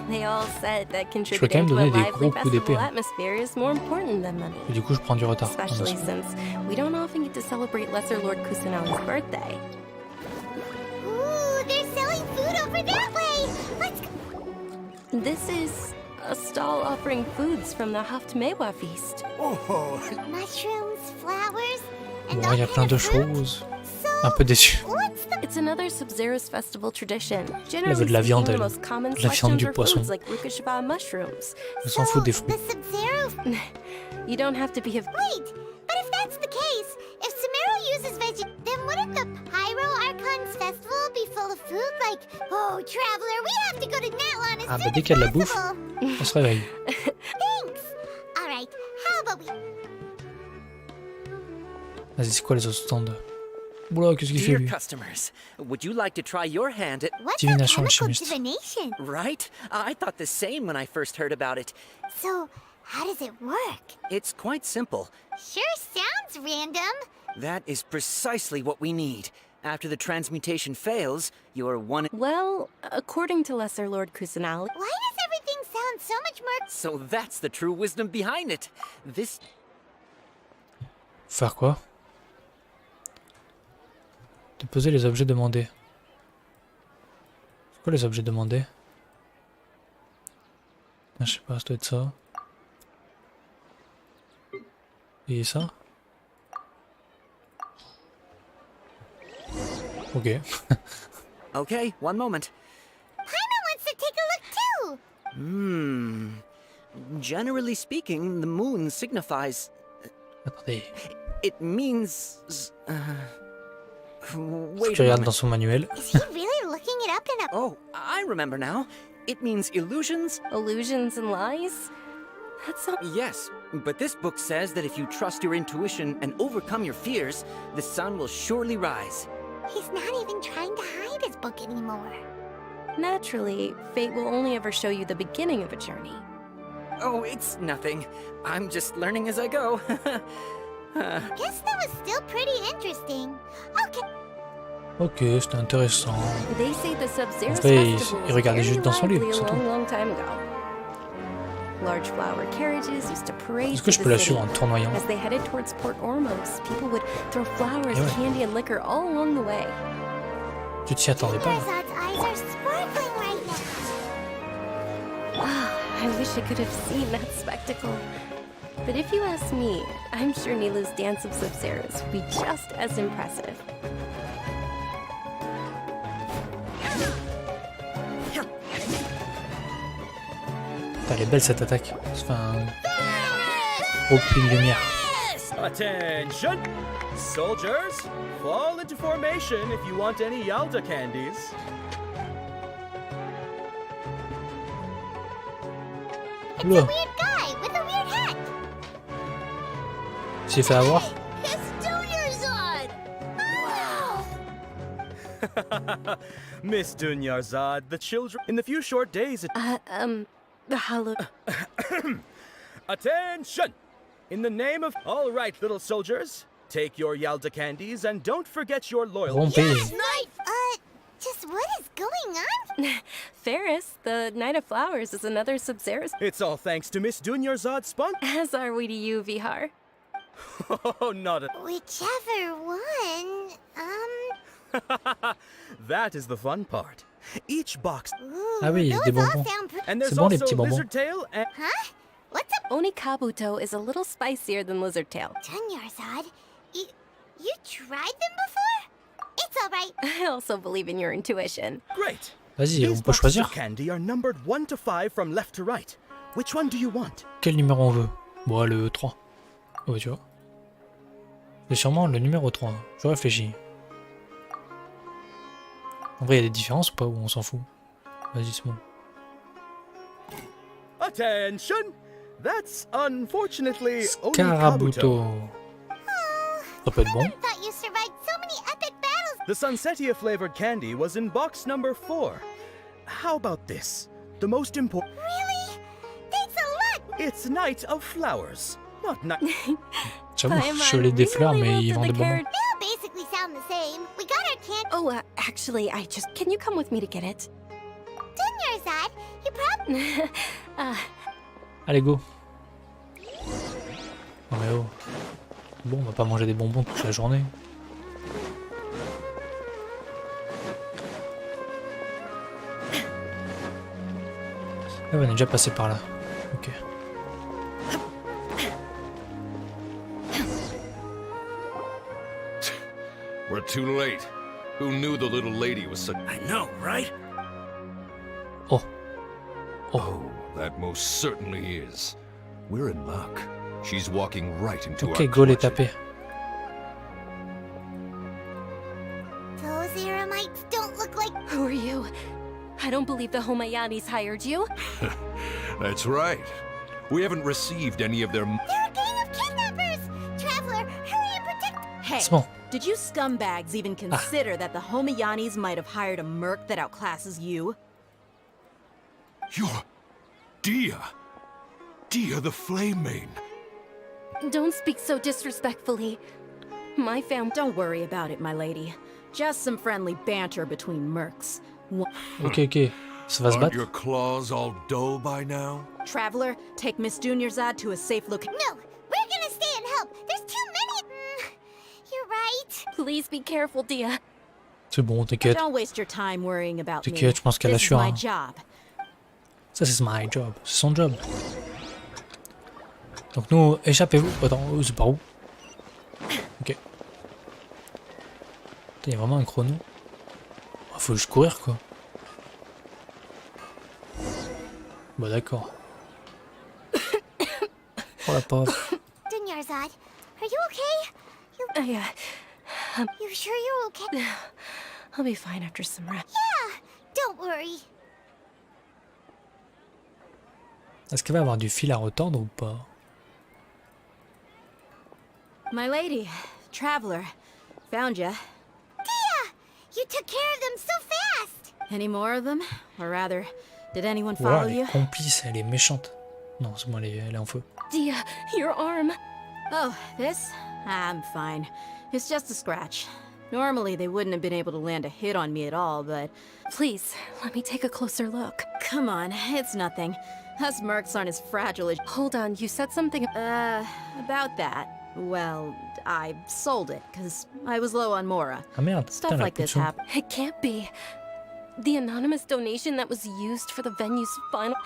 They all said that Je peux quand contributing même to a donner des lively gros coups d'épée. festival atmosphere is more important than money. Et du coup, je prends du retard. Especially since we don't often get to celebrate Lesser Lord Kusanali's birthday. Ooh, they're selling food over that way. Let's go. This is a stall offering foods from the Haftmewa feast. Oh. Mushrooms, flowers, and Bon, il y a plein de choses. Un peu déçu. It's another Sub-Zero's festival tradition. Elle veut de la viande, elle. The most common De la viande, du selections are poisson. foods like Rukashaba mushrooms. Elle s'en fout des fruits. You don't have to be a... Wait, but if that's the case, if Sumeru uses then wouldn't the Pyro Archon's festival be full of food? Like, oh, traveler, we have to go to Natlan as Ah, soon bah dès as qu'il y a de la bouffe, possible. on se réveille. Thanks. All right, how about we... Vas-y, c'est quoi les autres stands? Oula, qu'est-ce qu'il fait Dear lui? customers, would you like to try your hand at Divination alchimiste. Divination? Right? I thought the same when I first heard about it. So, how does it work? It's quite simple. Sure sounds random. That is precisely what we need. After the transmutation fails, you're one. Well, according to Lesser Lord Kusanali... Why does everything sound so much more... So that's the true wisdom behind it. This... Faire quoi? Déposer les objets demandés. C'est quoi les objets demandés? Ah, je sais pas, ça doit être ça. Et ça? Ok. Okay, one moment. Paimon wants to take a look too! Generally speaking, the moon signifies... Attendez. It means... Wait Tu a regardes moment. dans son manuel. Is he really looking it up in a... Oh, I remember now. It means illusions. Illusions and lies? That's not... Yes, but this book says that if you trust your intuition and overcome your fears, the sun will surely rise. He's not even trying to hide his book anymore. Naturally, fate will only ever show you the beginning of a journey. Oh, it's nothing. I'm just learning as I go. Guess that was still pretty interesting. Okay. Ok, c'était intéressant. They say the Sub-Zero En vrai, festival il was regardait very juste dans son livre, lively c'est a tout. long time ago. Large flower carriages used to parade Est-ce que je peux la suivre en tournoyant? As they headed towards Port Ormos, people would throw flowers, candy, and liquor all along the way. Tu t'y attendais pas? I wish I could have seen that spectacle. But if you ask me, I'm sure Nilu's dance of Sub-Zeros would be just as impressive. Elle est belle cette attaque. Enfin, gros puits de lumière. Attention! Soldiers, fall into formation if you want any Yalda candies. It's a weird guy with a weird hat. J'ai fait avoir. Miss Dunyarzad, the children in the few short days. The hollow. Attention! In the name of all right, little soldiers, take your Yalda candies and don't forget your loyalty. Yes, Knight! Just what is going on? Ferris, the Knight of Flowers, is another Sub-Zeros. It's all thanks to Miss Dunyarzad's spunk. As are we to you, Vihar. Oh, not a... Whichever one, That is the fun part. Each box... Ah oui, il y a des bonbons. C'est bon les petits bonbons. Huh? What's up? Onikabuto is a little spicier than Lizardtail. Dunyarzad, you tried them before? It's all right. I also believe in your intuition. Great. Vas-y, on peut choisir. Candy are numbered 1 to 5 from left to right. Which one do you want? Quel numéro on veut? Bon, le 3. Ouais, tu vois. C'est sûrement le numéro 3. Je réfléchis. En vrai, il y a des différences ou pas? Ou on s'en fout? Vas-y, c'est bon. Attention! That's unfortunately Scarabuto. Ça peut être bon. Thought you survived so many epic battles. The Sunsetia flavored candy was in box number 4. How about this? The most important... Really? Thanks a lot. It's Night of Flowers, not Night... J'avoue, je voulais des fleurs, mais ils vendent des bonbons. They all basically sound the same. We got our candy. Oh, actually, Can you come with me to get it? Dunyarzad, you probably... Allez, go. Non mais oh. Bon, on va pas manger des bonbons toute la journée. Ah, on est déjà passé par là. Ok. We're too late. Who knew the little lady was such... I know, right? Oh. Oh, that most certainly is. We're in luck. She's walking right into Ok, our go les taper. Those Eremites don't look like... Who are you? I don't believe the Homayanis hired you. That's right. We haven't received any of their... They're a gang of kidnappers! Traveler, hurry and protect... Hey, bon. Did you scumbags even consider that the Homayanis might have hired a merc that outclasses you? You're... Dia! Dia the Flame Mane! Don't speak so disrespectfully. My family... Don't worry about it, my lady. Just some friendly banter between mercs. Ok, ok. Ça va se Aren't battre? your claws all dull by now? Traveler, take Miss Dunyarzad to a safe location. No, we're gonna stay and help. There's too many... You're right. Please be careful, Dia. C'est bon, t'inquiète. Don't waste your time worrying about me. T'inquiète, je pense qu'elle This is assure. my Hein. job. Ça, c'est my job. C'est son job. Donc nous, échappez-vous. Attends, c'est par où? Ok. Il y a vraiment un chrono. Faut juste courir, quoi. Bah d'accord. Oh la pauvre. Dunyarzad, are you okay? You sure you're okay? I'll be fine after some rest. Yeah, don't worry. Est-ce qu'elle va avoir du fil à retordre ou pas? My lady, Traveler, found ya. Dia! You took care of them so fast! Any more of them? Or rather, did anyone Voilà, follow elle you? est complice, elle est méchante. Non, c'est bon, elle est en feu. Dia, your arm. Oh, this? I'm fine. It's just a scratch. Normally, they wouldn't have been able to land a hit on me at all, but... Please, let me take a closer look. Come on, it's nothing. Us mercs aren't as fragile as... Hold on, you said something... about that. Well, I sold it, because I was low on Mora. Ah merde, Stuff like this happens. It can't be. The anonymous donation that was used for the venue's final...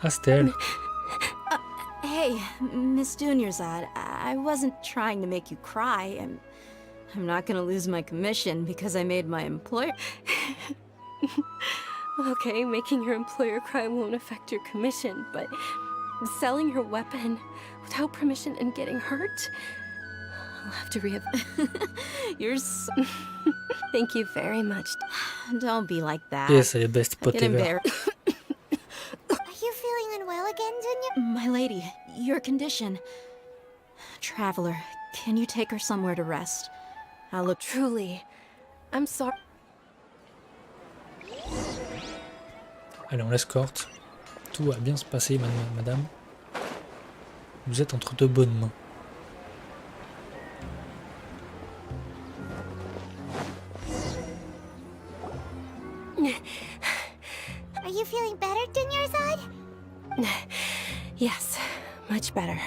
Ah, c'était elle. Hey, Miss Dunyarzad, I wasn't trying to make you cry. I'm not gonna lose my commission because I made my employer... Okay, making your employer cry won't affect your commission, but selling her weapon without permission and getting hurt? I'll have to You're so... Thank you very much. Don't be like that. Yes, c'est le best pot Get ever. embarrassed. Are you feeling unwell again, Dunya? My lady, your condition. Traveler, can you take her somewhere to rest? I'll look... Truly, I'm sorry. Allez, on l'escorte. Tout va bien se passer, madame. Vous êtes entre de bonnes mains. Are you feeling better, Dunyarzad? Yes, much better.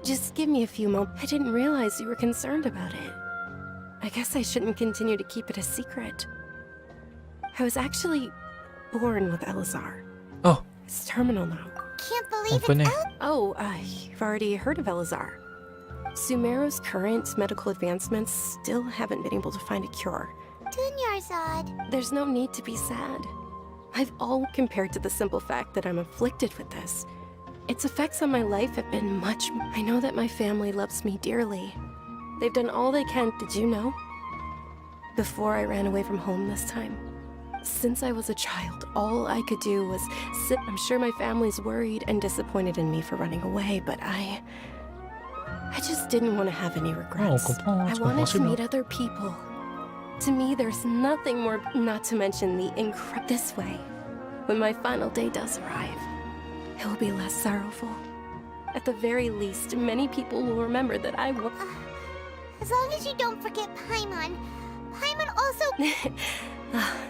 Just give me a few moments. I didn't realize you were concerned about it. I guess I shouldn't continue to keep it a secret. I was actually born with Elazar. Oh. It's terminal now. Can't believe it. Oh, you've already heard of Elazar. Sumeru's current medical advancements still haven't been able to find a cure. Dunyarzad. There's no need to be sad. I've all compared to the simple fact that I'm afflicted with this. Its effects on my life have been much... I know that my family loves me dearly. They've done all they can. Did you know? Before I ran away from home this time. Since I was a child, all I could do was sit. I'm sure my family's worried and disappointed in me for running away, but I just didn't want to have any regrets. I wanted to meet other people. To me, there's nothing more, not to mention the this way. When my final day does arrive, it will be less sorrowful. At the very least, many people will remember that I will... As long as you don't forget Paimon. Paimon also...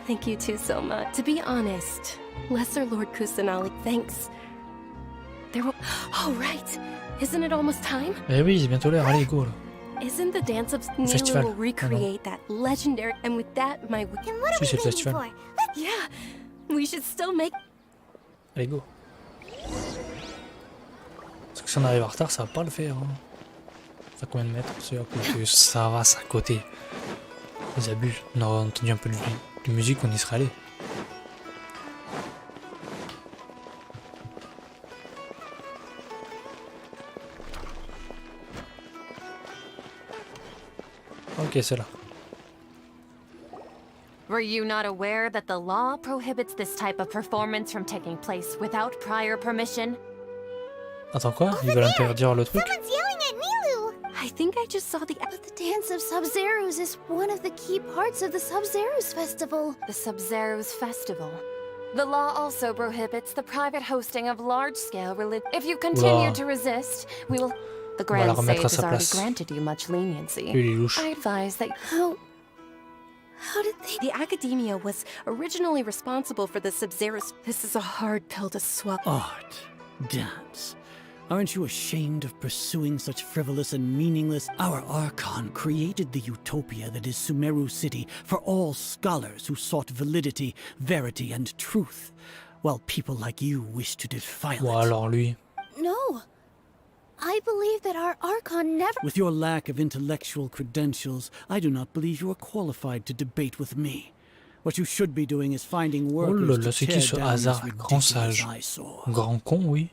Thank you two so much. To be honest, Lesser Lord Kusanali, thanks. There will... Oh, right! Isn't it almost time? Eh oui, c'est bientôt l'heure, allez, go là. Isn't the dance of Nilu will recreate that legendary... And with that, my... And what are we waiting for? Yeah, we should still make... Allez, go. Parce que si on arrive en retard, ça va pas le faire. Hein. Ça combien de mètres? C'est à côté. Ça va, c'est à côté. Ils abusent. On aurait entendu un peu de musique, on y serait allé. Ok, c'est là. Were you not aware that the law prohibits this type of performance from taking place without prior permission? Attends quoi? Ils veulent interdire le truc? Someone's yelling at Nilu! I think I just saw the... But the Dance of Sub-Zerus is one of the key parts of the Sub-Zerus Festival. The Sub-Zerus Festival. The law also prohibits the private hosting of large-scale religion. If you continue to resist, we will... The Grand Sage has already granted you much leniency. I advise that... How did they... The Academia was originally responsible for the Sub-Zerus... This is a hard pill to swallow. Art. Dance. Aren't you ashamed of pursuing such frivolous and meaningless? Our Archon created the utopia that is Sumeru City for all scholars who sought validity, verity, and truth, while people like you wish to defile it. Alors lui. No. I believe that our Archon never... With your lack of intellectual credentials, I do not believe you are qualified to debate with me. What you should be doing is finding workers to tear down this ridiculous eyesore. Grand con, oui.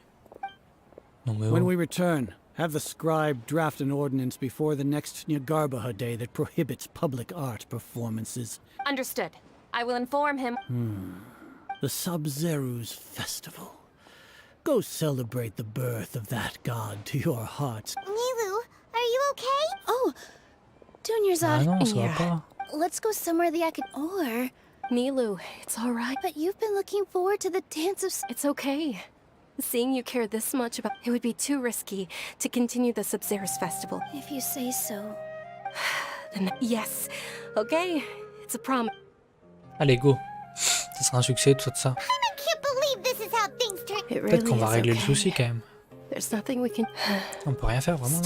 Non, mais When we return, have the scribe draft an ordinance before the next Nyargarbaha day that prohibits public art performances. Understood. I will inform him. The Sub-Zerus Festival. Go celebrate the birth of that god to your hearts. Nilu, are you okay? Oh, Dunyarzad. Ah non, ça va pas. Let's go somewhere the Or... Nilu, it's all right. But you've been looking forward to the Dance of... It's okay. Seeing you care this much about... It would be too risky to continue the Sub-Zerus Festival. If you say so. Yes. Okay. It's a promise. Allez, go. Ça sera un succès, tout ça. Peut-être qu'on va régler le souci quand même. On peut rien faire vraiment.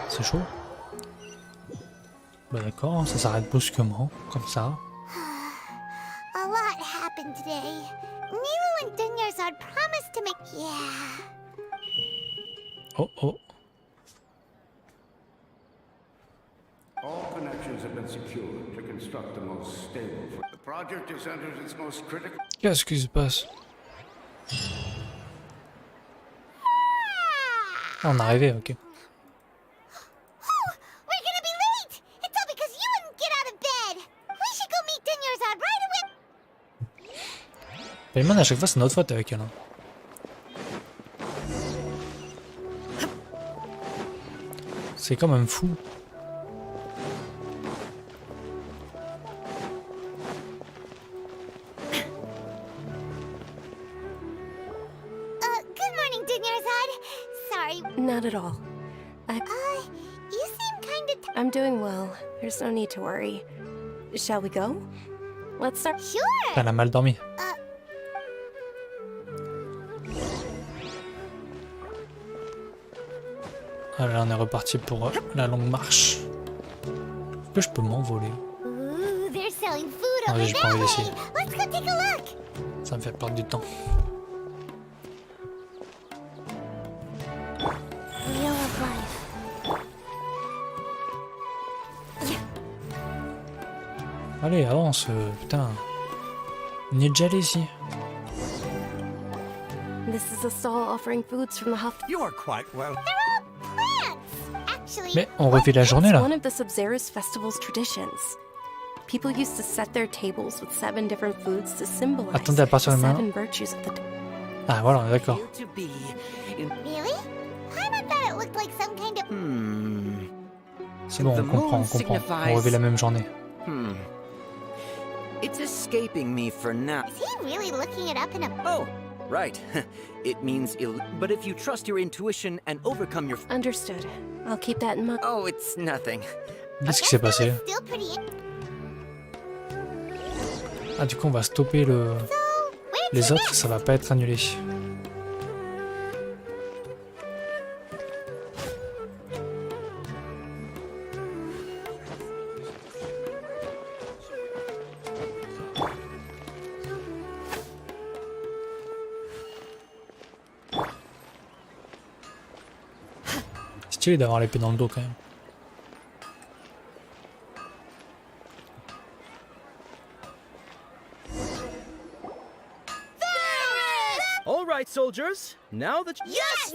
C'est chaud. Bah d'accord, ça s'arrête brusquement, comme ça. A lot happened today. Nero and Dunyarzad promised to make... Yeah. Oh oh. All connections have been secured to construct the most stable. The project has entered its most critical. Qu'est-ce qui se passe? Ah, on est arrivé, ok. Payman, à chaque fois, c'est notre faute avec elle. Hein. C'est quand même fou. Good morning, Dunyarzad. Sorry. Not at all. You seem kind of... I'm doing well. There's no need to worry. Shall we go? Let's start. Sure. Elle a mal dormi. Ah là, on est reparti pour la longue marche. Est-ce que je peux m'envoler? Ah oui, j'ai pas envie d'essayer. Ça me fait perdre du temps. Allez, avance, putain. On est déjà allé ici. This is a stall offering foods from the Huff. You are quite well. Mais on refait la journée là. One of the Sub-Zero's festival's traditions. People used to set their tables with 7 different foods to symbolize Attendez, à partir de the maintenant. 7 virtues of the... Ah voilà, on est d'accord. Really? Paimon thought it looked like some kind of... C'est bon, on comprend, on comprend. On refait la même journée. It's escaping me for now. Is he really looking it up in a... Oh, right. It means but if you trust your intuition and overcome your... Understood. I'll keep that in mind. Oh, it's nothing. Qu'est-ce qui s'est passé? Ah, du coup, on va stopper les autres, ça va pas être annulé. Stylé d'avoir l'épée dans le dos quand même. All right, soldiers. Now that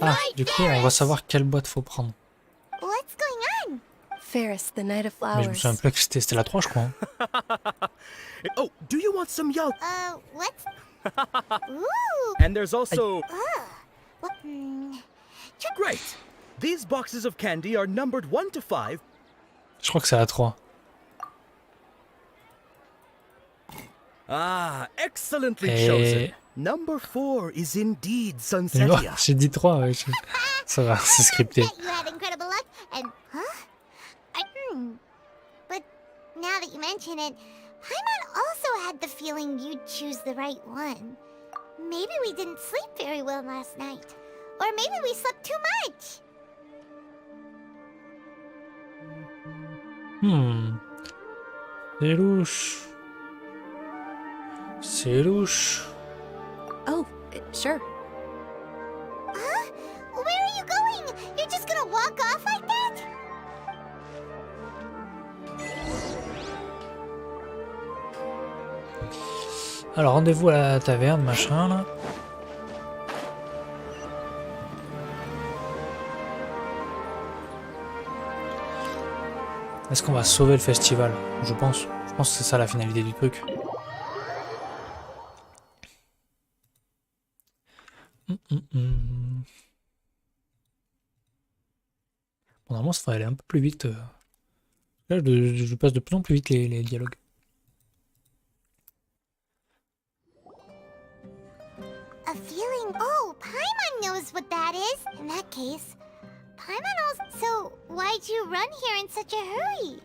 Ah, du coup, on va savoir quelle boîte faut prendre. What's going on? Ferris, the Night of Mais je me souviens plus que c'était la 3, je crois. Hein. Oh, do you want some yalt? What? Ooh. And there's also... What? Great. These boxes of candy are numbered 1 to 5. Je crois que c'est la 3. Ah, excellently chosen. Number 4 is indeed Sunsetia. J'ai dit 3, ouais. Ça va, c'est scripté. You had incredible luck and... But now that you mention it, Paimon also had the feeling you'd choose the right one. Maybe we didn't sleep very well last night. Or maybe we slept too much. C'est louche. C'est louche. Oh, sure. Huh? Where are you going? You're just gonna walk off like that? Alors, rendez-vous à la taverne, machin, là. Est-ce qu'on va sauver le festival? Je pense. Je pense que c'est ça la finalité du truc. Bon, normalement, ça va aller un peu plus vite. Là, je passe de plus en plus vite les dialogues. A feeling? Oh, Paimon knows what that is. In that case, Paimon so why'd you run here in such a hurry?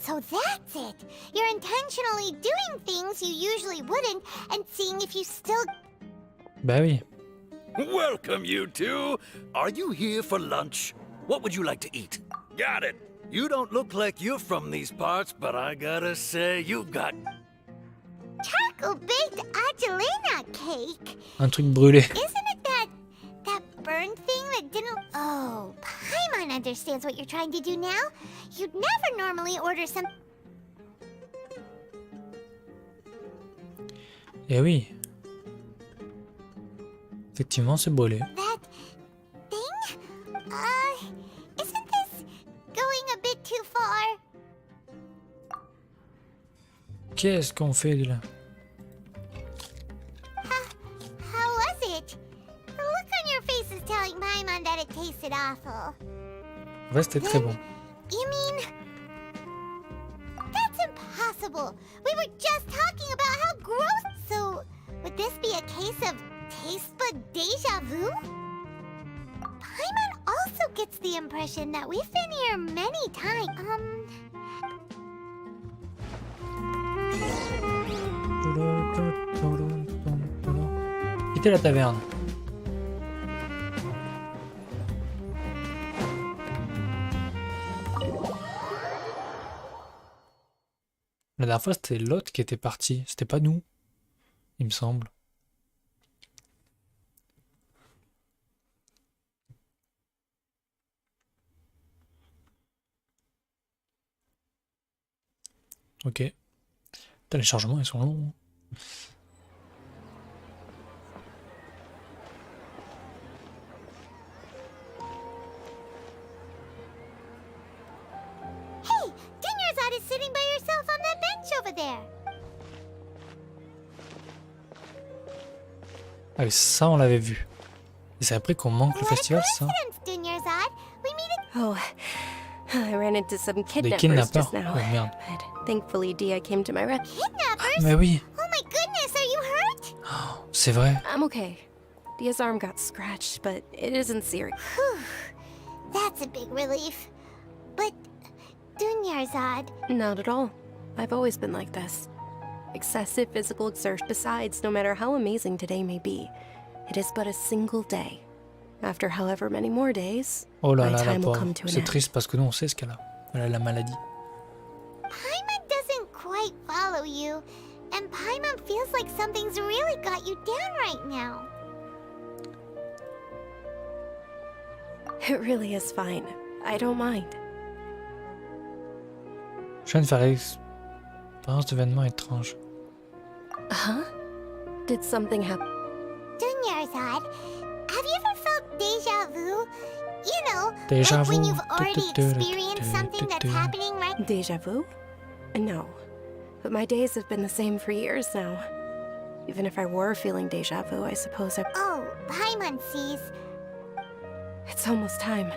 So that's it. You're intentionally doing things you usually wouldn't and seeing if you still... Bah oui. Welcome, you two. Are you here for lunch? What would you like to eat? Got it. You don't look like you're from these parts, but I gotta say, you've got... Charcoal-baked Angelina cake. Un truc brûlé. Isn't it that burned thing that didn't... Oh, Paimon understands what you're trying to do now. You'd never normally order some... Eh oui. Effectivement, c'est brûlé. That thing? Isn't this going a bit too far? Qu'est-ce qu'on fait là? How was it? The look on your face is telling Paimon that it tasted awful. En vrai, c'était très bon. You mean... That's impossible. We were just talking about how gross... So, would this be a case of taste bud deja vu? Paimon also gets the impression that we've been here many times. Quittez la taverne. La dernière fois, c'était l'autre qui était parti. C'était pas nous, il me semble. Ok. Putain, les chargements, ils sont longs. Hey, Dinyarzad is sitting by yourself on that bench over there. Ah oui, ça, on l'avait vu. Et c'est après qu'on manque le festival, ça. Dinyarzad, we meet at... Oh, I ran into some Des kidnappers kidnappers. just now. Oh merde. But thankfully, Dia came to my rescue. Kidnappers? Mais oui. Oh my goodness, are you hurt? C'est vrai. I'm okay. Dia's arm got scratched, but it isn't serious. Whew. That's a big relief. But, Dinyarzad... Not at all. I've always been like this. Excessive physical exertion. Besides, no matter how amazing today may be, it is but a single day. After however many more days, Oh là my là, la time will pauvre. come to an C'est end. triste parce que nous, on sait ce qu'elle a. Elle a la maladie. Paimon doesn't quite follow you, and Paimon feels like something's really got you down right now. It really is fine. I don't mind. Je viens de faire l'expérience d'événements étranges. Huh? Did something happen? Dinyarzad, have you ever felt deja vu? You know, Deja like when vu. you've already experienced something that's happening right... Deja vu? No. But my days have been the same for years now. Even if I were feeling deja vu, I suppose I... Oh, Paimon sees. It's almost time.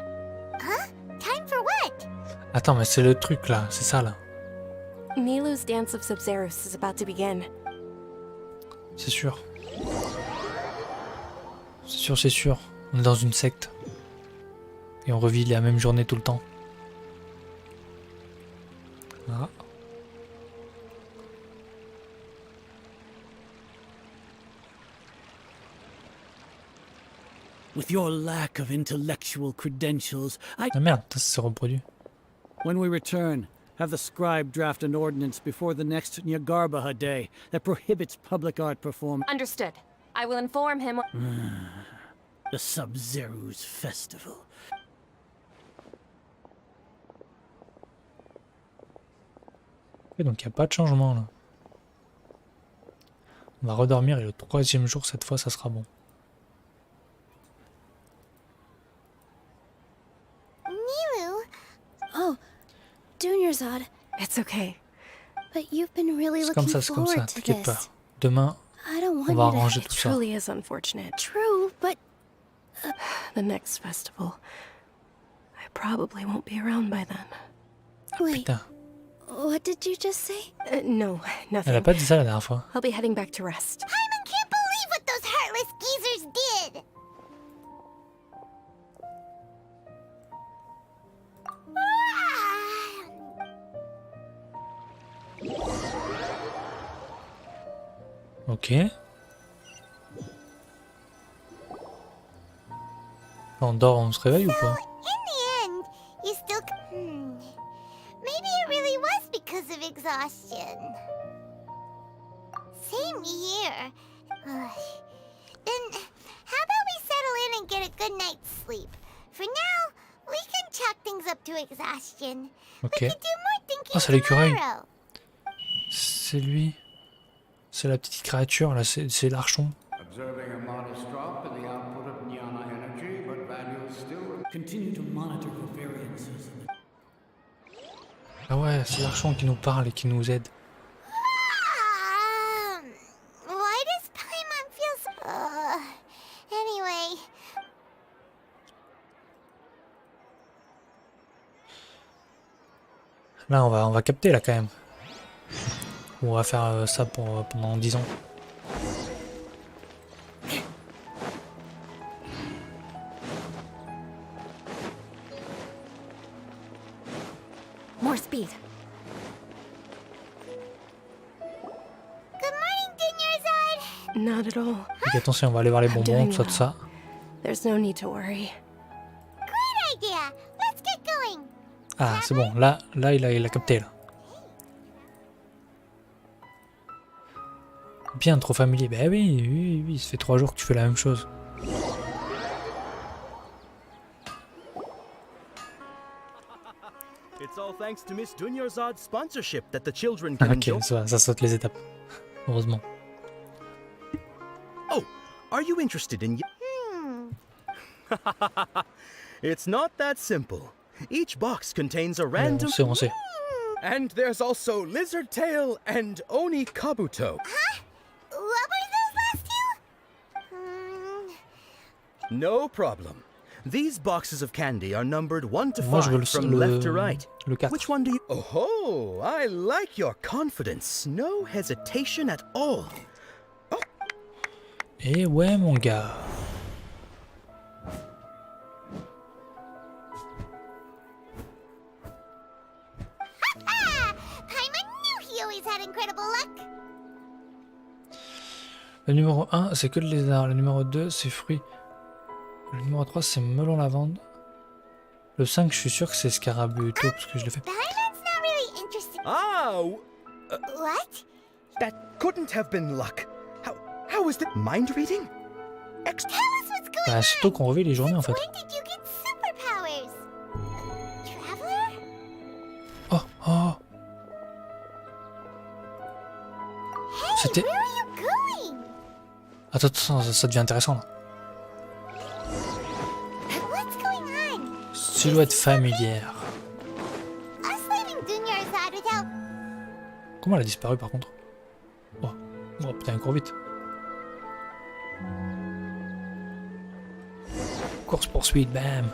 Huh? Time for what? Attends, mais c'est le truc là, c'est ça là. Milu's Dance of Sub-Zerus is about to begin. C'est sûr. C'est sûr, c'est sûr. On est dans une secte. Et on revit la même journée tout le temps. Ah. With your lack of intellectual credentials, Ah merde, ça s'est reproduit. When we return, have the scribe draft an ordinance before the next Nyagarbaha day that prohibits public art performance. Understood. I will inform him. The Sub-Zerus Festival. Ok, donc il n'y a pas de changement là. On va redormir et le 3e jour, cette fois, ça sera bon. Milu? Oh, Dinyarzad. It's okay. But you've been really C'est comme looking ça, c'est comme ça, forward to t'inquiète pas. this. Demain, I don't want on va you to... arranger It tout ça. truly is unfortunate. True, but... The next festival. I probably won't be around by then. Wait, Putain, what did you just say? No, nothing. elle a pas dit ça la dernière fois. I'll be heading back to rest. Paimon can't believe what those heartless geezers did! Ok. On dort, on se réveille ou pas? In the end, you still... Maybe it really was because of exhaustion. Same here. Then, how about we settle in and get a good night's sleep? For now, we can chalk things up to exhaustion. Ok. We could do more thinking Ah, c'est l'écureuil. tomorrow. C'est lui. C'est la petite créature, là, c'est l'archon. Observing a modest drop in the output of Jnana energy, but values still continue to monitor for variances. Ah ouais, c'est l'archon qui nous parle et qui nous aide. Why does Paimon feel so... anyway... Là, on va capter, là, quand même. On va faire ça pendant 10 ans. More speed. Good morning, Dinyarzad. Not at all. Donc, attention, on va aller voir les bonbons, tout ça. There's no need to worry. Great idea. Let's get going. Ah, c'est bon. Là, il a capté, là. Bien trop familier. Ben oui, ça fait 3 jours que tu fais la même chose. It's all thanks to Miss Dunyarzad's sponsorship that the children can enjoy. Ok, ça saute les étapes. Heureusement. Oh, are you interested in... It's not that simple. Each box contains a random... On sait. And there's also Lizard Tail and Oni Kabuto. Huh? What were those last two? No problem. These boxes of candy are numbered 1 to 5 Moi, je veux from left to right. Le 4. Which one do you... Oh, I like your confidence. No hesitation at all. Eh ouais, mon gars. Paimon knew he always had incredible luck. Le numéro 1, c'est que le lézard. Le numéro 2, c'est fruits. Le numéro 3, c'est melon lavande. Le 5, je suis sûr que c'est scarabée parce que je l'ai fait. Paimon's not really interested. Ah! What? That couldn't have been luck. How was that mind reading? Tell us what's going Bah, c'est tôt qu'on revit les journées en fait. When did you get superpowers? Traveler? Oh. C'était... Where are you going? Attends, ça devient intéressant là. What's going on? Silhouette familière. Us leaving Dunyarzad without... Comment elle a disparu par contre? Oh putain, elle court vite. Course poursuite, bam.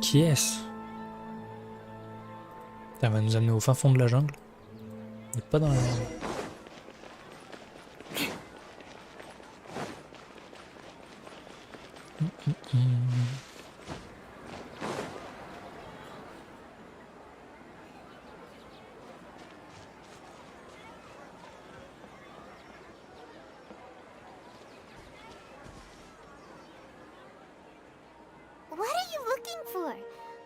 Qui est-ce? Elle va nous amener au fin fond de la jungle. On n'est pas dans la merde. What are you looking for?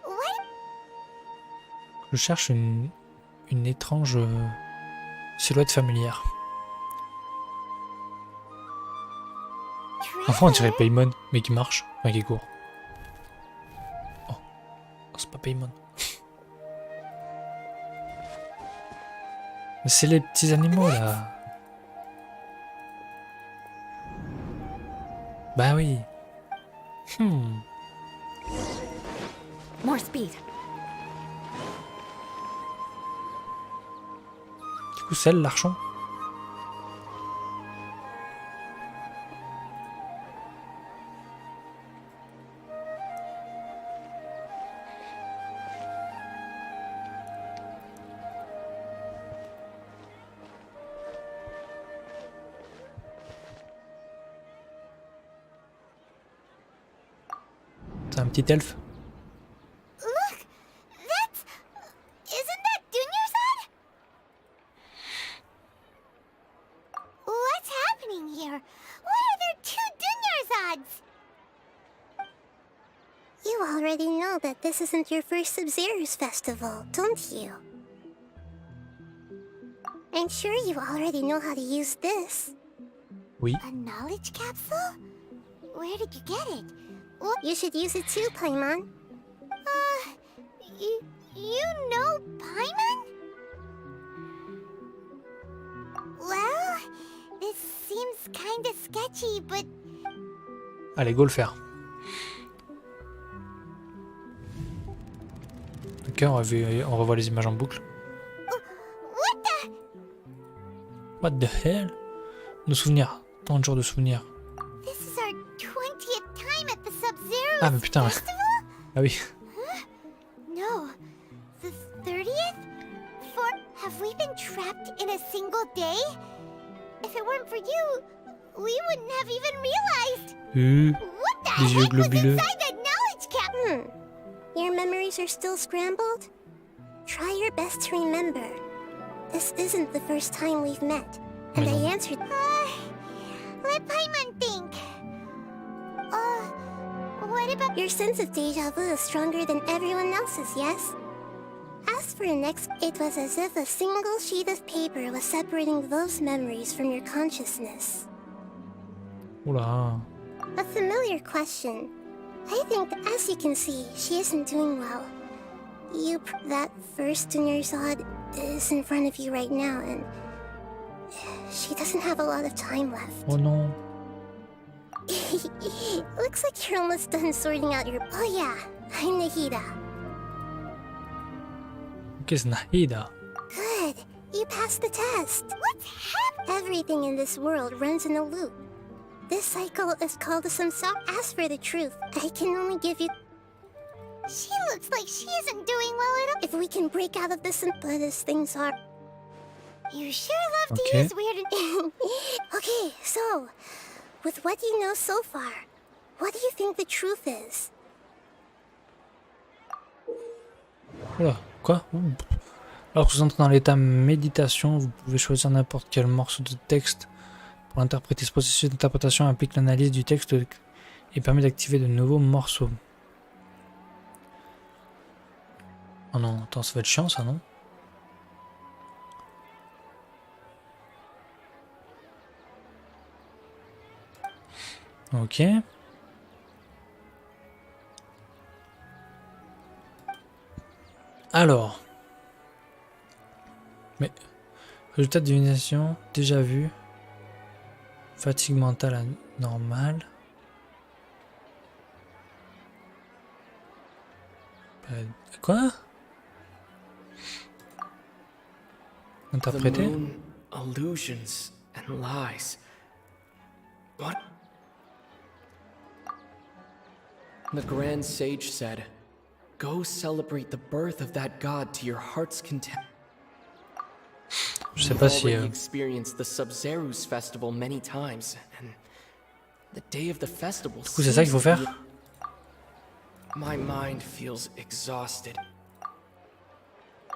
What? Je cherche une étrange silhouette familière. Enfin, on dirait Paimon, mais qui marche, enfin qui court. Oh, c'est pas Paimon. Mais c'est les petits animaux là. Bah oui. More speed. Du coup, c'est elle, l'archon. C'est un petit elfe. Look, that's... that this isn't your first Sub-Zero's festival, don't you? I'm sure you already know how to use this. Oui. A knowledge capsule? Where did you get it? Well, you should use it too, Paimon. You know Paimon? Well, this seems kinda sketchy, but... Allez, go le faire. Ok, on revoit les images en boucle. What the hell? Nos souvenirs. Tant de jours de souvenirs. This is our 20th time at the Sub-Zero Ah, mais putain. Festival? Ah oui. Huh? No. The 30th? Have we been trapped in a single day? If it weren't for you, we wouldn't have even realized. What the les yeux heck was globuleux. inside that knowledge cap? Your memories are still scrambled? Try your best to remember. This isn't the first time we've met. And I answered... let Paimon think. What about... Your sense of déjà vu is stronger than everyone else's, yes? As for next, it was as if a single sheet of paper was separating those memories from your consciousness. Oula. A familiar question. I think, as you can see, she isn't doing well. That first Dunyarzad is in front of you right now, and she doesn't have a lot of time left. Oh non. Looks like you're almost done sorting out your... Oh yeah, I'm Nahida. Ok, c'est Nahida. Good, you passed the test. What's happening? Everything in this world runs in a loop. This cycle is called a samsara. As for the truth, I can only give you... She looks like she isn't doing well at all. If we can break out of this, but as things are... You sure love to use weird... Okay, so... With what you know so far, what do you think the truth is? Oula, quoi? Lorsque vous entrez dans l'état méditation, vous pouvez choisir n'importe quel morceau de texte pour l'interpréter. Ce processus d'interprétation implique l'analyse du texte et permet d'activer de nouveaux morceaux. Oh non, attends, ça va être chiant ça, non? Ok. Alors. Mais. Résultat de divination, déjà vu. Fatigue mentale normale. Quoi? Interpréter? Illusions and lies. What? The Grand Sage said, "Go celebrate the birth of that god to your heart's content." Je sais pas si. Experienced the Sub-Zero's festival many times, and the day of the festival. Du coup, c'est ça qu'il faut faire? My mind feels exhausted.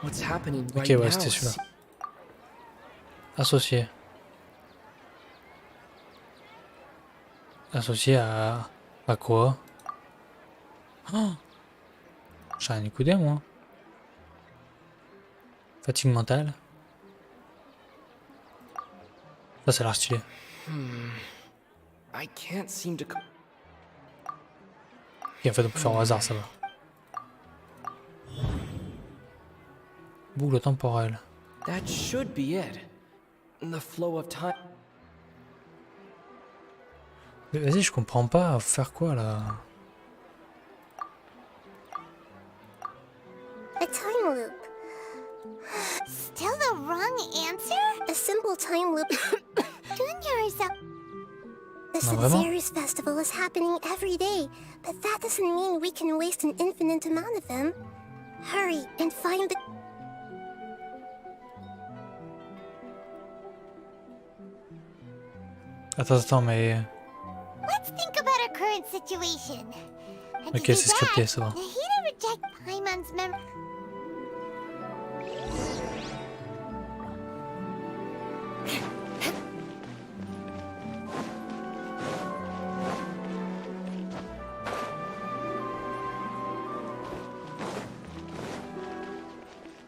What's happening right Ok, ouais, now? c'était celui-là. Associé. Associé à quoi? Oh, j'ai rien écouté moi. Fatigue mentale. Ça, ça a l'air stylé. I can't seem to. Et en fait, on peut faire au hasard, ça va. Boucle temporelle. That should be it. The flow of time. Mais vas-y, je comprends pas. Faire quoi là? A time loop. Still the wrong answer? A simple time loop. Dunyarzad. The Sub-Zero's festival is happening every day, but that doesn't mean we can waste an infinite amount of them. Hurry and find the... Attends, mais... Let's think about our current situation. Ok, c'est scripté, ça va. Nahida reject Paimon's memory.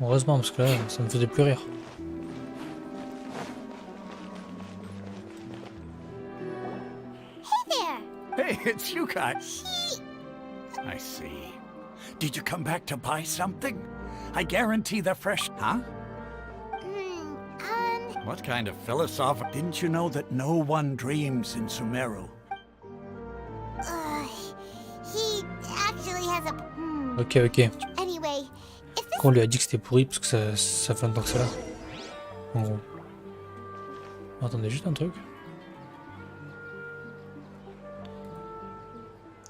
Heureusement, parce que là, ça me faisait plus rire. Hey, it's you guys. I see. Did you come back to buy something? I guarantee the fresh... Huh? What kind of philosophical... Didn't you know that no one dreams in Sumeru? He actually has a... Ok, ok. Anyway, Quand on lui a dit que c'était pourri, parce que ça fait longtemps que c'est là. En gros. Attendez, juste un truc.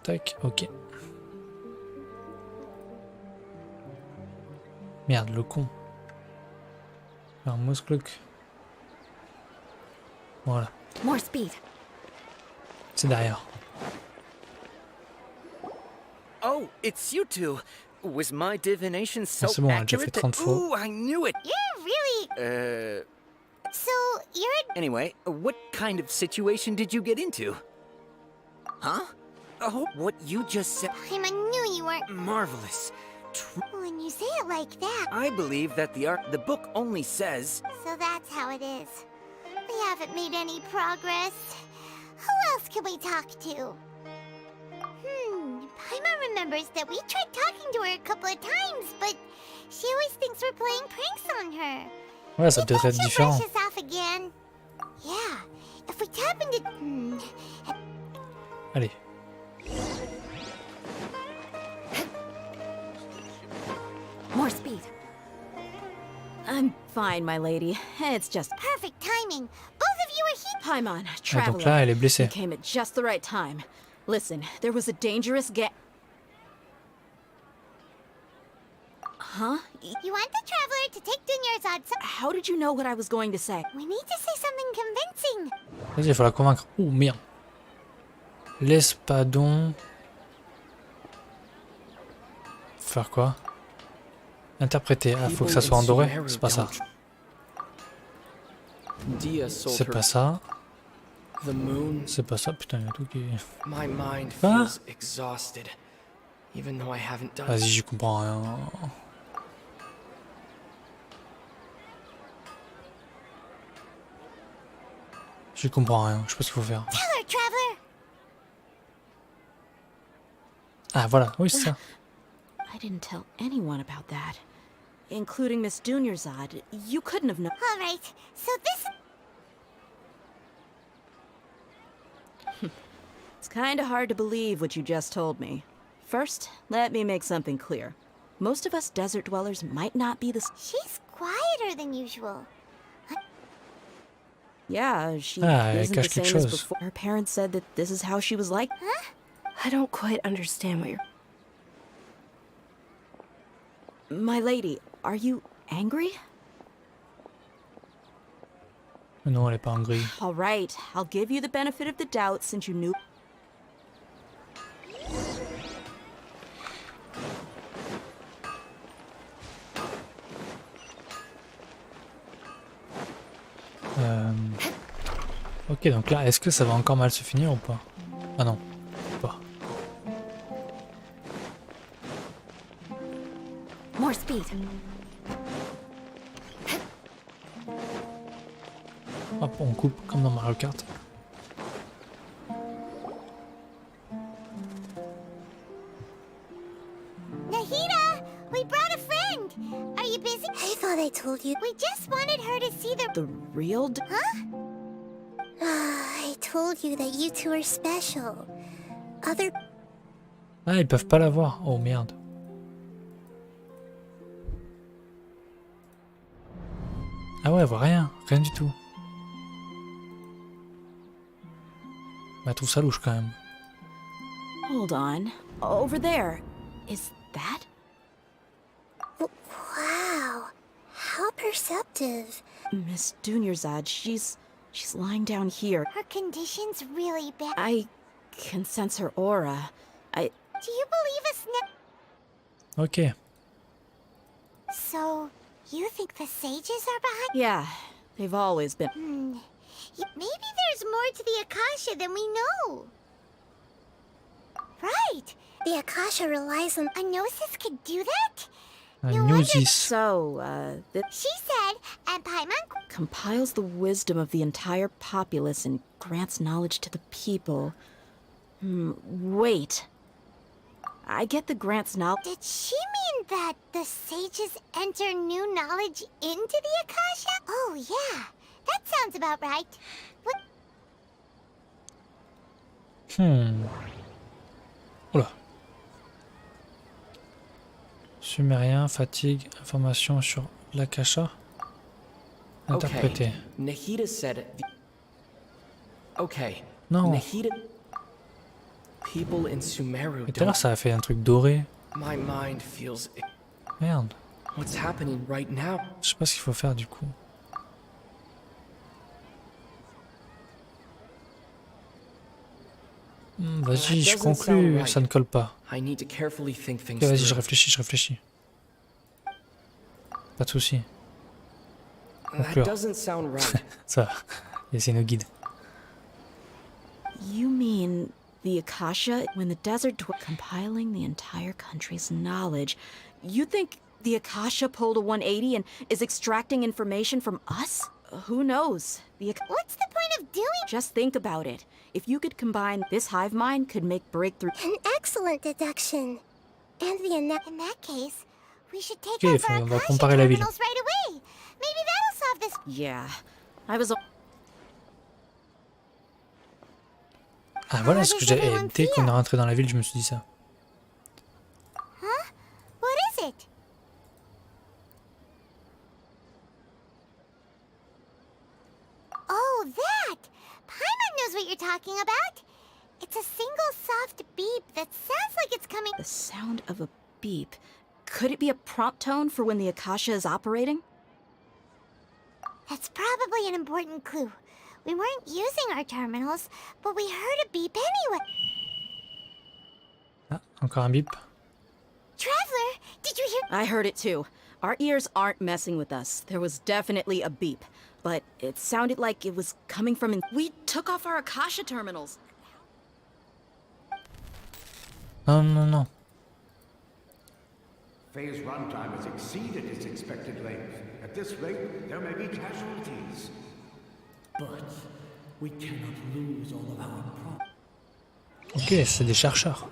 Tac, ok. Merde, le con. Un mouse clock. Voilà. More speed. C'est derrière. Oh, it's you two. Was my divination so c'est bon, on a déjà fait accurate 30 that... fois. Ooh, I knew it. You're really... So, you're... Anyway, what kind of situation did you get into? Huh? Oh, what you just said... I knew you weren't... Marvelous. When you say it like that... I believe that the book only says... So that's how it is. We haven't made any progress. Who else can we talk to? Paimon remembers that we tried talking to her a couple of times, but she always thinks we're playing pranks on her. Ouais, ça devrait être différent. Brush us off again. Yeah, if we tap into... Allez. More speed. I'm fine, my lady. It's just... Perfect timing. Both of you are here. Paimon, Ah, traveler. donc là, elle est blessée. You came at just the right time. Listen, there was a dangerous Huh? You want the traveler to take Dunyarzad... How did you know what I was going to say? We need to say something convincing. Vas-y, il faut la convaincre. Oh merde. L'espadon. Faire quoi? Interpréter. Ah, faut que ça soit en doré. C'est pas ça. C'est pas ça. C'est pas ça. Putain, il y a tout qui... My mind Ah. feels exhausted, even though I haven't done... Vas-y, j'y comprends rien. J'y comprends rien. Je sais pas ce qu'il faut faire. Tell her, traveler. Ah, voilà. Oui, c'est ça. I didn't tell anyone about that. Including Miss Dunyarzad. You couldn't have known. All right, so this... It's kinda hard to believe what you just told me. First, let me make something clear. Most of us desert dwellers might not be the... She's quieter than usual. Yeah, she elle isn't the cache quelque same as chose. before. Her parents said that this is how she was like. Huh? I don't quite understand what you're... My lady, are you angry? Non, elle est pas angry. All right, I'll give you the benefit of the doubt since you knew... Ok, donc là, est-ce que ça va encore mal se finir ou pas? Ah non, pas. More speed. Hop, on coupe comme dans Mario Kart. Nahida, we brought a friend. Are you busy? I thought I told you. We just wanted her to see the... The real... Huh? I told you that you two are special. Other... Ah, ils peuvent pas la voir. Oh merde. Ah ouais, elle voit rien. Rien du tout. Bah, elle trouve ça louche quand même. Hold on. Over there. Is that... Wow. How perceptive. Miss Dunyarzad, she's lying down here. Her condition's really bad. I can sense her aura. Do you believe us now? Ok. So, you think the sages are behind? Yeah, they've always been... Maybe there's more to the Akasha than we know. Right. The Akasha relies on... A gnosis could do that? So, She said, and Paimon compiles the wisdom of the entire populace and grants knowledge to the people. Wait. I get the grants knowledge. Did she mean that the sages enter new knowledge into the Akasha? Oh, yeah. That sounds about right. What? Oula. Sumérien, fatigue, information sur l'Akasha. Interpréter. Okay. Nahida said. Okay. Non. Nahida. People in Sumeru. Et tout à l'heure, ça a fait un truc doré. My mind feels. Merde. What's happening right now? Je sais pas ce qu'il faut faire du coup. Vas-y, je conclue, ça ne colle pas. I need to carefully think things Ok, vas-y, je through. réfléchis. Pas de soucis. That Conclure. doesn't sound right. Ça, c'est nos guides. You mean the Akasha, when the desert compiling the entire country's knowledge, you think the Akasha pulled a 180 and is extracting information from us? Who knows? What's the point of doing? Just think about it. If you could combine, this hive mind could make breakthrough. An excellent deduction. And in that case, we should take Ok, over on va Akasha comparer la ville. terminals right away. Maybe that'll solve this. Yeah, I was. Ah voilà ce que j'ai. Dès qu'on est rentré dans la ville, je me suis dit ça. Huh? What is it? Oh, that! Paimon knows what you're talking about. It's a single soft beep that sounds like it's coming. The sound of a beep. Could it be a prompt tone for when the Akasha is operating? That's probably an important clue. We weren't using our terminals, but we heard a beep anyway. Ah, encore un bip. Traveler, did you hear? I heard it too. Our ears aren't messing with us. There was definitely a beep, but it sounded like it was coming from We took off our Akasha terminals. Non. Phase runtime has exceeded its expected length. At this rate, there may be casualties. But we cannot lose all of our property. Ok, c'est des chercheurs.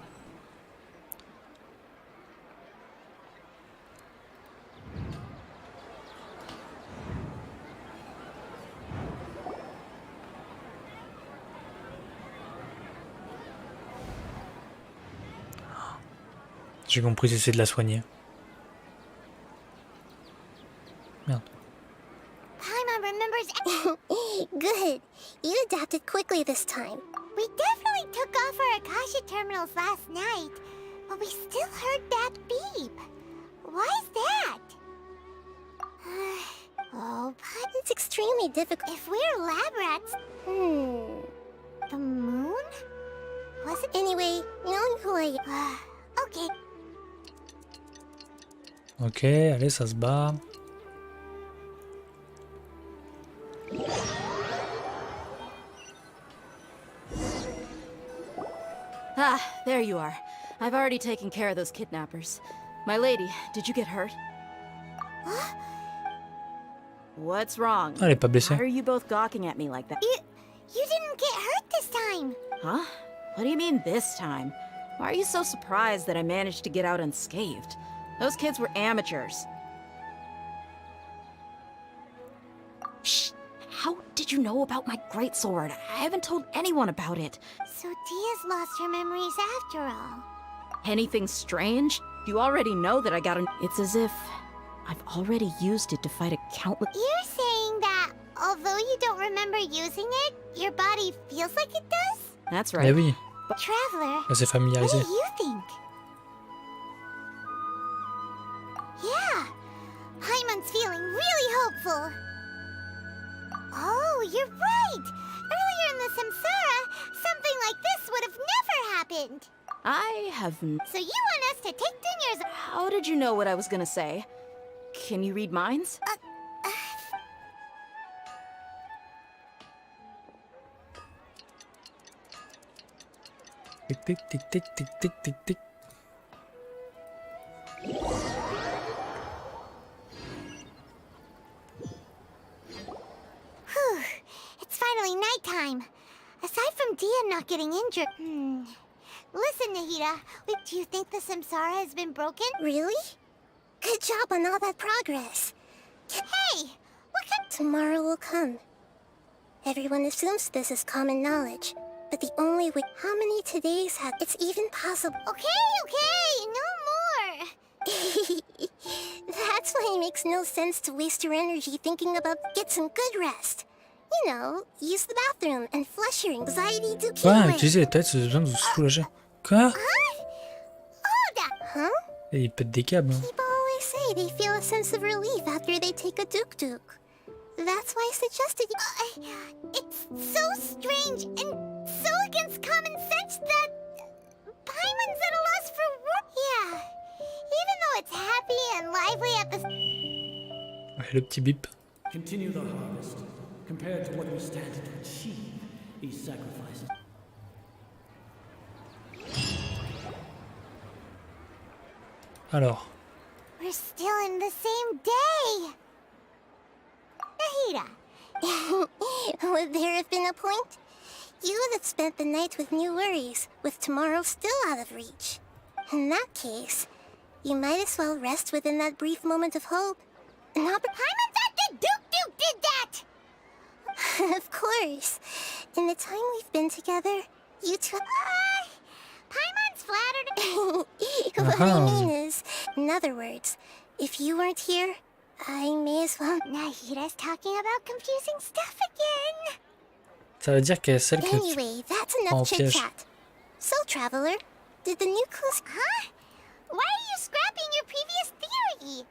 J'ai compris, c'est de la soigner. Merde. Paimon remembers. Good. You adapted quickly this time. We definitely took off our Akasha terminals last night, but we still heard that beep. Why is that? Oh, but it's extremely difficult. If we're lab rats, the moon? Was it? Anyway, knowing who I am. Okay. Ok, allez, ça se bat. Ah, there you are. I've already taken care of those kidnappers. My lady, did you get hurt? What's wrong? Elle est pas blessée. Why are you both gawking at me like that? You didn't get hurt this time. Huh? What do you mean this time? Why are you so surprised that I managed to get out unscathed? Those kids were amateurs. Shh! How did you know about my greatsword? I haven't told anyone about it. So Dia's lost her memories after all. Anything strange? You already know that I got an... It's as if I've already used it to fight a countless... You're saying that although you don't remember using it, your body feels like it does? That's right. Eh oui. But Traveler, Elle s'est what familiarisée. do you think? Yeah, Paimon's feeling really hopeful. Oh, you're right! Earlier in the Samsara, something like this would have never happened. I have... So you want us to take Dunya's... How did you know what I was gonna say? Can you read minds? Tic tic tic tic tic tic tic tic. time. Aside from Dia not getting injured. Listen, Nahida, do you think the Samsara has been broken? Really? Good job on all that progress. Hey, what kind... Tomorrow will come. Everyone assumes this is common knowledge, but the only way... How many todays have... It's even possible... Okay, no more! That's why it makes no sense to waste your energy thinking about... Get some good rest. You know, use the bathroom and flush your anxiety to keep Ouais, utiliser les têtes, c'est besoin de vous soulager. Quoi? Huh? Et il pète des câbles. People always say they feel a sense of relief after they take a duk-duk. That's why I suggested you... It's so strange and so against common sense that... Paimon's at a loss for words. Yeah, even though it's happy and lively at the... Ouais, le petit bip. Continue the harvest. Compared to what we stand to achieve, these sacrifices. Alors. We're still in the same day. Nahida. Would there have been a point? You would have spent the night with new worries, with tomorrow still out of reach. In that case, you might as well rest within that brief moment of hope. Paimon's at the Duke did that! Of course. In the time we've been together, you two... Paimon's flattered. What I mean is, in other words, if you weren't here, I may as well... Nahida's talking about confusing stuff again. Ça veut dire qu'elle est celle que Anyway, that's tu prends enough au piège. chit-chat. So, Traveler, did the new clues... Huh? Why are you scrapping your previous theory?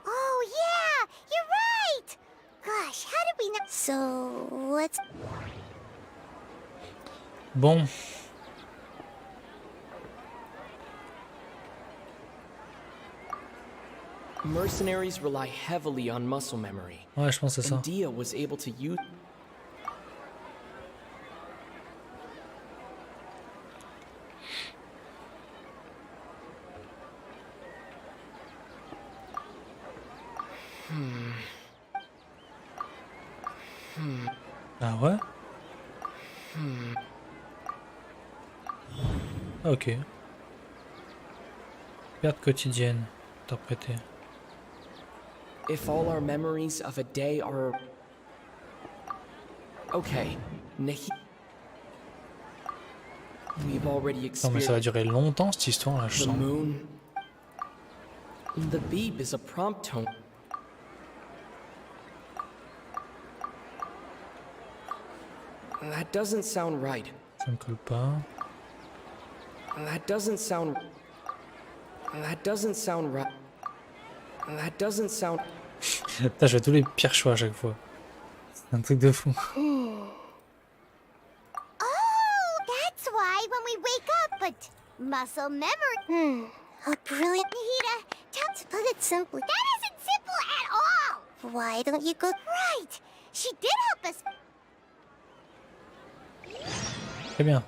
Oh, yeah, you're right. Gosh, how did we know? So, what's... Bon. Mercenaries rely heavily on muscle memory. Ouais, je pense que c'est ça. And Dia was able to use... Ah ouais? Ok. Perte quotidienne. Interprétée. If all our memories of a day are... Okay, we've already experienced... Non mais ça va durer longtemps cette histoire là, je the sens. moon. The beep is a prompt tone. That doesn't sound right. Ça ne colle pas. That doesn't sound... That doesn't sound right. That doesn't sound... Putain, je fais tous les pires choix à chaque fois. C'est un truc de fou. Oh, that's why when we wake up, but muscle memory... A brilliant... Nahida, to put it simply... That isn't simple at all! Why don't you go... Right! She did help us... Très bien.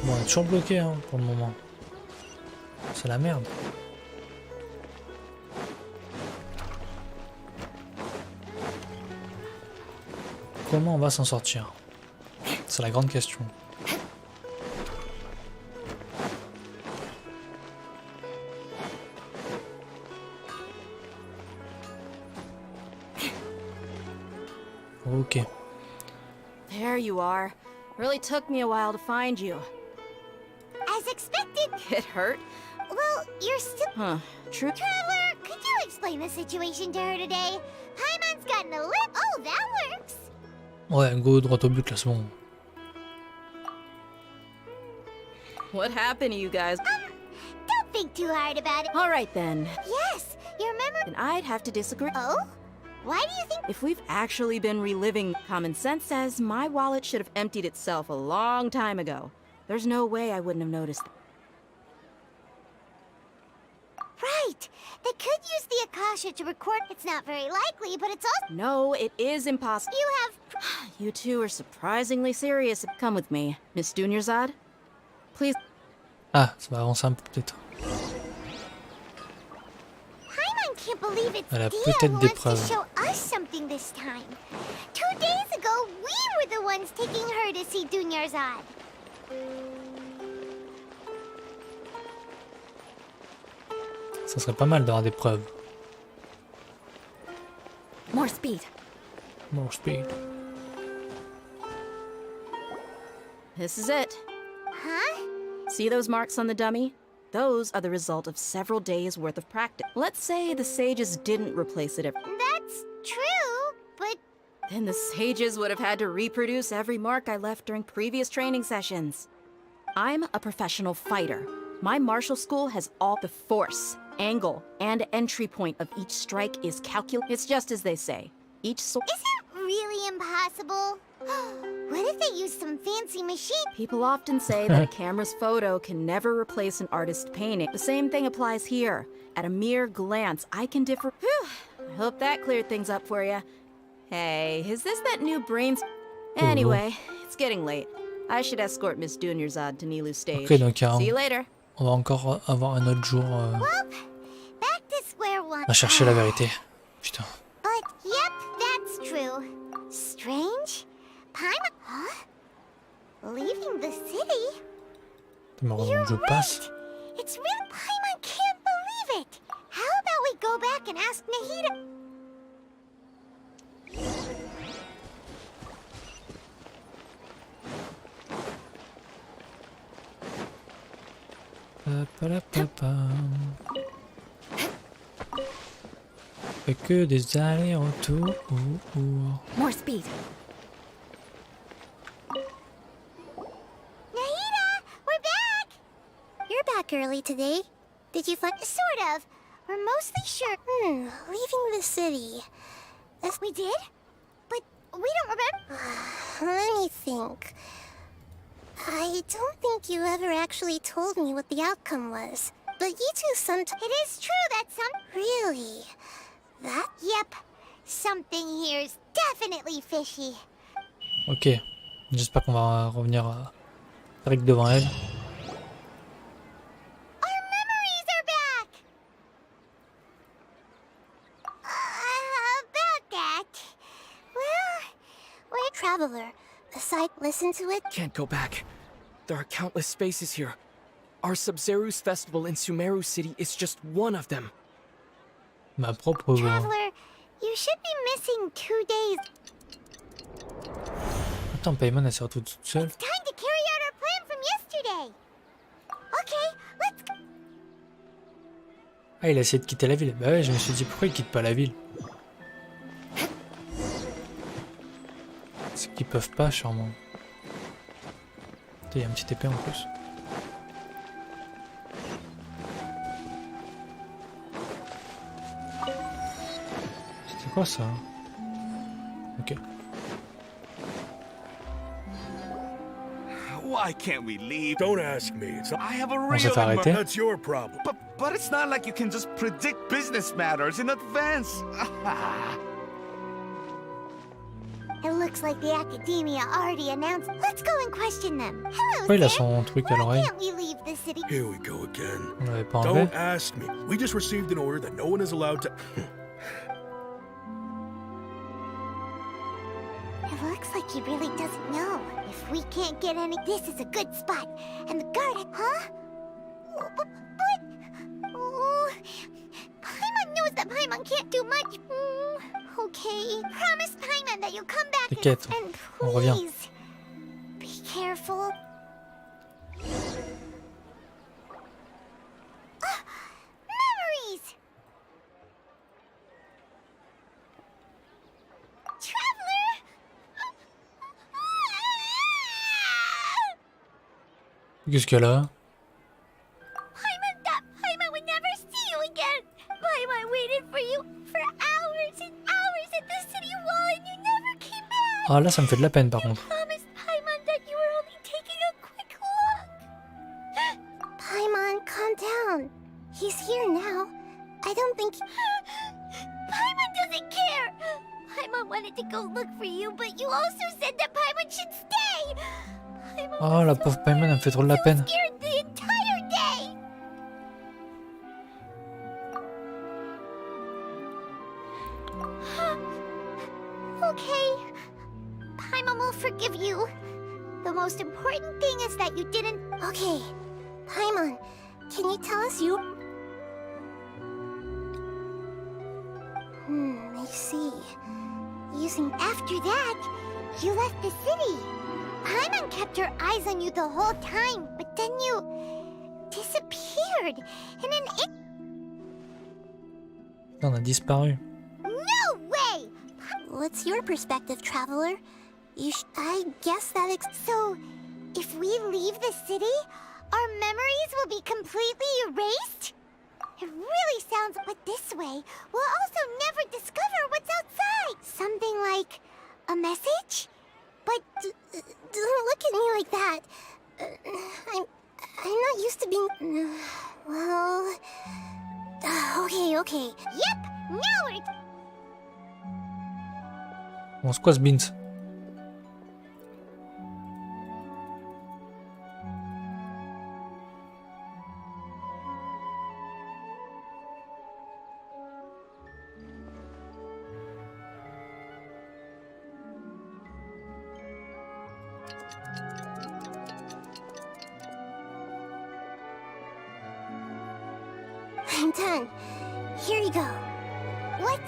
Bon, on est toujours bloqué hein, pour le moment. C'est la merde. Comment on va s'en sortir? C'est la grande question. Ok. There you are. Really took me a while to find you. As expected. It hurt? Well, you're still... Huh. True. Traveler, could you explain the situation to her today? Paimon's gotten a lip... Oh, that works. Ouais, go droit au but là, c'est bon. What happened to you guys? Don't think too hard about it. All right then. Yes, your memory... And I'd have to disagree. Oh? Why do you think... If we've actually been reliving, common sense says my wallet should have emptied itself a long time ago. There's no way I wouldn't have noticed. Right. They could use the Akasha to record. It's not very likely, but it's also... No, it is impossible. You have... You two are surprisingly serious. Come with me, Miss Dunyarzad. Please. Ah, ça va avancer un peu peut-être. Paimon can't believe it's Elle a Dia peut-être who des wants to preuves. show us something this time. 2 days ago, we were the ones taking her to see Dunyarzad. Ça serait pas mal d'avoir des preuves. More speed. More speed. This is it. Huh? See those marks on the dummy? Those are the result of several days' worth of practice. Let's say the sages didn't replace it. That's true, but Then the sages would have had to reproduce every mark I left during previous training sessions. I'm a professional fighter. My martial school has all the force, angle, and entry point of each strike is calculated. It's just as they say. Each sword. is it really impossible? What if they use some fancy machine? People often say that a camera's photo can never replace an artist's painting. The same thing applies here. At a mere glance, I can differ. Whew. I hope that cleared things up for you. Hey, is this that new brains? Anyway, it's getting late. I should escort Miss Dunyarzad to Nilu's stage. Ok, donc See you later. on va encore avoir un autre jour Back to square one. à chercher la vérité. Putain. But yep, that's true. Strange. Paimon, huh? Leaving the city? Je passe. It's real. Paimon can't believe it. How about we go back and ask Nahida? Fait que des allers-retours. More speed. Nahida, we're back. You're back early today. Did you find... Sort of. We're mostly sure. Leaving the city. We did? But we don't remember. Let me think. I don't think you ever actually told me what the outcome was. But you two sometimes... It is true that Really? That? Yep. Something here's definitely fishy. Ok. J'espère qu'on va revenir direct devant elle. Our memories are back! About that. Well, we're... Traveler, aside, listen to it. Can't go back. There are countless spaces here. Our Sub-Zeru's festival in Sumeru City is just one of them. Ma propre voix. Traveler, you should be missing 2 days. Attends, Paimon elle sort toute seule. Time to carry out our plan from yesterday. Okay, let's go. Ah, il a essayé de quitter la ville. Bah ouais, je me suis dit pourquoi il quitte pas la ville. C'est qu'ils peuvent pas, sûrement. Il y a un petit épée en plus. C'était quoi ça? Ok. Why can't we leave? Don't ask me. I have a On s'est fait real... arrêter. That's your problem. But it's not like you can just predict business matters in advance. It looks like the academia already announced. Let's go and question them. Hello, Pourquoi il a Sam. son truc à l'oreille? Can't we leave the city? Here we go again. On l'avait pas enlevé? Don't ask me. We just received an order that no one is allowed to... It looks like he really doesn't know. If we can't get any... This is a good spot. And the guard... Huh? But... Oh... Paimon knows that Paimon can't do much. Okay. Promise Paimon that you'll come back T'inquiète, and on revient. please... Be careful. Memories! Traveler! Qu'est-ce qu'elle a? Paimon thought Paimon would never see you again. Paimon waited for you for hours and hours at the city wall and you never came back. Ah là, ça me fait de la peine par contre. Promised Paimon that you were only taking a quick look. Paimon, calm down. He's here now. I don't think... Paimon doesn't care. Paimon wanted to go look for you, but you also said that Paimon should stay. Paimon Oh la pauvre Paimon, elle me fait trop de la peine. scared the entire day. Okay. Paimon will forgive you. The most important thing is that you didn't... Okay. Paimon, can you tell us you... I see. After that, you left the city. Paimon kept her eyes on you the whole time, but then you... disappeared. In an... On a disparu. No way! What's your perspective, traveler? I guess that So, if we leave the city, our memories will be completely erased? It really sounds, but this way, we'll also never discover what's outside. Something like a message? But don't look at me like that. I'm not used to being... well... okay. Yep, now we're... Bon, c'est quoi ce beans? I'm done. Here you go. What?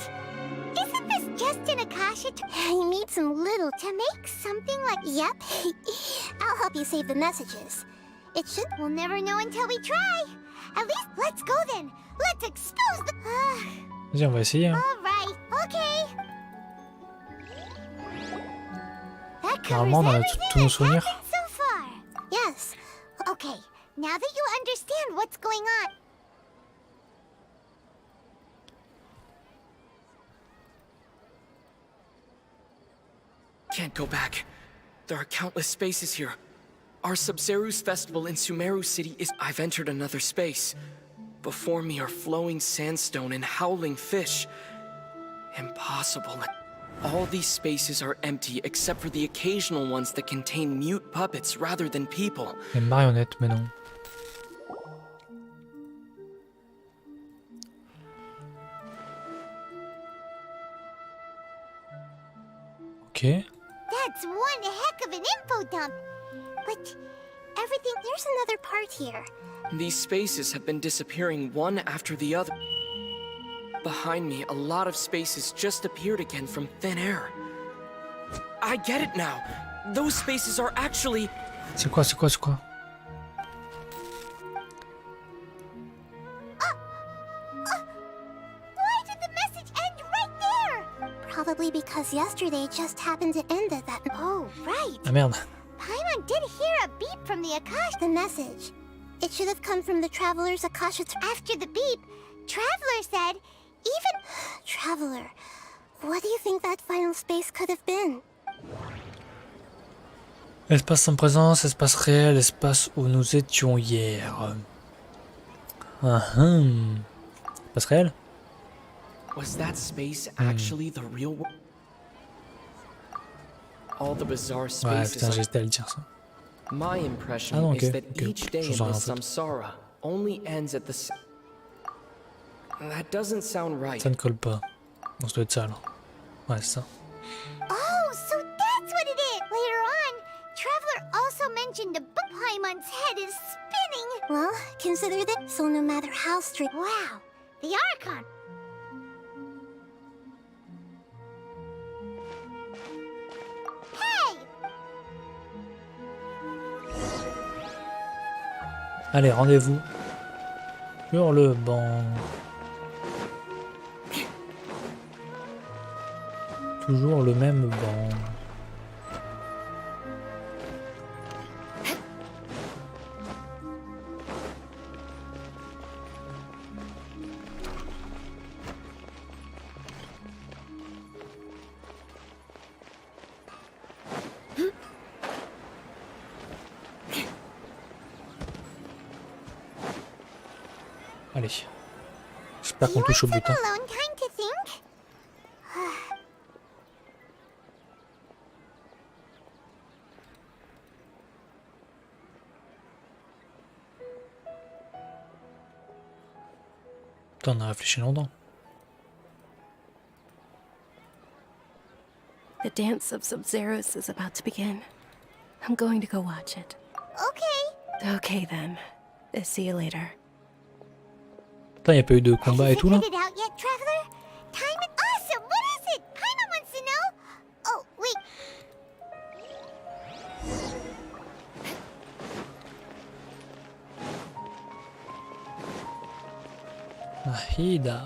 Isn't this just an Akasha? You need some little... To make something like... Yep. I'll help you save the messages. It should... We'll never know until we try. At least, let's go then. Let's expose the... Vas-y, on va essayer. Hein. All right, okay. Normalement, on a tous nos souvenirs. So far. Yes. Okay, now that you understand what's going on... Can't go back. There are countless spaces here. Our Sabzeruz festival in Sumeru City is... I've entered another space. Before me are flowing sandstone and howling fish. Impossible. All these spaces are empty except for the occasional ones that contain mute puppets rather than people. Les marionnettes, mais non. Ok. That's one heck of an info dump. But everything... There's another part here. These spaces have been disappearing one after the other. Behind me, a lot of spaces just appeared again from thin air. I get it now. Those spaces are actually... C'est quoi? Why did the message end right there? Probably because yesterday just happened to end at that... Oh, right. Ah merde. Paimon did hear a beep from the Akasha. The message. It should have come from the Traveler's Akasha... After the beep, Traveler said, even... Traveler, what do you think that final space could have been? Espace sans présence, espace réel, espace où nous étions hier. Espace réel? Was that space actually the real world? All the bizarre Ouais, spaces. putain, j'hésitais à le dire ça. My impression Ah non, is that ok. each day in Je the sens rien, en fait. samsara only ends at the... That doesn't sound right. Ça ne colle pas. On se doit être ça alors. Ouais, c'est ça. Oh, so that's what it is! Later on, Traveler also mentioned the book Paimon's head is spinning! Well, consider that. So no matter how strict... Wow, the Archon! Hey! Allez, rendez-vous sur le banc. Toujours le même banc. Allez. J'espère qu'on touche au but. Hein. Alone time to think? Putain, on a réfléchi longtemps. The dance of Sub-Zeros is about to begin. I'm going to go watch it. Okay. Okay then. See you later. Putain, y a pas eu de combat et tout là? Figured it out yet, traveler? Time is awesome. What is it? Paimon wants to know. Oh, wait. Nahida.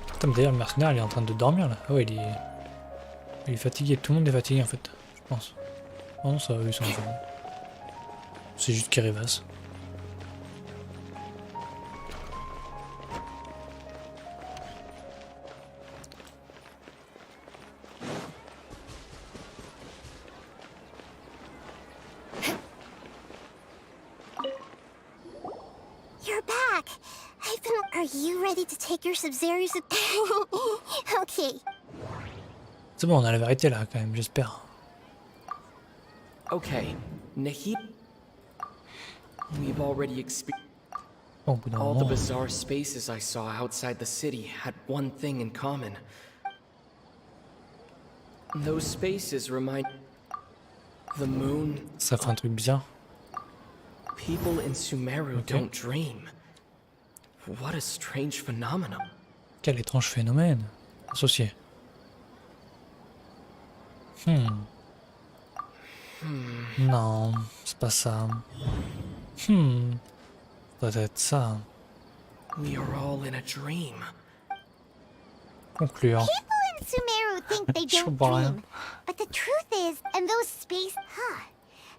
Putain, mais d'ailleurs le mercenaire il est en train de dormir là. Ah ouais, il est fatigué. Tout le monde est fatigué en fait, je pense. Oh non, ça va, ils sont en forme. C'est juste qu'il rêvasse. You're back. Are you ready to take your Sub-Zeros? Okay. C'est bon, on a la vérité là quand même, j'espère. Okay, Nahid. We've already experienced. Bon, au bout d'un All the moment, bizarre spaces I saw outside the city had one thing in common. Those spaces remind the moon. ça fait un truc bizarre. People in Sumeru Okay. don't dream. What a strange phenomenon. Quel étrange phénomène associé. Non, c'est pas ça. Peut-être ça. We are all in a dream. Conclure. People in Sumeru think they Je don't comprends rien. dream. But the truth is, and those space...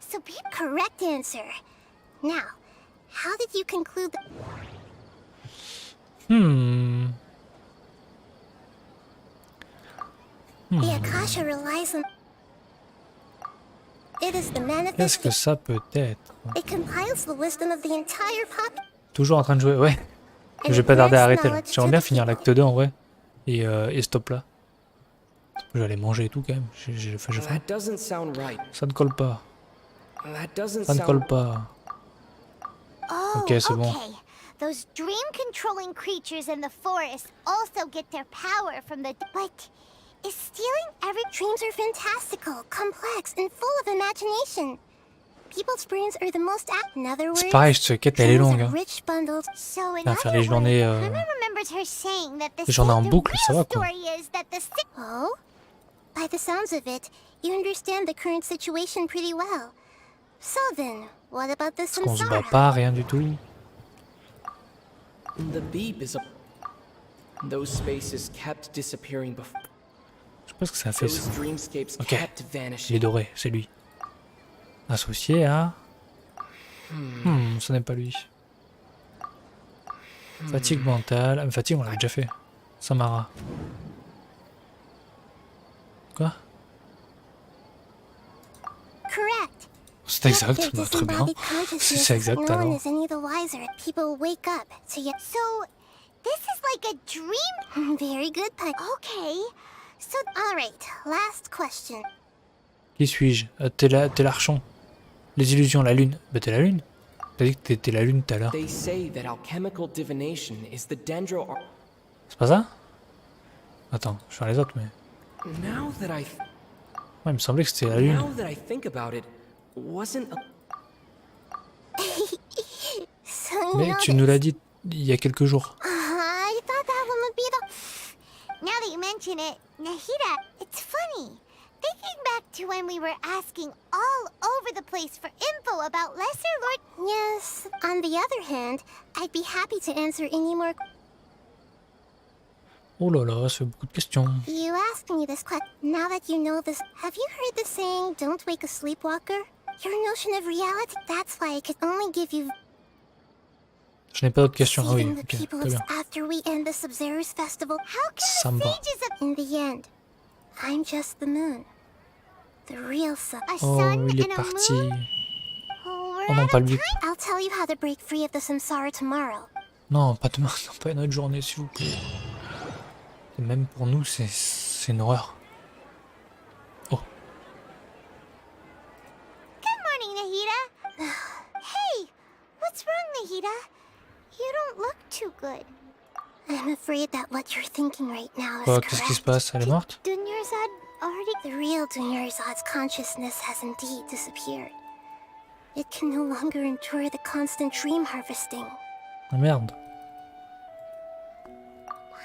So be correct answer. Now, how did you conclude that... The Akasha relies on... It is the Qu'est-ce que manifestation. ça peut être? It compiles the wisdom of the entire pop. Toujours en train de jouer, ouais. Je vais pas tarder à arrêter là. J'aimerais bien finir l'acte 2 en vrai. Et stop là. Je vais aller manger et tout quand même. J'ai faim. That doesn't sound right. Ça ne colle pas. That doesn't Ça ne sound. colle pas. Oh, Ok, c'est bon. okay. Those dream-controlling creatures in the forest also get their power from the... But is stealing every... Dreams are fantastical, complex, and full of imagination. People's brains are the most apt. In other words, C'est pareil, cette quête elle est longue. Hein. rich bundles. So in Faire other les journées, words, Emma remembers her saying that the les journées en the boucle, ça real va quoi. story is that the Oh? By the sounds of it, you understand the current situation pretty well. So then, what about the Parce qu'on se bat samsara? pas, rien du tout. The beep is a. Those spaces kept disappearing before. Je pense que ça fait Those ça. dreamscapes Ok. kept Il est vanishing. doré, c'est lui. Associé à... ce n'est pas lui. Fatigue mentale. Ah, mais fatigue, on l'a déjà fait. Samara. Quoi? Correct. C'est exact, bah, très bien. C'est exact No one alors. is any the wiser. People wake up to yet. So, this is like a dream? Very good, Pun. Okay. So, alright, last question. Qui suis-je? T'es l'archon. Les illusions, la lune. Bah t'es la lune. T'as dit que t'étais la lune tout à l'heure. They say that alchemical divination is the dendro. C'est pas ça? Attends, je vais faire les autres, mais... Now that I. Ouais, il me semblait que c'était la lune. Now that I think about it, wasn't. So, you Mais know tu nous l'as dit il y a quelques jours. I thought that one would be the... Now that you mention it, Nahida, it's funny. Thinking back to when we were asking all over the place for info about Lesser Lord... Yes, on the other hand, I'd be happy to answer any more... Oh là là, ça fait beaucoup de questions. You asked me this question. Now that you know this, have you heard the saying, don't wake a sleepwalker? Your notion of reality, that's why I could only give you... Je n'ai pas d'autres questions. Ah oui, Seeing the ok, people très bien. after we end the Sub-Zeros festival. How can Ça me the va. sages of... In the end, I'm just the moon. The real sun. A Oh, sun il est and a parti. moon? Oh, we're Oh non, out pas of lui. time. I'll tell you how to break free of the samsara tomorrow. Non, pas demain, non, pas une autre journée, s'il vous plaît. Et même pour nous, c'est une horreur. Oh, Good morning, Nahida. Hey, what's wrong, Nahida? You don't look too good. I'm afraid that what you're thinking right now is Quoi, qu'est-ce qui se passe? Elle est morte? Dunyarzad already... The real Dunyarzad's consciousness has indeed disappeared. It can no longer endure the constant dream harvesting. Ah merde.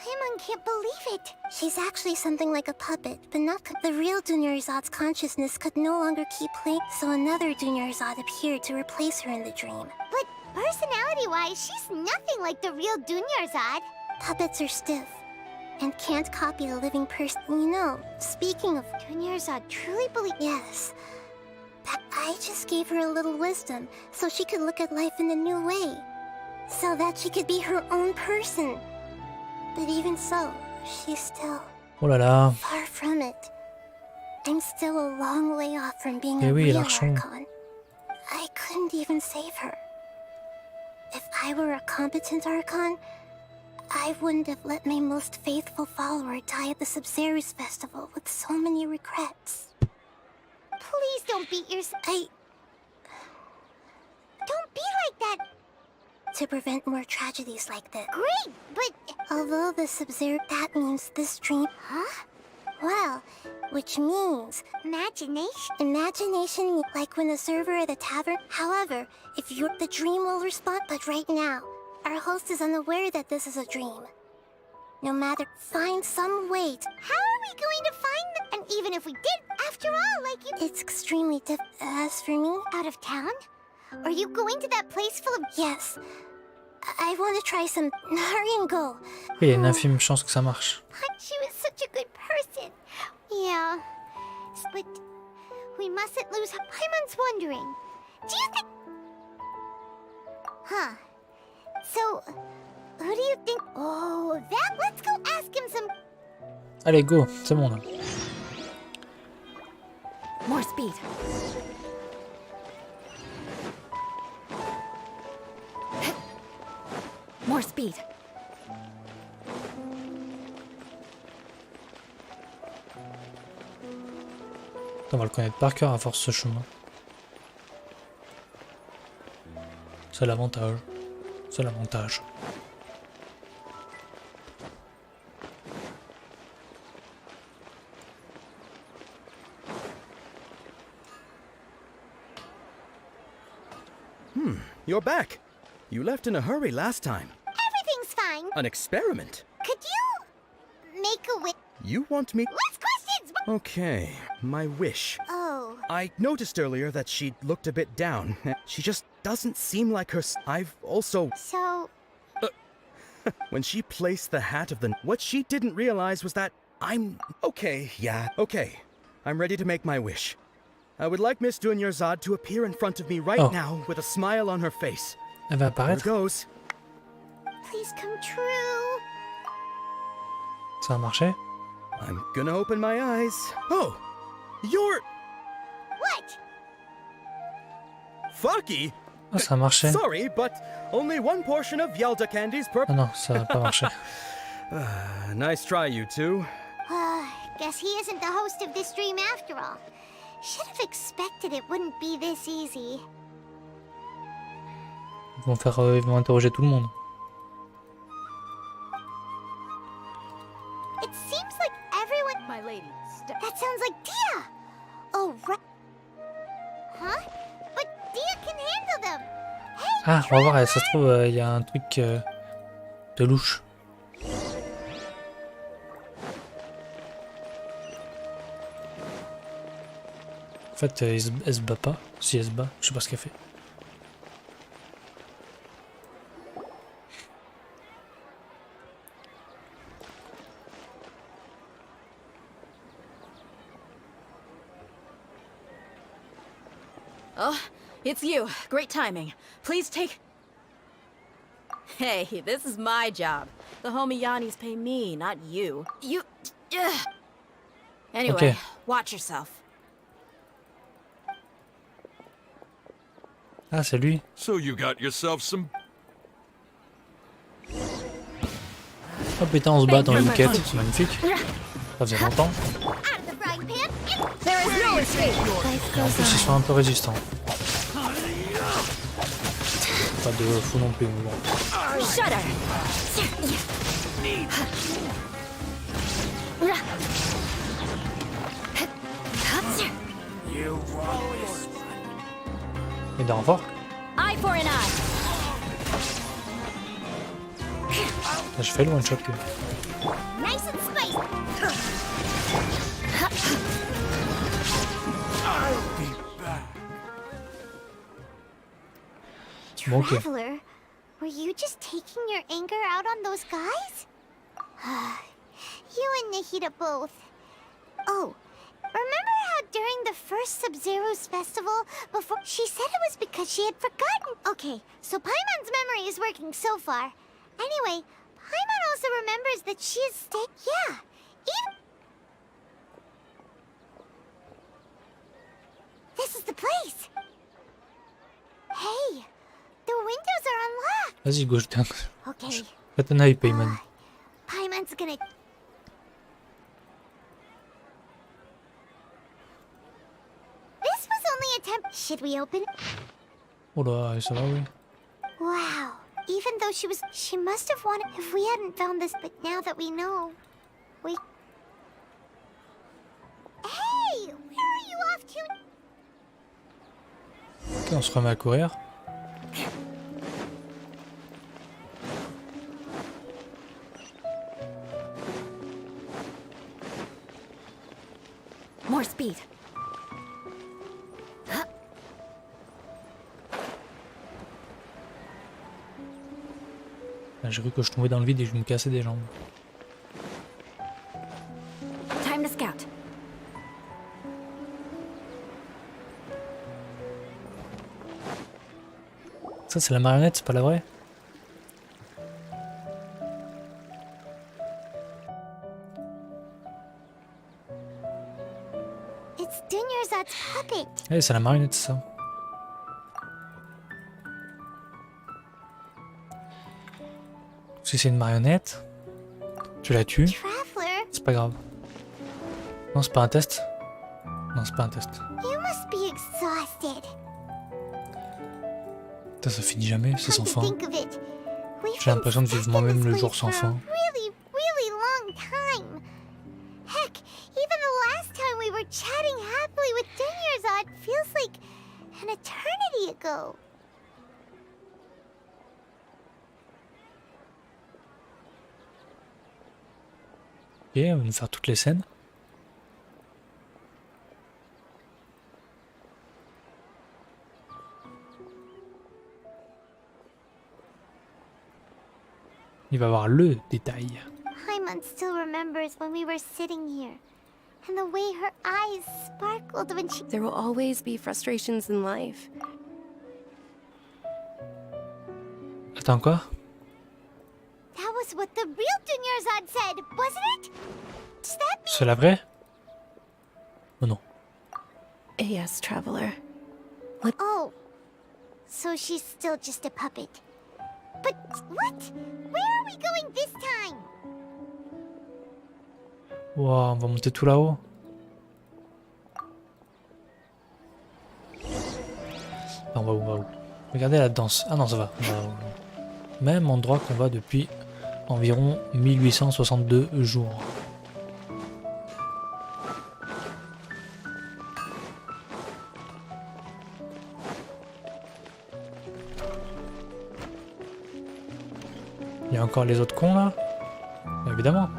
Paimon can't believe it. She's actually something like a puppet, but not... The real Dunyarzad's consciousness could no longer keep playing, so another Dunyarzad appeared to replace her in the dream. But personality-wise, she's nothing like the real Dunyarzad. Puppets are stiff and can't copy the living person. You know, speaking of... Dunyarzad truly believe... Yes. I just gave her a little wisdom so she could look at life in a new way. So that she could be her own person. But even so, she's still... Oh là là. Far from it. I'm still a long way off from being a oui, real l'archon. archon. I couldn't even save her. If I were a competent archon, I wouldn't have let my most faithful follower die at the Sabzeruz festival with so many regrets. Please don't beat yourself. Don't be like that. To prevent more tragedies like this. Great, but... Although the Sabzeruz... That means this dream... Huh? Well, which means... Imagination? Imagination, like when the server at the tavern... However, if you're... The dream will respond, but right now, our host is unaware that this is a dream. No matter... Find some way to... How are we going to find them? And even if we did, after all, like you... It's extremely As for me... Out of town? Are you going to that place full of... Yes. I want to try some... Hurry and go. Il y a une infime chance que ça marche. She was such a good person. Yeah. But we mustn't lose... Paimon's wondering. Do you think... Huh. So, who do you think... Oh, that... Let's go ask him some... Allez, go. C'est bon, là. More speed. More speed. On va le connaître par cœur à force ce chemin. C'est l'avantage. C'est l'avantage. You're back. You left in a hurry last time. Everything's fine. An experiment. Could you... make a wish? You want me... Less questions! Okay, my wish. Oh. I noticed earlier that she looked a bit down. She just doesn't seem like her... I've also... So... When she placed the hat of the... What she didn't realize was that I'm... Okay, yeah, okay. I'm ready to make my wish. I would like Miss Dunyarzad to appear in front of me right now with a smile on her face. Elle va Here apparaître. goes. Please come true. Ça va marcher. I'm gonna open my eyes. Oh! You're... What? Fucky? Ah, ça a marché. Sorry, but only one portion of Yalda candies per... Ah non, ça va pas marcher. Nice try, you two. Guess he isn't the host of this dream after all. Should have expected it wouldn't be this easy. Ils vont interroger tout le monde. It seems like everyone... My lady, That sounds like Dia! Oh, right. Huh? But Dia can handle them! Hey, Ah, on va voir, ça se trouve, il y a un truc de louche. En fait, elle se bat pas. Si elle se bat, je sais pas ce qu'elle fait. Oh, it's you. Great timing. Please take... Hey, this is my job. The homie Yannis pay me, not you. You... Ugh. Anyway, Okay. Watch yourself. Ah, c'est lui. So you got yourself some... Oh putain, on se bat dans une quête. C'est magnifique. Ça faisait longtemps. En plus, ils sont un peu résistants. Pas de fou non plus, mais bon. Shudder. Et des renforts. Eye for an eye. Là, je fais le one shot que. Nice and spicy. Bon, ok. Traveler, were you just taking your anger out on those guys? You and Nikita both. Oh, remember how during the first Sub-Zero's festival, before she said it was because she had forgotten? Okay, so Paimon's memory is working so far. Anyway, Paimon also remembers that she is yeah, even... This is the place. Hey, the windows are unlocked. Vas-y, gauche, tiens. Okay. Faites un œil, Paimon. Paimon's gonna... This was only a temp... Should we open? Oh là, ça va, oui. Wow. Even though she must have wanted... If we hadn't found this, but now that we know... We... Hey! Where are you off to? Ok, on se remet à courir. More speed. J'ai cru que je tombais dans le vide et je me cassais des jambes. Time to scout. Ça, c'est la marionnette, c'est pas la vraie? It's Dunyarzad's puppet. Eh, c'est la marionnette, c'est ça. Si c'est une marionnette, tu la tues, c'est pas grave. Non, c'est pas un test. Non, c'est pas un test. You must be exhausted. Putain, ça finit jamais, c'est sans fin. Think of it. J'ai l'impression de vivre moi-même le jour sans fin. Really, really long time. Heck, even the last time we were chatting happily with Dunyarzad feels like an eternity ago. Ok, on va nous faire toutes les scènes. Il va avoir le détail. Paimon still remembers when we were sitting here. And the way her eyes sparkled when she... There will always be frustrations in life. Attends, quoi? That was what the real Dunyarzad said, wasn't it? Does that mean... C'est la vraie? Oh non. Yes, traveler. Oh. So she's still just a puppet. But what? Where are we going this time? Wow, on va monter tout là-haut. On va où, on va où? Regardez la danse. Ah non, ça va. On va au même endroit qu'on va depuis environ 1862 jours. Il y a encore les autres cons là? Évidemment.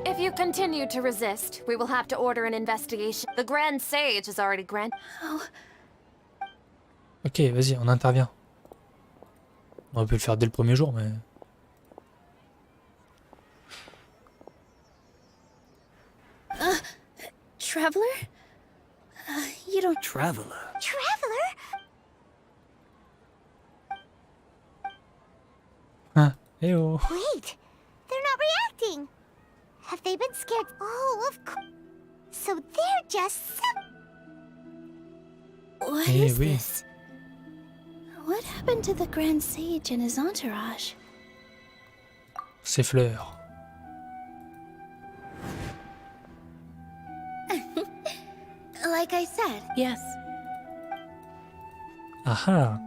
If you continue to resist, we will have to order an investigation. The Grand Sage has already granted. Oh. Ok, vas-y, on intervient. On peut le faire dès le premier jour, mais... Traveler? You don't... Traveler? Traveler? Huh? Hey oh. Wait, they're not reacting. Have they been scared? Oh, of course. So they're just... What Eh is oui. this? What happened to the Grand Sage and his entourage? Ces fleurs. Like I said. Yes. Ah ah.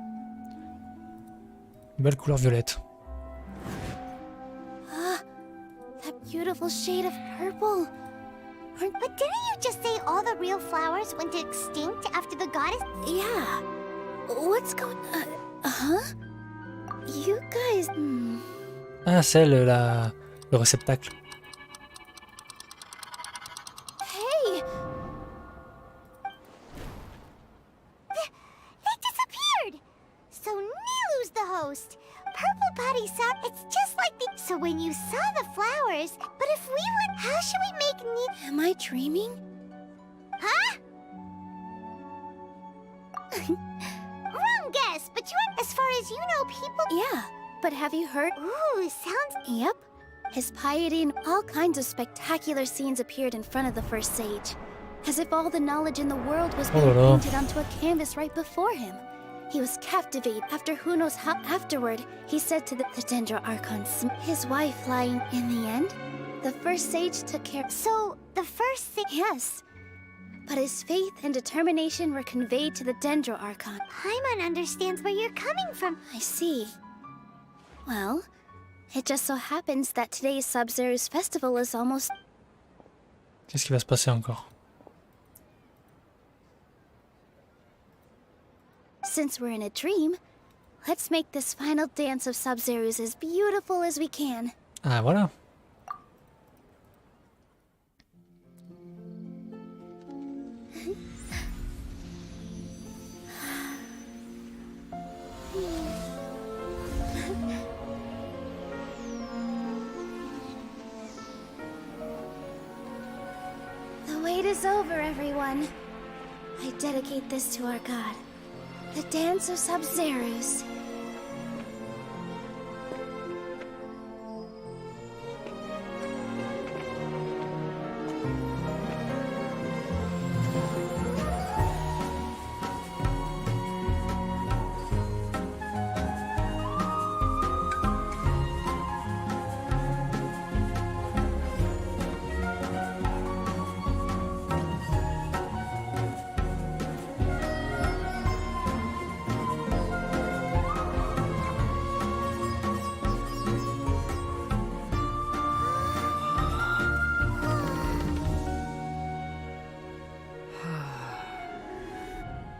Belle couleur violette. Ah, that beautiful shade of purple. But didn't you just say all the real flowers went extinct after the goddess? Yeah. What's going on? Huh? You guys... Ah, c'est le réceptacle. Hey! They disappeared! So Nilu's the host. Purple Body saw... It's just like the... So when you saw the flowers... But if we went... How should we make Nilu... Am I dreaming? Huh? Wrong guess, but you... As far as you know, people... Yeah, but have you heard... Ooh, sounds... Yep. His piety and all kinds of spectacular scenes appeared in front of the first sage. As if all the knowledge in the world was being painted onto a canvas right before him. He was captivated. After who knows how afterward, he said to the Dendro Archon, his wife lying in the end. The first sage took care... So, the first sage... Yes. But his faith and determination were conveyed to the Dendro Archon. Paimon understands where you're coming from. I see. Well, it just so happens that today's Sub-Zero's festival is almost... Qu'est-ce qui va se passer encore? Since we're in a dream, let's make this final dance of Sub-Zero's as beautiful as we can. Ah, voilà. The wait is over, everyone. I dedicate this to our god, the dance of Sub-Zero's.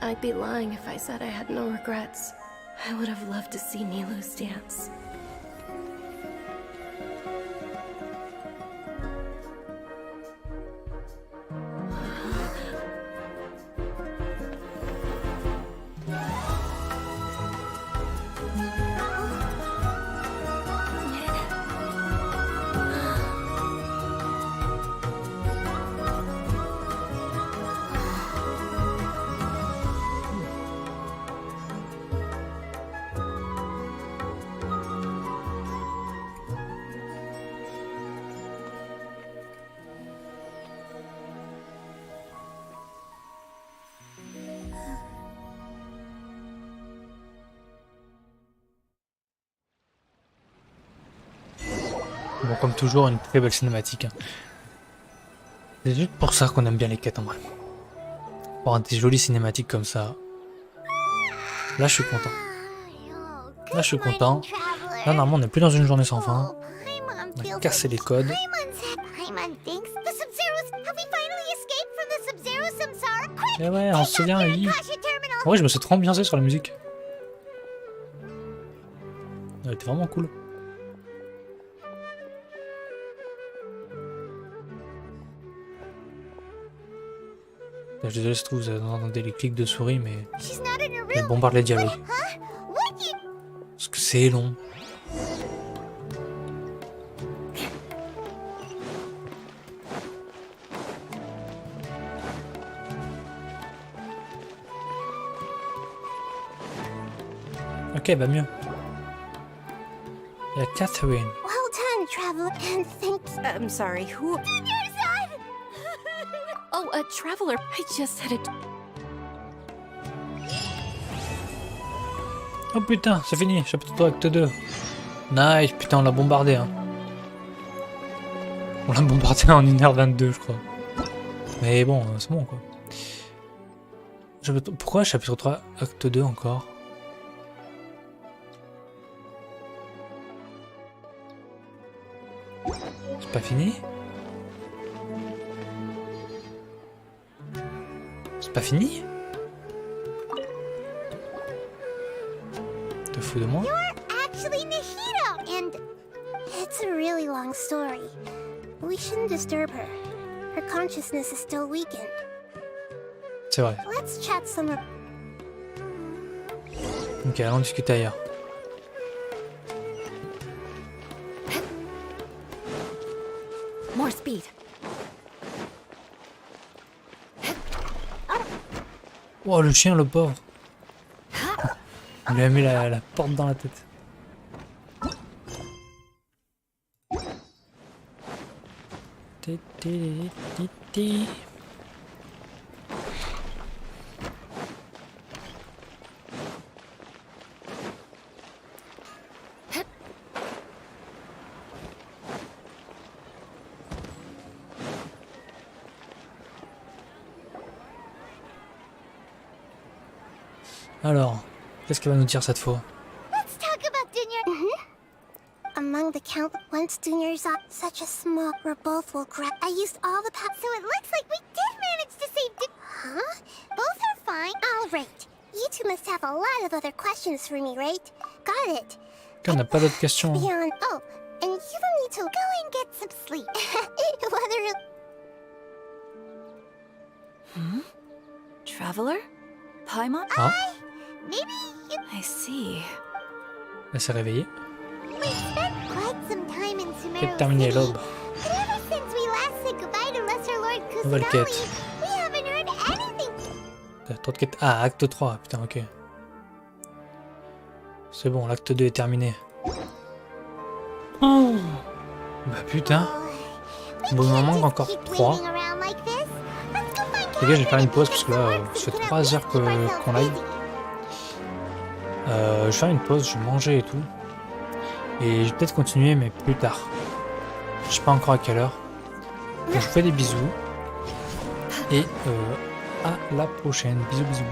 I'd be lying if I said I had no regrets. I would have loved to see Nilu's dance. Bon, comme toujours, une très belle cinématique. C'est juste pour ça qu'on aime bien les quêtes en vrai. Pour des jolies cinématiques comme ça. Là, je suis content. Là, je suis content. Là, normalement, on n'est plus dans une journée sans fin. On a cassé les codes. Et ouais, on se souvient, oui. Ouais, je me suis trop ambiancé sur la musique. Elle était vraiment cool. Je suis désolé, je trouve que vous entendez les clics de souris, mais elle bombarde les dialogues. Parce que c'est long. Ok, bah mieux. Il y a Catherine. Well done, traveler, and thanks. I'm sorry, who? Oh, a traveler. I just had a... Oh putain, c'est fini, chapitre 3, acte 2. Nice, putain, on l'a bombardé. Hein. On l'a bombardé en 1h22, je crois. Mais bon, c'est bon quoi. Pourquoi chapitre 3, acte 2 encore? C'est pas fini? C'est pas fini? Te fous de moi? You're actually Nihito, and it's a really long story. We shouldn't disturb her. Her consciousness is still weakened. C'est vrai. Let's chat some. Ok, allons discuter ailleurs. More speed. Oh, le chien, le pauvre. Il lui a mis la porte dans la tête. Alors, qu'est-ce qu'elle va nous dire cette fois? Let's talk about Junior. Among the count, once Junior's such a small, where both will grab. I used all the power, so it looks like we did manage to save. Huh? Both are fine. All right. You two must have a lot of other questions for me, right? Got it. On n'a pas d'autres questions. Beyond. Oh, and you will need to go and get some sleep. Whether. Traveler? Paimon? Ah. Maybe you. I see. Elle s'est réveillée. We spent quite some time in Quête Sumeru terminée, City. l'aube. But ever since we last said goodbye to Lesser Lord Nouvelle Kusanagi, quête. we haven't heard anything. T'as trop de quêtes. Ah, acte 3, putain, ok. C'est bon, l'acte 2 est terminé. Oh. Bah putain. Bon, il m'en manque encore 3. Les gars, je vais faire une pause parce que là, ça fait 3 heures qu'on live. Je vais faire une pause, je vais manger et tout. Et je vais peut-être continuer, mais plus tard. Je sais pas encore à quelle heure. Donc, je vous fais des bisous. Et à la prochaine. Bisous, bisous.